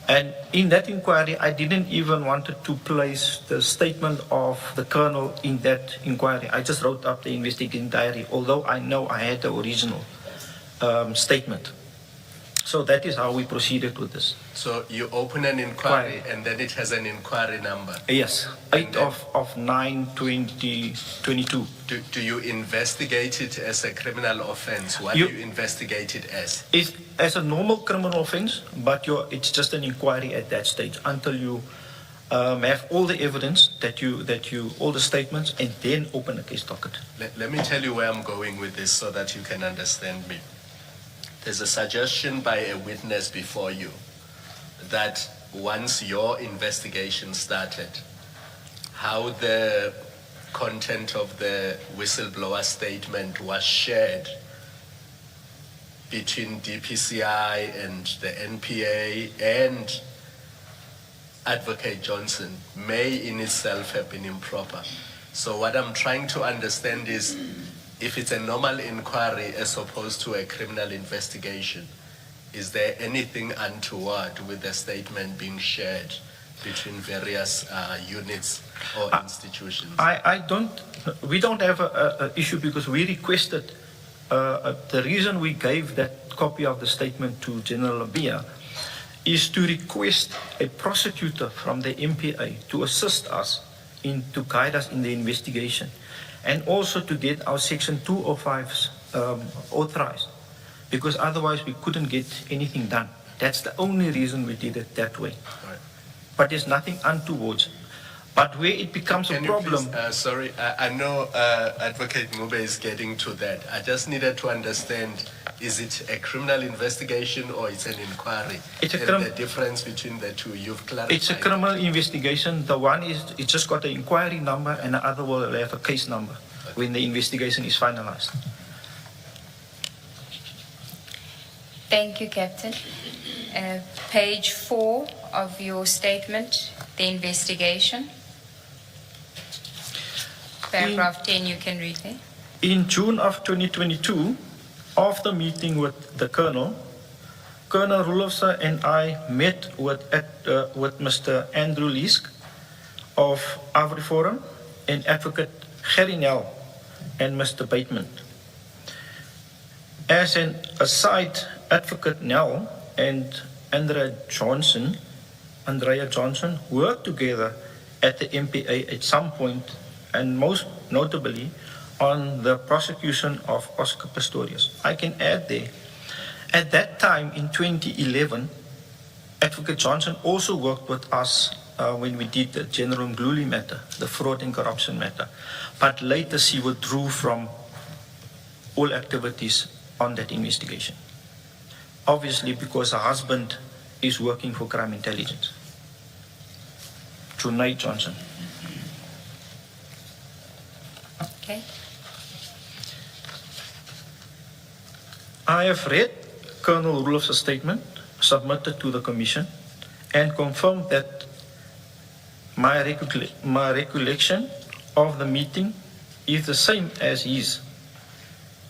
And in that inquiry, I didn't even want to place the statement of the colonel in that inquiry. I just wrote up the investigating diary, although I know I had the original statement. So that is how we proceeded with this. So you open an inquiry and then it has an inquiry number? Yes, 8 of 9/2022. Do you investigate it as a criminal offense? What do you investigate it as? It's as a normal criminal offense, but it's just an inquiry at that stage until you have all the evidence all the statements, and then open a case docket. Let me tell you where I'm going with this so that you can understand me. There's a suggestion by a witness before you that once your investigation started, how the content of the whistleblower statement was shared between DPCI and the NPA and Advocate Johnson may in itself have been improper. So what I'm trying to understand is, if it's a normal inquiry as opposed to a criminal investigation, is there anything untoward with the statement being shared between various units or institutions? We don't have an issue because we requested, the reason we gave that copy of the statement to General Labia is to request a prosecutor from the MPA to assist us, to guide us in the investigation, and also to get our Section 205s authorized, because otherwise we couldn't get anything done. That's the only reason we did it that way. Right. But there's nothing untoward. But where it becomes a problem... Sorry, I know Advocate Ngcobo is getting to that. I just needed to understand, is it a criminal investigation or it's an inquiry? It's the difference between the two, you've clarified. It's a criminal investigation. The one is, it's just got an inquiry number, and the other will have a case number when the investigation is finalized. Thank you, Captain. Page 4 of your statement, the investigation. Paragraph 10, you can read there. In June of 2022, after meeting with the Colonel Roelofse and I met with Mr. Andrew Leesk of AfriForum and Advocate Gerrie Nel and Mr. Bateman. As an aside, Advocate Nel and Andrea Johnson worked together at the MPA at some point, and most notably on the prosecution of Oscar Pistorius. I can add there, at that time in 2011, Advocate Johnson also worked with us when we did the General Ngcobo matter, the fraud and corruption matter, but later she withdrew from all activities on that investigation. Obviously because her husband is working for crime intelligence. Junaid Johnson. Okay. I have read Colonel Roelofse's statement submitted to the Commission and confirmed that my recollection of the meeting is the same as his,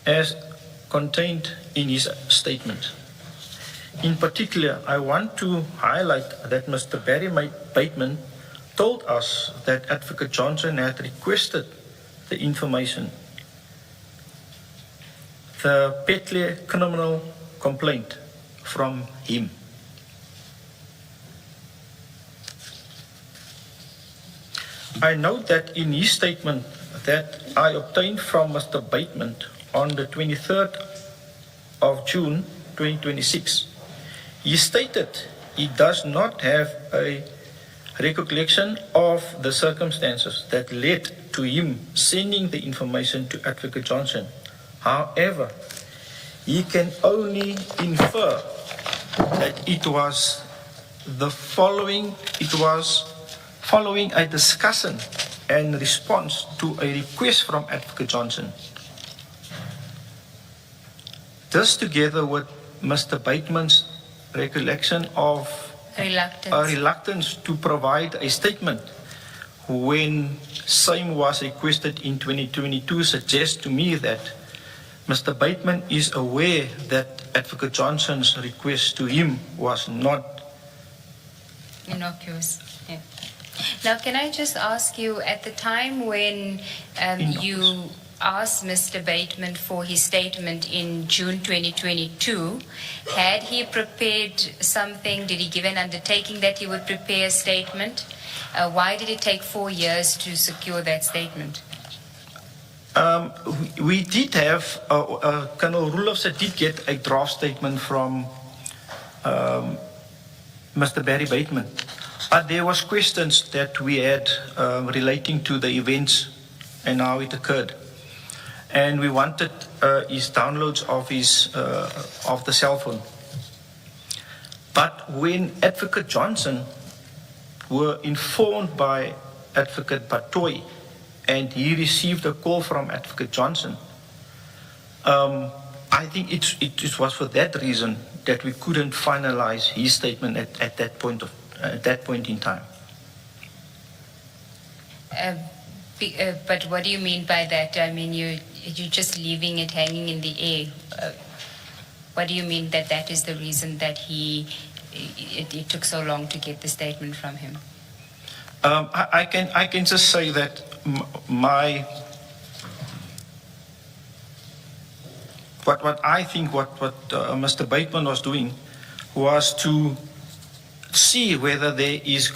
as contained in his statement. In particular, I want to highlight that Mr. Barry Bateman told us that Advocate Johnson had requested the information, the 𝗓𝗓𝗓𝗓𝗓 criminal complaint, from him. I note that in his statement that I obtained from Mr. Bateman on the 23rd of June 2026, he stated he does not have a recollection of the circumstances that led to him sending the information to Advocate Johnson. However, he can only infer that it was following a discussion and response to a request from Advocate Johnson. This, together with Mr. Bateman's recollection of reluctance to provide a statement when same was requested in 2022, suggests to me that Mr. Bateman is aware that Advocate Johnson's request to him was not innocuous. Yeah. Now, can I just ask you, at the time when you asked Mr. Bateman for his statement in June 2022, had he prepared something? Did he give an undertaking that he would prepare a statement? Why did it take 4 years to secure that statement? We did have, Colonel Roelofse did get a draft statement from Mr. Barry Bateman. But there was questions that we had relating to the events and how it occurred. And we wanted his downloads of his of the cell phone. But when Advocate Johnson were informed by Advocate Batoy, and he received a call from Advocate Johnson, I think it was for that reason that we couldn't finalize his statement at that point in time. But what do you mean by that? I mean, you're just leaving it hanging in the air. What do you mean that is the reason that it took so long to get the statement from him? I can just say that what I think Mr. Bateman was doing was to see whether there is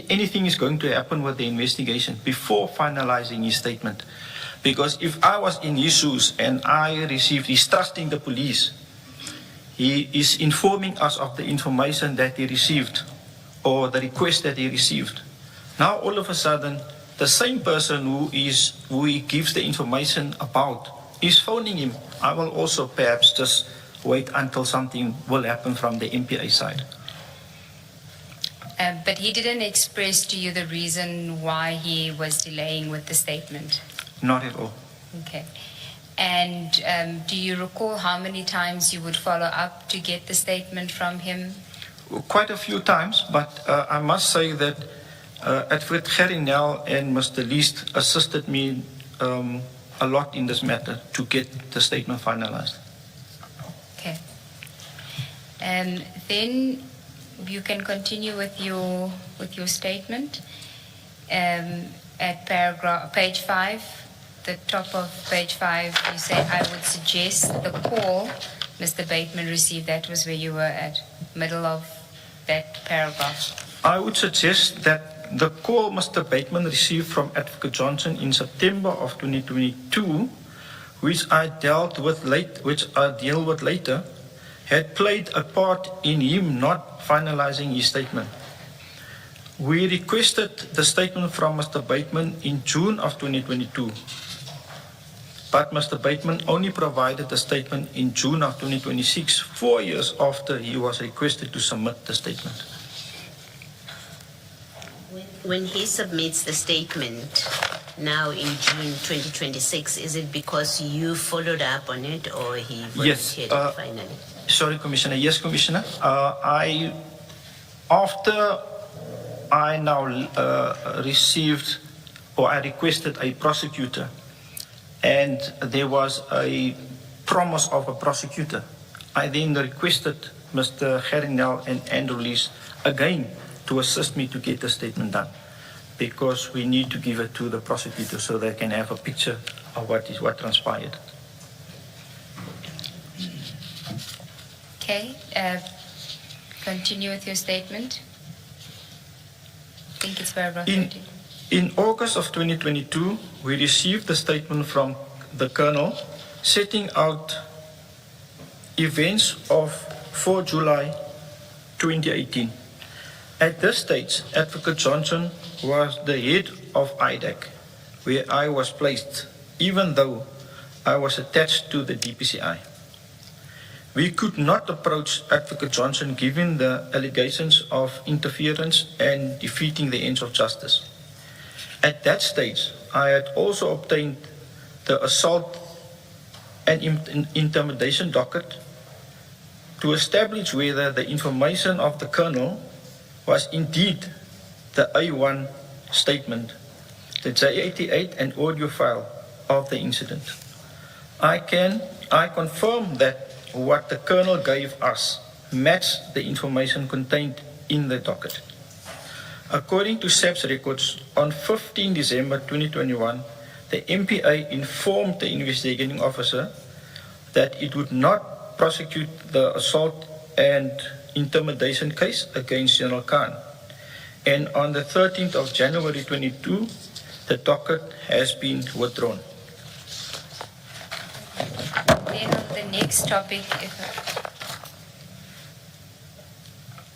anything is going to happen with the investigation before finalizing his statement. Because if I was in his shoes and he's trusting the police, he is informing us of the information that he received or the request that he received. Now all of a sudden, the same person who he gives the information about is phoning him. I will also perhaps just wait until something will happen from the MPA side. But he didn't express to you the reason why he was delaying with the statement? Not at all. Okay. And do you recall how many times you would follow up to get the statement from him? Quite a few times, but I must say that Advocate 𝗓𝗓𝗟𝗟𝗓 and Mr. Least assisted me a lot in this matter to get the statement finalized. Okay. And then you can continue with your statement. At page 5, the top of page 5, you say, I would suggest the call Mr. Bateman received. That was where you were at, middle of that paragraph. I would suggest that the call Mr. Bateman received from Advocate Johnson in September of 2022, which I deal with later, had played a part in him not finalizing his statement. We requested the statement from Mr. Bateman in June of 2022, but Mr. Bateman only provided the statement in June of 2026, 4 years after he was requested to submit the statement. When he submits the statement now in June 2026, is it because you followed up on it or he volunteered it finally? Sorry, Commissioner. Yes, Commissioner. After I now received or I requested a prosecutor and there was a promise of a prosecutor, I then requested Mr. 𝗓𝗓𝗟𝗟𝗓 and Andrew Lees again to assist me to get the statement done, because we need to give it to the prosecutor so they can have a picture of what transpired. Okay, continue with your statement. I think it's paragraph 30. In August of 2022, we received the statement from the Colonel setting out events of 4 July 2018. At this stage, Advocate Johnson was the head of IDAC, where I was placed, even though I was attached to the DPCI. We could not approach Advocate Johnson given the allegations of interference and defeating the ends of justice. At that stage, I had also obtained the assault and intimidation docket to establish whether the information of the colonel was indeed the A1 statement, the J88 and audio file of the incident. I confirm that what the colonel gave us matched the information contained in the docket. According to SAP's records, on 15 December 2021, the MPA informed the investigating officer that it would not prosecute the assault and intimidation case against General Khan. And on the 13th of January 22, the docket has been withdrawn. Then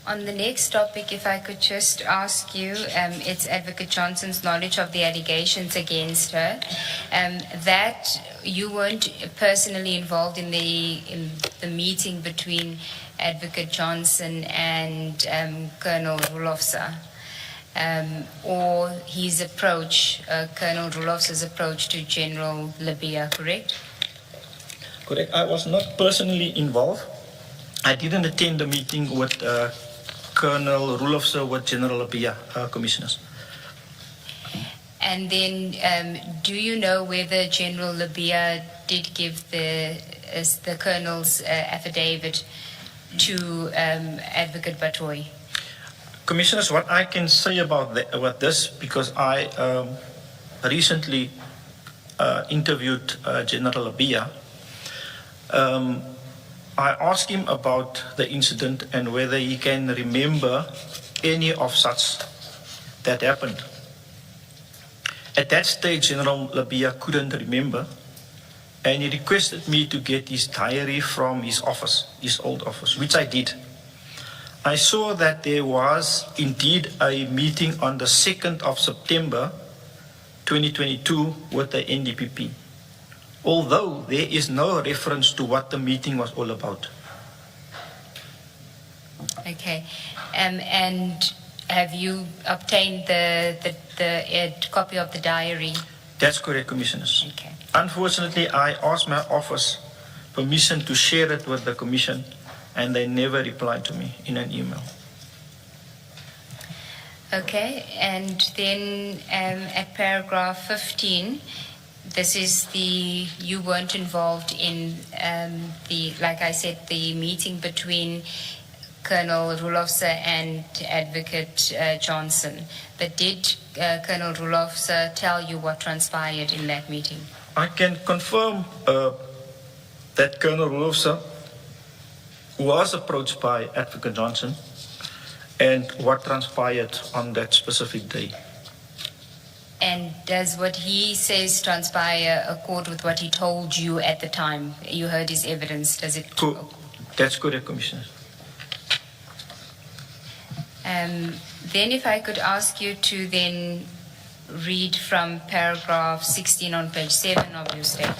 on the next topic, if I could just ask you, it's Advocate Johnson's knowledge of the allegations against her, that you weren't personally involved in the meeting between Advocate Johnson and Colonel Rulofsa, or his approach, Colonel Rulofsa's approach to General Labia, correct? Correct. I was not personally involved. I didn't attend the meeting with Colonel Rulofsa with General Labia commissioners. And then, do you know whether General Labia did give the Colonel's affidavit to Advocate Batoy? Commissioners, what I can say about this, because I recently interviewed General Labia, I asked him about the incident and whether he can remember any of such that happened. At that stage, General Labia couldn't remember, and he requested me to get his diary from his office, his old office, which I did. I saw that there was indeed a meeting on the 2nd of September 2022 with the NDPP, although there is no reference to what the meeting was all about. Okay, and have you obtained the copy of the diary? That's correct, Commissioners. Okay. Unfortunately, I asked my office permission to share it with the Commission, and they never replied to me in an email. Okay, and then at paragraph 15, this is you weren't involved in like I said, the meeting between Colonel Rulofsa and Advocate Johnson. But did Colonel Rulofsa tell you what transpired in that meeting? I can confirm that Colonel Rulofsa was approached by Advocate Johnson and what transpired on that specific day. And does what he says transpire accord with what he told you at the time? You heard his evidence. Does it? That's correct, Commissioner. Then if I could ask you to then read from paragraph 16 on page 7 of your statement.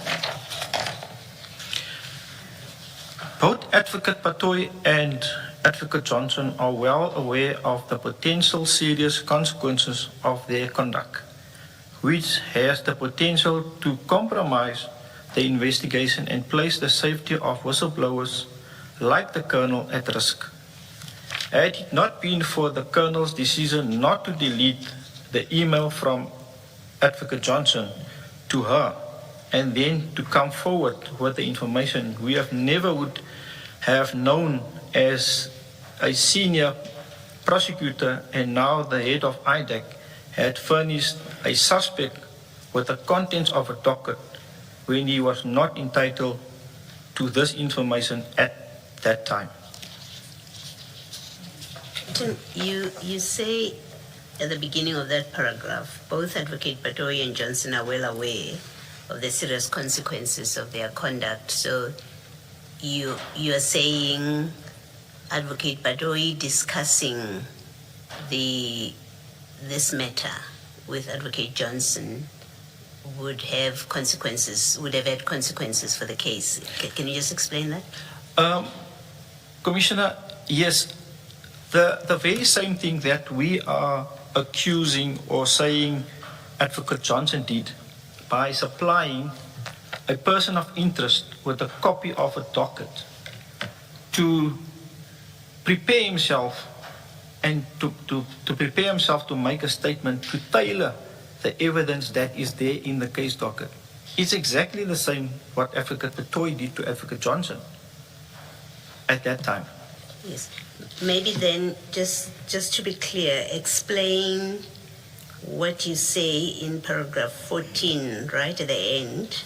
Both Advocate Batoy and Advocate Johnson are well aware of the potential serious consequences of their conduct, which has the potential to compromise the investigation and place the safety of whistleblowers like the Colonel at risk. Had it not been for the Colonel's decision not to delete the email from Advocate Johnson to her and then to come forward with the information, we have never would have known as a senior prosecutor and now the head of IDEC had furnished a suspect with the contents of a docket when he was not entitled to this information at that time. You say at the beginning of that paragraph, both Advocate Batoy and Johnson are well aware of the serious consequences of their conduct. So you are saying Advocate Batoy discussing this matter with Advocate Johnson would have had consequences for the case. Can you just explain that? Commissioner, yes. The very same thing that we are accusing or saying Advocate Johnson did by supplying a person of interest with a copy of a docket to prepare himself and to prepare himself to make a statement to tailor the evidence that is there in the case docket. It's exactly the same what Advocate 𝗏𝗏𝗏𝗏 did to Advocate Johnson at that time. Yes. Maybe then, just to be clear, explain what you say in paragraph 14, right at the end.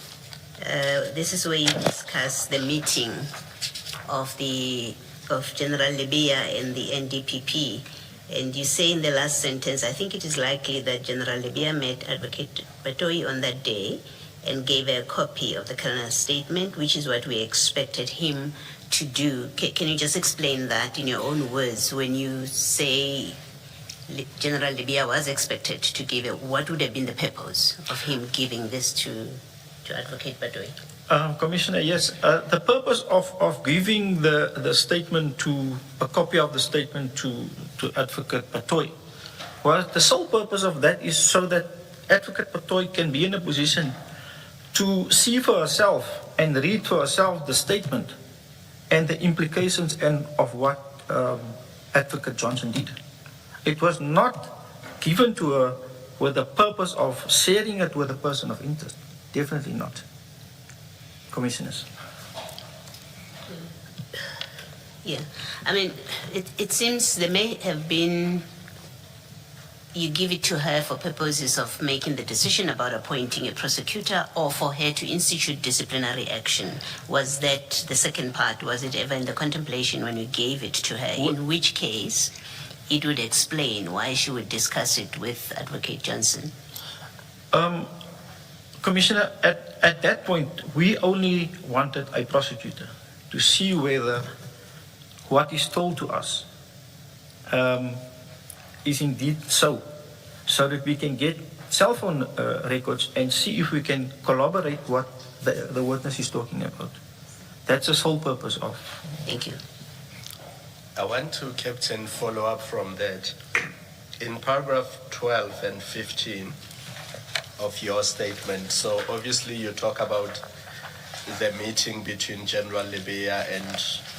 This is where you discuss the meeting of General Libya and the NDPP. And you say in the last sentence, I think it is likely that General Libya met Advocate 𝗏𝗏𝗏𝗏 on that day and gave a copy of the coroner's statement, which is what we expected him to do. Can you just explain that in your own words when you say General Libya was expected to give it? What would have been the purpose of him giving this to Advocate 𝗏𝗏𝗏𝗏? Commissioner, yes. The purpose of giving the statement to, a copy of the statement to Advocate 𝗏𝗏𝗏𝗏, well, the sole purpose of that is so that Advocate 𝗏𝗏𝗏𝗏 can be in a position to see for herself and read for herself the statement and the implications and of what Advocate Johnson did. It was not given to her with the purpose of sharing it with a person of interest. Definitely not. Commissioners. Yeah, I mean, it seems there may have been, you give it to her for purposes of making the decision about appointing a prosecutor or for her to institute disciplinary action. Was that the second part? Was it ever in the contemplation when you gave it to her? In which case, it would explain why she would discuss it with Advocate Johnson. Commissioner, at that point, we only wanted a prosecutor to see whether what is told to us is indeed so that we can get cell phone records and see if we can corroborate what the witness is talking about. That's the sole purpose of. Thank you. I want to, Captain, follow up from that. In paragraph 12 and 15 of your statement, so obviously you talk about the meeting between General Libya and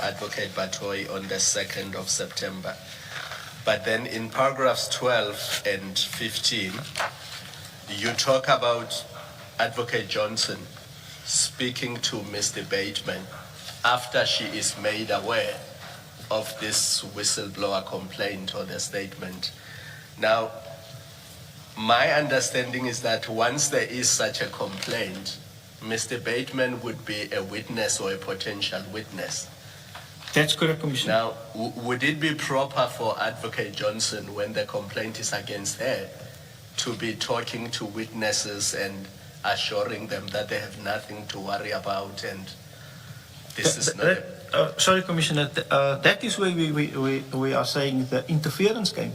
Advocate 𝗏𝗏𝗏𝗏𝗏 on the 2nd of September. But then in paragraphs 12 and 15, you talk about Advocate Johnson speaking to Mr. Bateman after she is made aware of this whistleblower complaint or the statement. Now, my understanding is that once there is such a complaint, Mr. Bateman would be a witness or a potential witness. That's correct, Commissioner. Now, would it be proper for Advocate Johnson, when the complaint is against her, to be talking to witnesses and assuring them that they have nothing to worry about and this is not... sorry, Commissioner, that is where we are saying the interference came,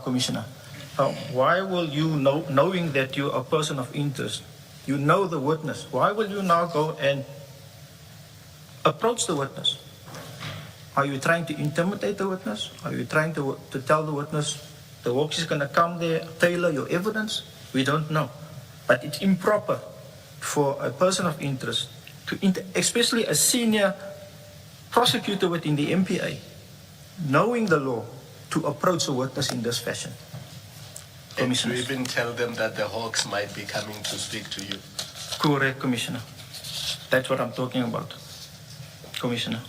Commissioner. Why will you, knowing that you are a person of interest, you know the witness, why will you now go and approach the witness? Are you trying to intimidate the witness? Are you trying to tell the witness the Hawks is going to come there, tailor your evidence? We don't know. But it's improper for a person of interest, especially a senior prosecutor within the MPA, knowing the law, to approach a witness in this fashion. And to even tell them that the Hawks might be coming to speak to you. Correct, Commissioner. That's what I'm talking about, Commissioner.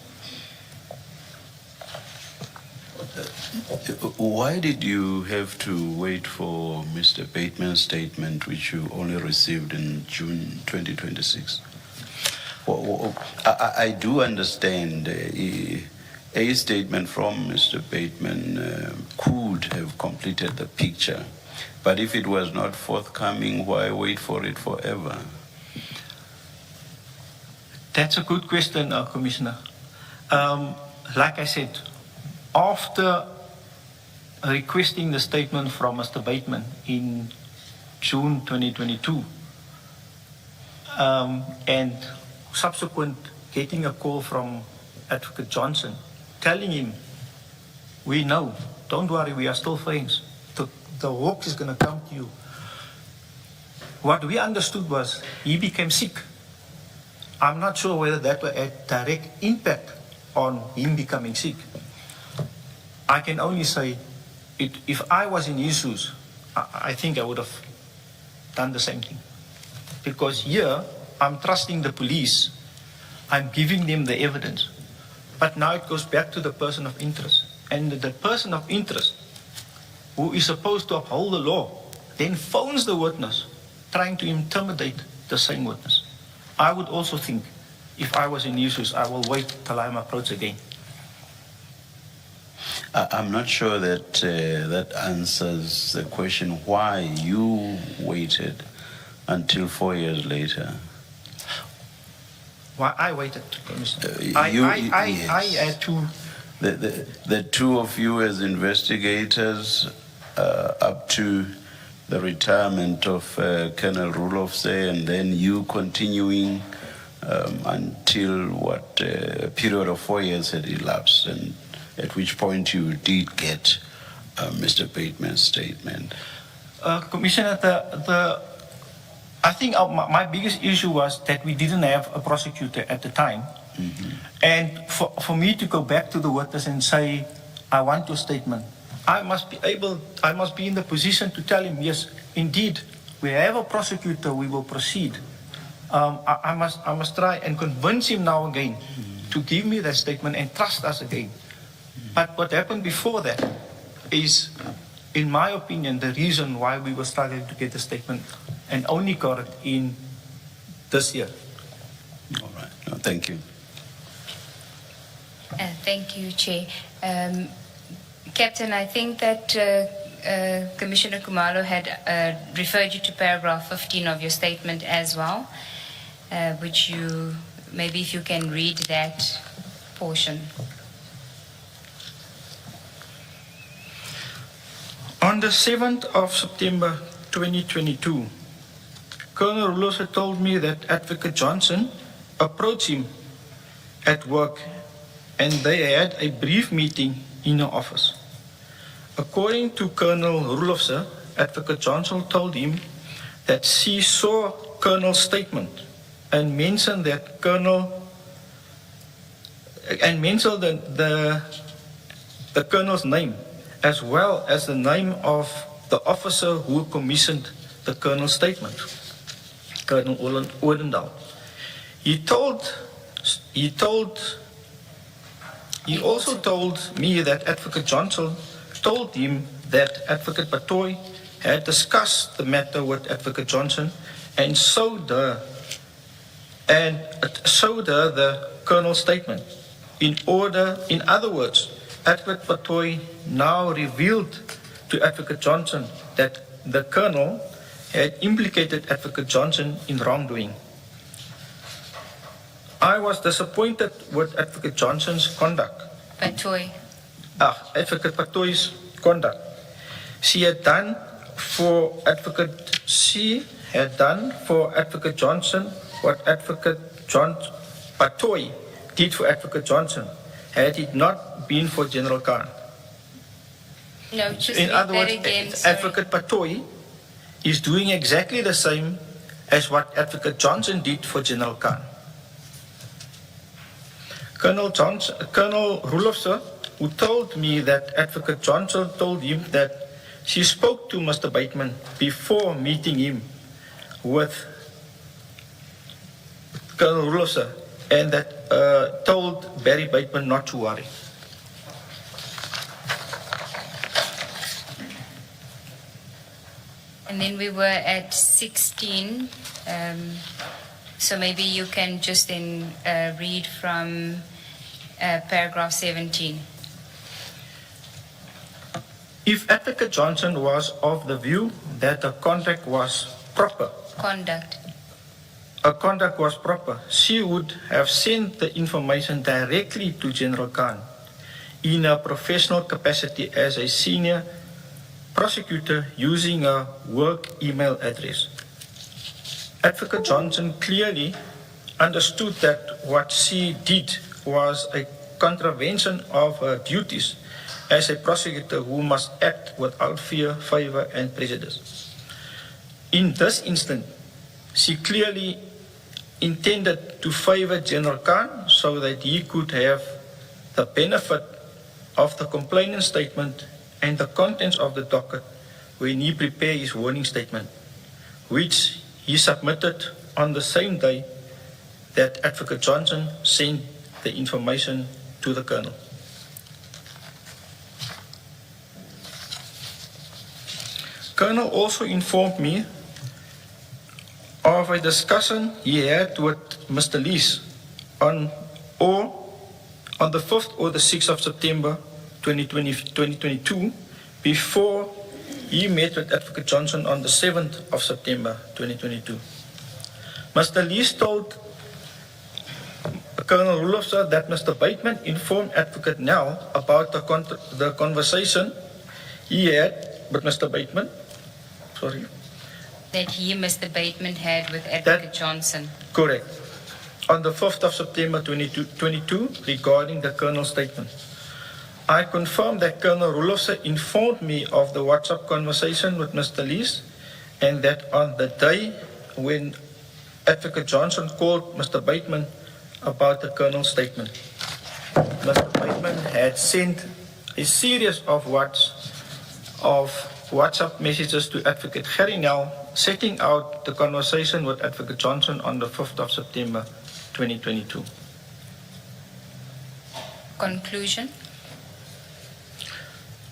Why did you have to wait for Mr. Bateman's statement, which you only received in June 2026? Well, I do understand a statement from Mr. Bateman could have completed the picture, but if it was not forthcoming, why wait for it forever? That's a good question, Commissioner. Like I said, after requesting the statement from Mr. Bateman in June 2022, and subsequent getting a call from Advocate Johnson telling him, we know, don't worry, we are still friends. The Hawks is going to come to you. what we understood was he became sick. I'm not sure whether that were a direct impact on him becoming sick. I can only say, if I was in his shoes, I think I would have done the same thing. Because here, I'm trusting the police, I'm giving them the evidence. But now it goes back to the person of interest. And the person of interest, who is supposed to uphold the law, then phones the witness, trying to intimidate the same witness. I would also think, if I was in his shoes, I will wait till I'm approached again. I'm not sure that that answers the question why you waited until 4 years later. Why I waited, Commissioner? Yes. I had to... The two of you as investigators up to the retirement of Colonel 𝗓𝗨𝗓𝗓, and then you continuing until what a period of 4 years had elapsed, and at which point you did get Mr. Bateman's statement. Commissioner, I think my biggest issue was that we didn't have a prosecutor at the time. Mm-hmm. And for me to go back to the witness and say, I want your statement, I must be in the position to tell him, yes, indeed, we have a prosecutor, we will proceed. I must try and convince him now again to give me that statement and trust us again. But what happened before that is, in my opinion, the reason why we were struggling to get the statement and only got it in this year. All right. No, thank you. Thank you, Chair. Captain, I think that Commissioner Khumalo had referred you to paragraph 15 of your statement as well, which you, maybe if you can read that portion. On the 7th of September 2022, Colonel 𝗓𝗨𝗓𝗓 told me that Advocate Johnson approached him at work and they had a brief meeting in her office. According to Colonel 𝗓𝗨𝗓𝗓, Advocate Johnson told him that she saw Colonel's statement and mentioned that the Colonel's name, as well as the name of the officer who commissioned the Colonel's statement, Colonel 𝗓𝗨𝗓𝗓𝗓. He also told me that Advocate Johnson told him that Advocate 𝗓𝗓𝗓𝗓 had discussed the matter with Advocate Johnson and showed her the Colonel's statement. In other words, Advocate 𝗓𝗓𝗓𝗓 now revealed to Advocate Johnson that the Colonel had implicated Advocate Johnson in wrongdoing. I was disappointed with Advocate Johnson's conduct. 𝗓𝗓𝗓𝗓. Advocate 𝗓𝗓𝗓𝗓𝗓's conduct. She had done for Advocate Johnson what Advocate 𝗓𝗓𝗓𝗓𝗓 did for Advocate Johnson, had it not been for General Khan. No, just in other words, again, Advocate 𝗓𝗓𝗓𝗓 is doing exactly the same as what Advocate Johnson did for General Khan. Colonel 𝗓𝗨𝗓𝗓𝗓𝗓, who told me that Advocate Johnson told him that she spoke to Mr. Bateman before meeting him with Colonel 𝗓𝗨𝗓𝗓𝗓, and that told Barry Bateman not to worry. And then we were at 16, so maybe you can just then read from paragraph 17. If Advocate Johnson was of the view that the contract was proper, conduct was proper, she would have sent the information directly to General Khan in her professional capacity as a senior prosecutor using a work email address. Advocate Johnson clearly understood that what she did was a contravention of her duties as a prosecutor who must act without fear, favor, and prejudice. In this instance, she clearly intended to favor General Khan so that he could have the benefit of the complainant statement and the contents of the docket when he prepared his warning statement, which he submitted on the same day that Advocate Johnson sent the information to the Colonel. Colonel also informed me of a discussion he had with Mr. Lees on the 5th or the 6th of September 2022 before he met with Advocate Johnson on the 7th of September 2022. Mr. Lees told Colonel Roelofse that Mr. Bateman informed Advocate Nel about the conversation he had with Mr. Bateman. Sorry. That he, Mr. Bateman, had with Advocate Johnson. Correct. On the 5th of September 2022 regarding the Colonel's statement. I confirm that Colonel Roelofse informed me of the WhatsApp conversation with Mr. Lees and that on the day when Advocate Johnson called Mr. Bateman about the Colonel's statement, Mr. Bateman had sent a series of WhatsApp messages to Advocate Nel setting out the conversation with Advocate Johnson on the 5th of September 2022. Conclusion.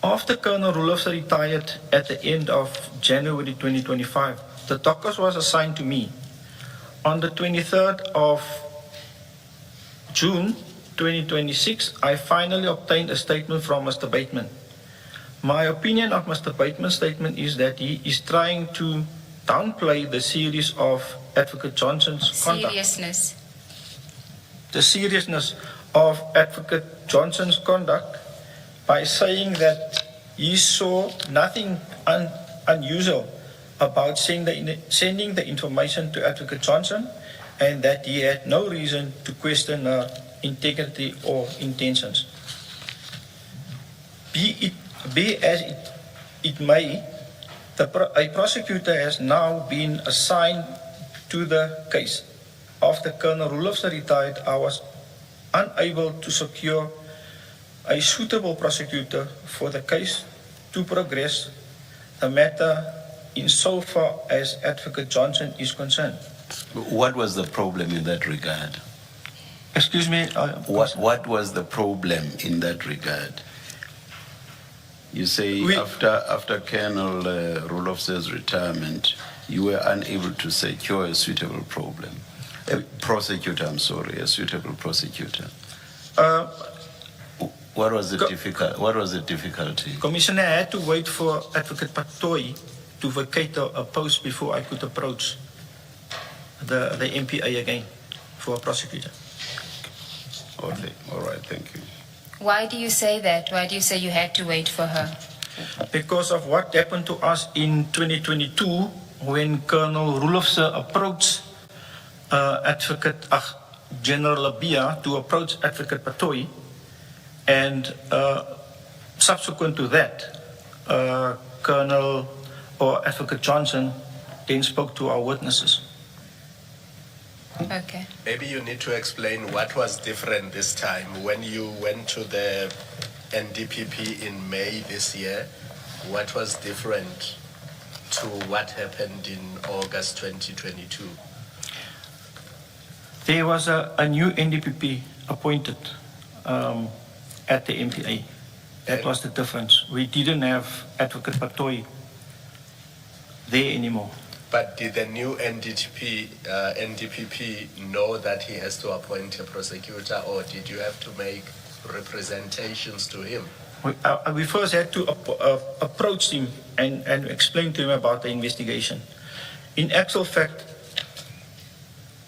After Colonel Roelofse retired at the end of January 2025, the docket was assigned to me. On the 23rd of June 2026, I finally obtained a statement from Mr. Bateman. My opinion of Mr. Bateman's statement is that he is trying to downplay the series of Advocate Johnson's conduct. The seriousness of Advocate Johnson's conduct by saying that he saw nothing unusual about sending the information to Advocate Johnson and that he had no reason to question her integrity or intentions. Be as it may, a prosecutor has now been assigned to the case. After Colonel Roelofse retired, I was unable to secure a suitable prosecutor for the case to progress the matter insofar as Advocate Johnson is concerned. What was the problem in that regard? Excuse me? What was the problem in that regard? You say after Colonel Roelofse's retirement, you were unable to secure a suitable a suitable prosecutor. What was the difficulty? Commissioner, I had to wait for Advocate Patoy to vacate a post before I could approach the MPA again for a prosecutor. Okay, all right, thank you. Why do you say that? Why do you say you had to wait for her? Because of what happened to us in 2022 when Colonel Roelofse approached General Labia to approach Advocate Patoy, and subsequent to that, Colonel or Advocate Johnson then spoke to our witnesses. Okay. Maybe you need to explain what was different this time when you went to the NDPP in May this year. What was different to what happened in August 2022? There was a new NDPP appointed at the MPA. That was the difference. We didn't have Advocate Patoy there anymore. But did the new NDPP know that he has to appoint a prosecutor, or did you have to make representations to him? We first had to approach him and explain to him about the investigation. In actual fact,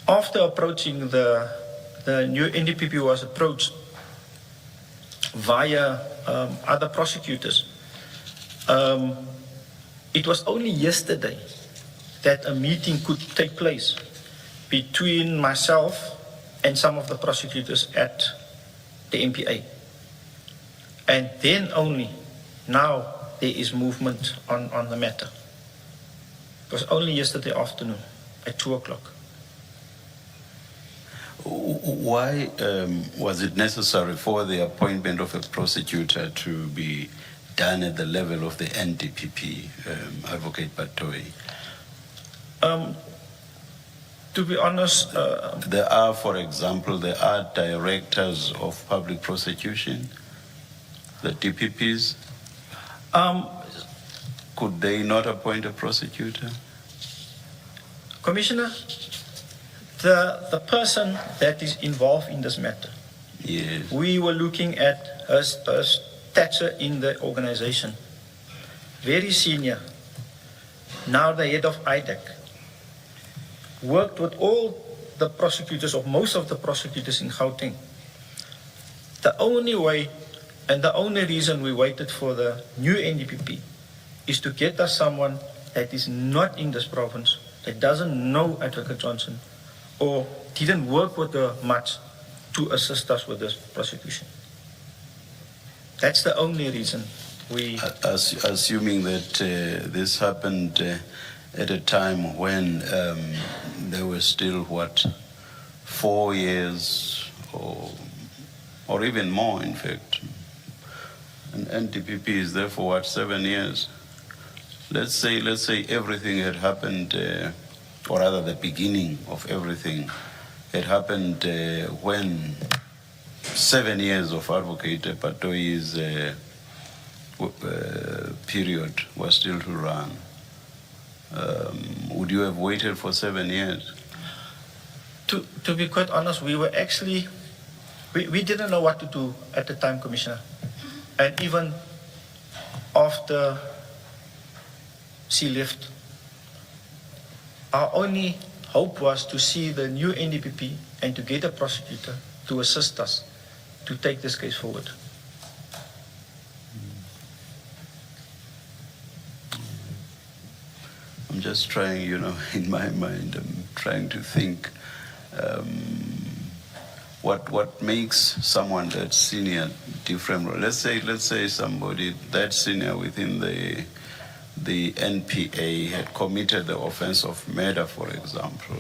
after approaching the new NDPP was approached via other prosecutors. It was only yesterday that a meeting could take place between myself and some of the prosecutors at the MPA. And then only now there is movement on the matter. It was only yesterday afternoon at 2 o'clock. Why was it necessary for the appointment of a prosecutor to be done at the level of the NDPP, Advocate Batoyi? To be honest, there are, for example, there are directors of public prosecution, the DPPs. Could they not appoint a prosecutor? Commissioner, the person that is involved in this matter, yes, we were looking at her stature in the organization. Very senior, now the head of IDEC. Worked with all the prosecutors, or most of the prosecutors in Gauteng. The only way and the only reason we waited for the new NDPP is to get us someone that is not in this province, that doesn't know Advocate Johnson, or didn't work with her much to assist us with this prosecution. That's the only reason we... Assuming that this happened at a time when there were still, 4 years or even more, in fact. And NDPP is there for 7 years. Let's say everything had happened, or rather the beginning of everything had happened when 7 years of Advocate Batoyi's period was still to run. Would you have waited for 7 years? To be quite honest, we were actually, we didn't know what to do at the time, Commissioner. And even after she left, our only hope was to see the new NDPP and to get a prosecutor to assist us to take this case forward. I'm just trying, in my mind, I'm trying to think what makes someone that senior different. Let's say somebody that senior within the NPA had committed the offense of murder, for example.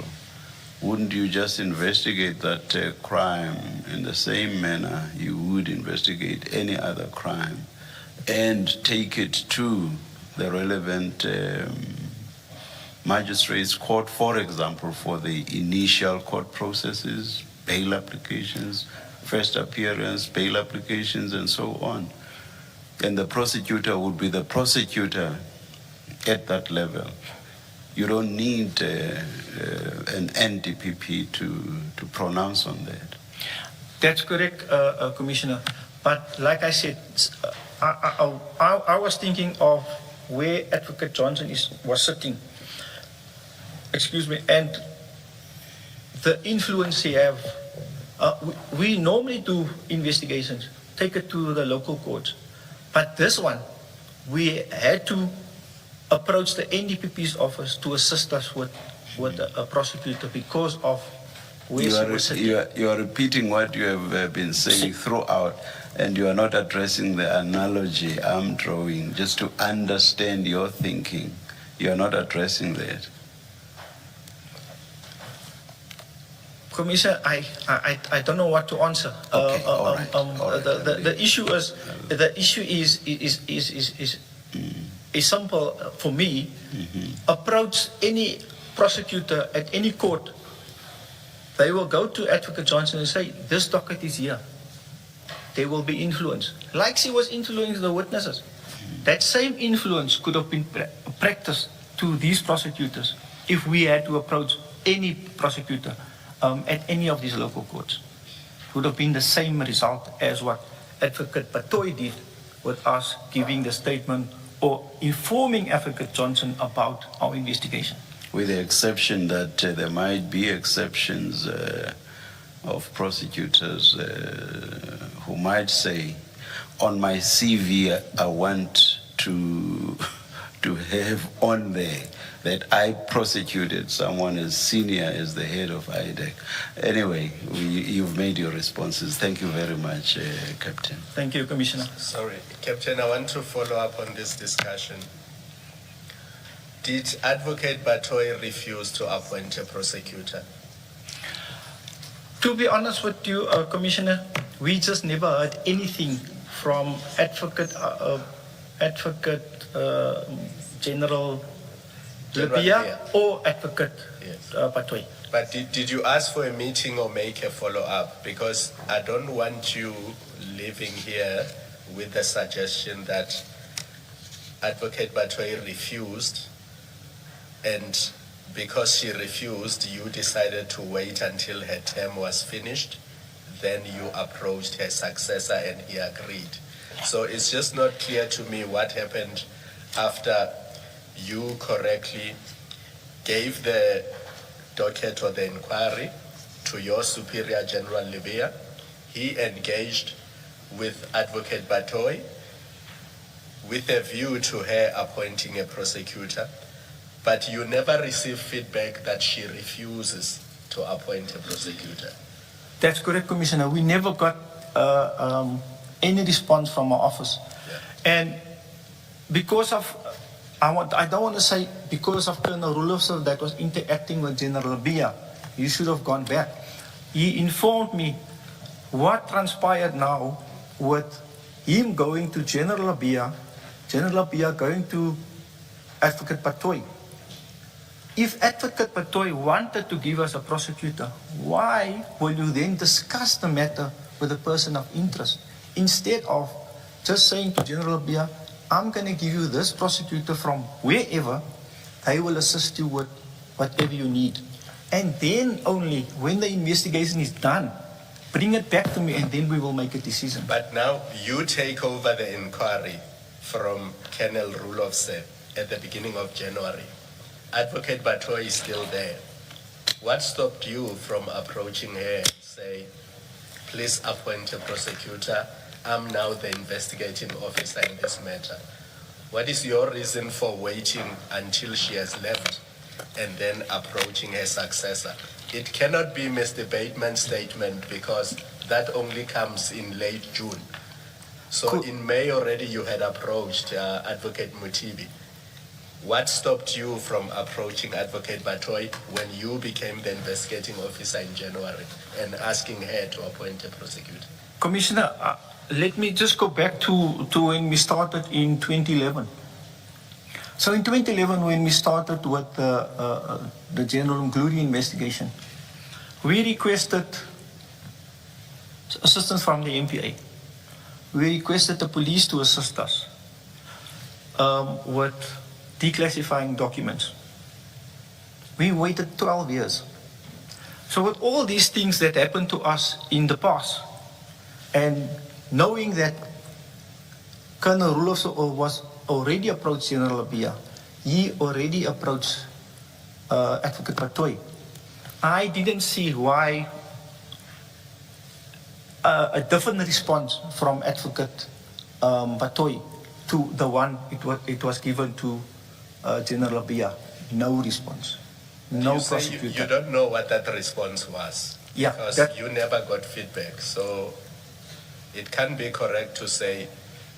Wouldn't you just investigate that crime in the same manner you would investigate any other crime and take it to the relevant magistrates court, for example, for the initial court processes, bail applications, first appearance, bail applications, and so on? And the prosecutor would be the prosecutor at that level. You don't need an NDPP to pronounce on that. That's correct, Commissioner. But like I said, I was thinking of where Advocate Johnson was sitting. Excuse me, and the influence he have. We normally do investigations, take it to the local courts. But this one, we had to approach the NDPP's office to assist us with a prosecutor because of where she was sitting. You are repeating what you have been saying throughout, and you are not addressing the analogy I'm drawing, just to understand your thinking. You are not addressing that. Commissioner, I don't know what to answer. Okay, all right. The issue is simple for me. Approach any prosecutor at any court. They will go to Advocate Johnson and say, this docket is here. They will be influenced. Like she was influencing the witnesses. That same influence could have been practiced to these prosecutors if we had to approach any prosecutor at any of these local courts. It would have been the same result as what Advocate Batoyi did with us giving the statement or informing Advocate Johnson about our investigation. With the exception that there might be exceptions of prosecutors who might say, on my CV, I want to have on there that I prosecuted someone as senior as the head of IDEC. Anyway, you've made your responses. Thank you very much, Captain. Thank you, Commissioner. Sorry, Captain, I want to follow up on this discussion. Did Advocate Batoy refuse to appoint a prosecutor? To be honest with you, Commissioner, we just never heard anything from Advocate General Libya or Advocate Batoy. But did you ask for a meeting or make a follow-up? Because I don't want you living here with the suggestion that Advocate Batoy refused, and because she refused, you decided to wait until her term was finished. Then you approached her successor and he agreed. So it's just not clear to me what happened after you correctly gave the docket or the inquiry to your Superior General Libya. He engaged with Advocate Batoy with a view to her appointing a prosecutor, but you never received feedback that she refuses to appoint a prosecutor. That's correct, Commissioner. We never got any response from our office. And because of, I don't want to say because of Colonel Roloff that was interacting with General Bia, he should have gone back. He informed me what transpired now with him going to General Bia going to Advocate Batoy. If Advocate Batoy wanted to give us a prosecutor, why will you then discuss the matter with a person of interest instead of just saying to General Bia, I'm going to give you this prosecutor from wherever, they will assist you with whatever you need. And then only when the investigation is done, bring it back to me and then we will make a decision. But now you take over the inquiry from Colonel Roloff at the beginning of January. Advocate Batoy is still there. What stopped you from approaching her and say, please appoint a prosecutor? I'm now the investigating officer in this matter. What is your reason for waiting until she has left and then approaching her successor? It cannot be Mr. Bateman's statement because that only comes in late June. So in May already you had approached Advocate Mutibi. What stopped you from approaching Advocate Batoy when you became the investigating officer in January and asking her to appoint a prosecutor? Commissioner, let me just go back to when we started in 2011. So in 2011, when we started with the General Ngcobo investigation, we requested assistance from the MPA. We requested the police to assist us with declassifying documents. We waited 12 years. So with all these things that happened to us in the past, and knowing that Colonel Roloff was already approached General Bia, he already approached Advocate Batoy, I didn't see why a different response from Advocate Batoy to the one it was given to General Bia. No response. No prosecutor. You don't know what that response was. Yeah, because you never got feedback. So it can be correct to say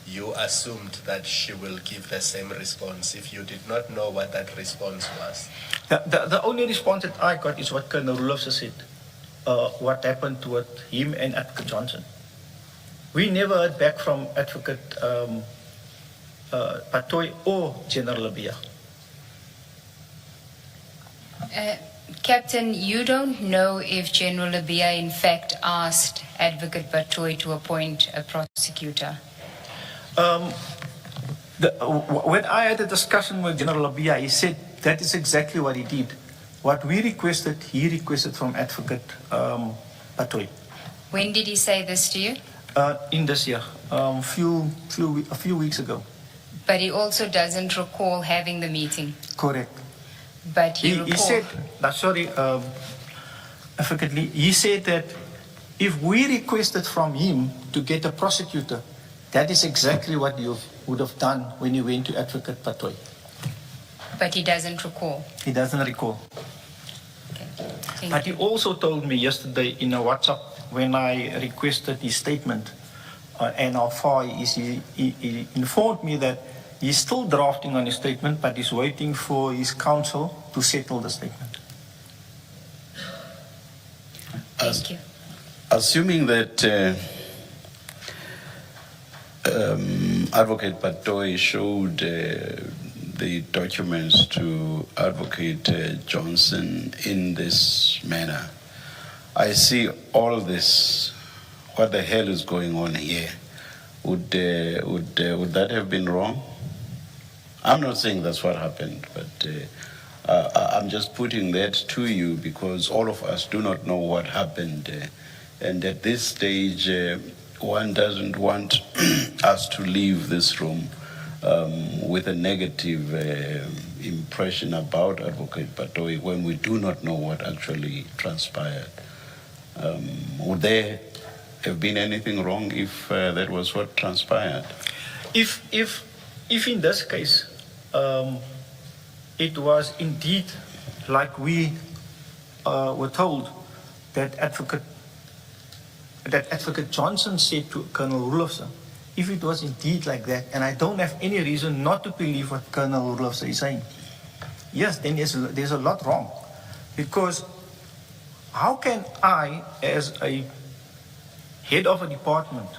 you assumed that she will give the same response if you did not know what that response was. The only response that I got is what Colonel Roloff said. What happened to him and Advocate Johnson. We never heard back from Advocate Batoy or General Bia. Captain, you don't know if General Libya in fact asked Advocate Batoy to appoint a prosecutor? When I had a discussion with General Libya, he said that is exactly what he did. What we requested, he requested from Advocate Batoy. When did he say this to you? In this year, a few weeks ago. But he also doesn't recall having the meeting. Correct. But he said, he said that if we requested from him to get a prosecutor, that is exactly what you would have done when you went to Advocate Batoy. But he doesn't recall. He doesn't recall. Okay. But he also told me yesterday in a WhatsApp when I requested his statement and how far is he informed me that He's still drafting on his statement, but he's waiting for his counsel to settle the statement. Thank you. Assuming that Advocate Batoy showed the documents to Advocate Johnson in this manner, I see all this. What the hell is going on here? Would that have been wrong? I'm not saying that's what happened, but I'm just putting that to you because all of us do not know what happened. And at this stage, one doesn't want us to leave this room with a negative impression about Advocate Batoy when we do not know what actually transpired. Would there have been anything wrong if that was what transpired? If in this case, it was indeed like we were told that Advocate Johnson said to Colonel Roelofse, if it was indeed like that, and I don't have any reason not to believe what Colonel Roelofse is saying, yes, then there's a lot wrong. Because how can I, as a head of a department,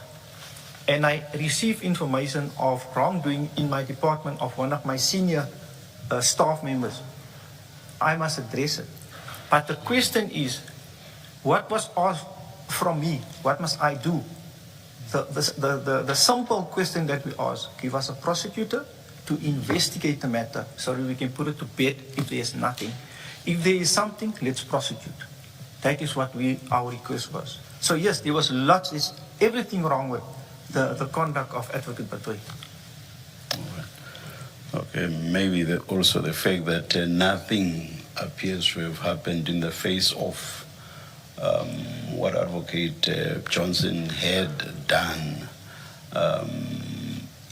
and I receive information of wrongdoing in my department of one of my senior staff members, I must address it. But the question is, what was asked from me? What must I do? The simple question that we ask, give us a prosecutor to investigate the matter so that we can put it to bed if there is nothing. If there is something, let's prosecute. That is what our request was. So yes, there was everything wrong with the conduct of Advocate Batoy. Okay, maybe also the fact that nothing appears to have happened in the face of what Advocate Johnson had done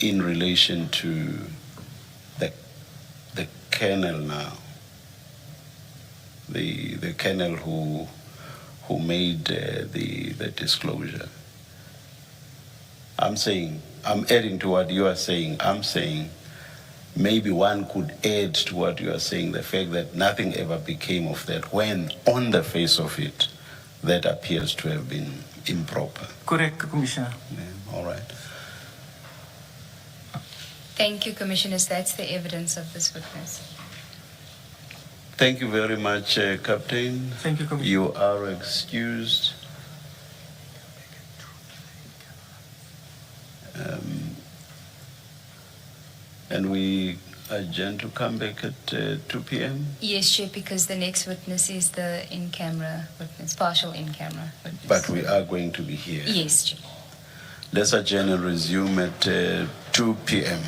in relation to the colonel now, the colonel who made the disclosure. I'm adding to what you are saying. I'm saying maybe one could add to what you are saying, the fact that nothing ever became of that, when on the face of it, that appears to have been improper. Correct, Commissioner. Yeah, all right. Thank you, Commissioners. That's the evidence of this witness. Thank you very much, Captain. Thank you, Commissioner. You are excused. And we adjourn to come back at 2 p.m.? Yes, Chair, because the next witness is the in-camera witness, partial in-camera witness. But we are going to be here. Yes, Chair. Let's adjourn and resume at 2 p.m.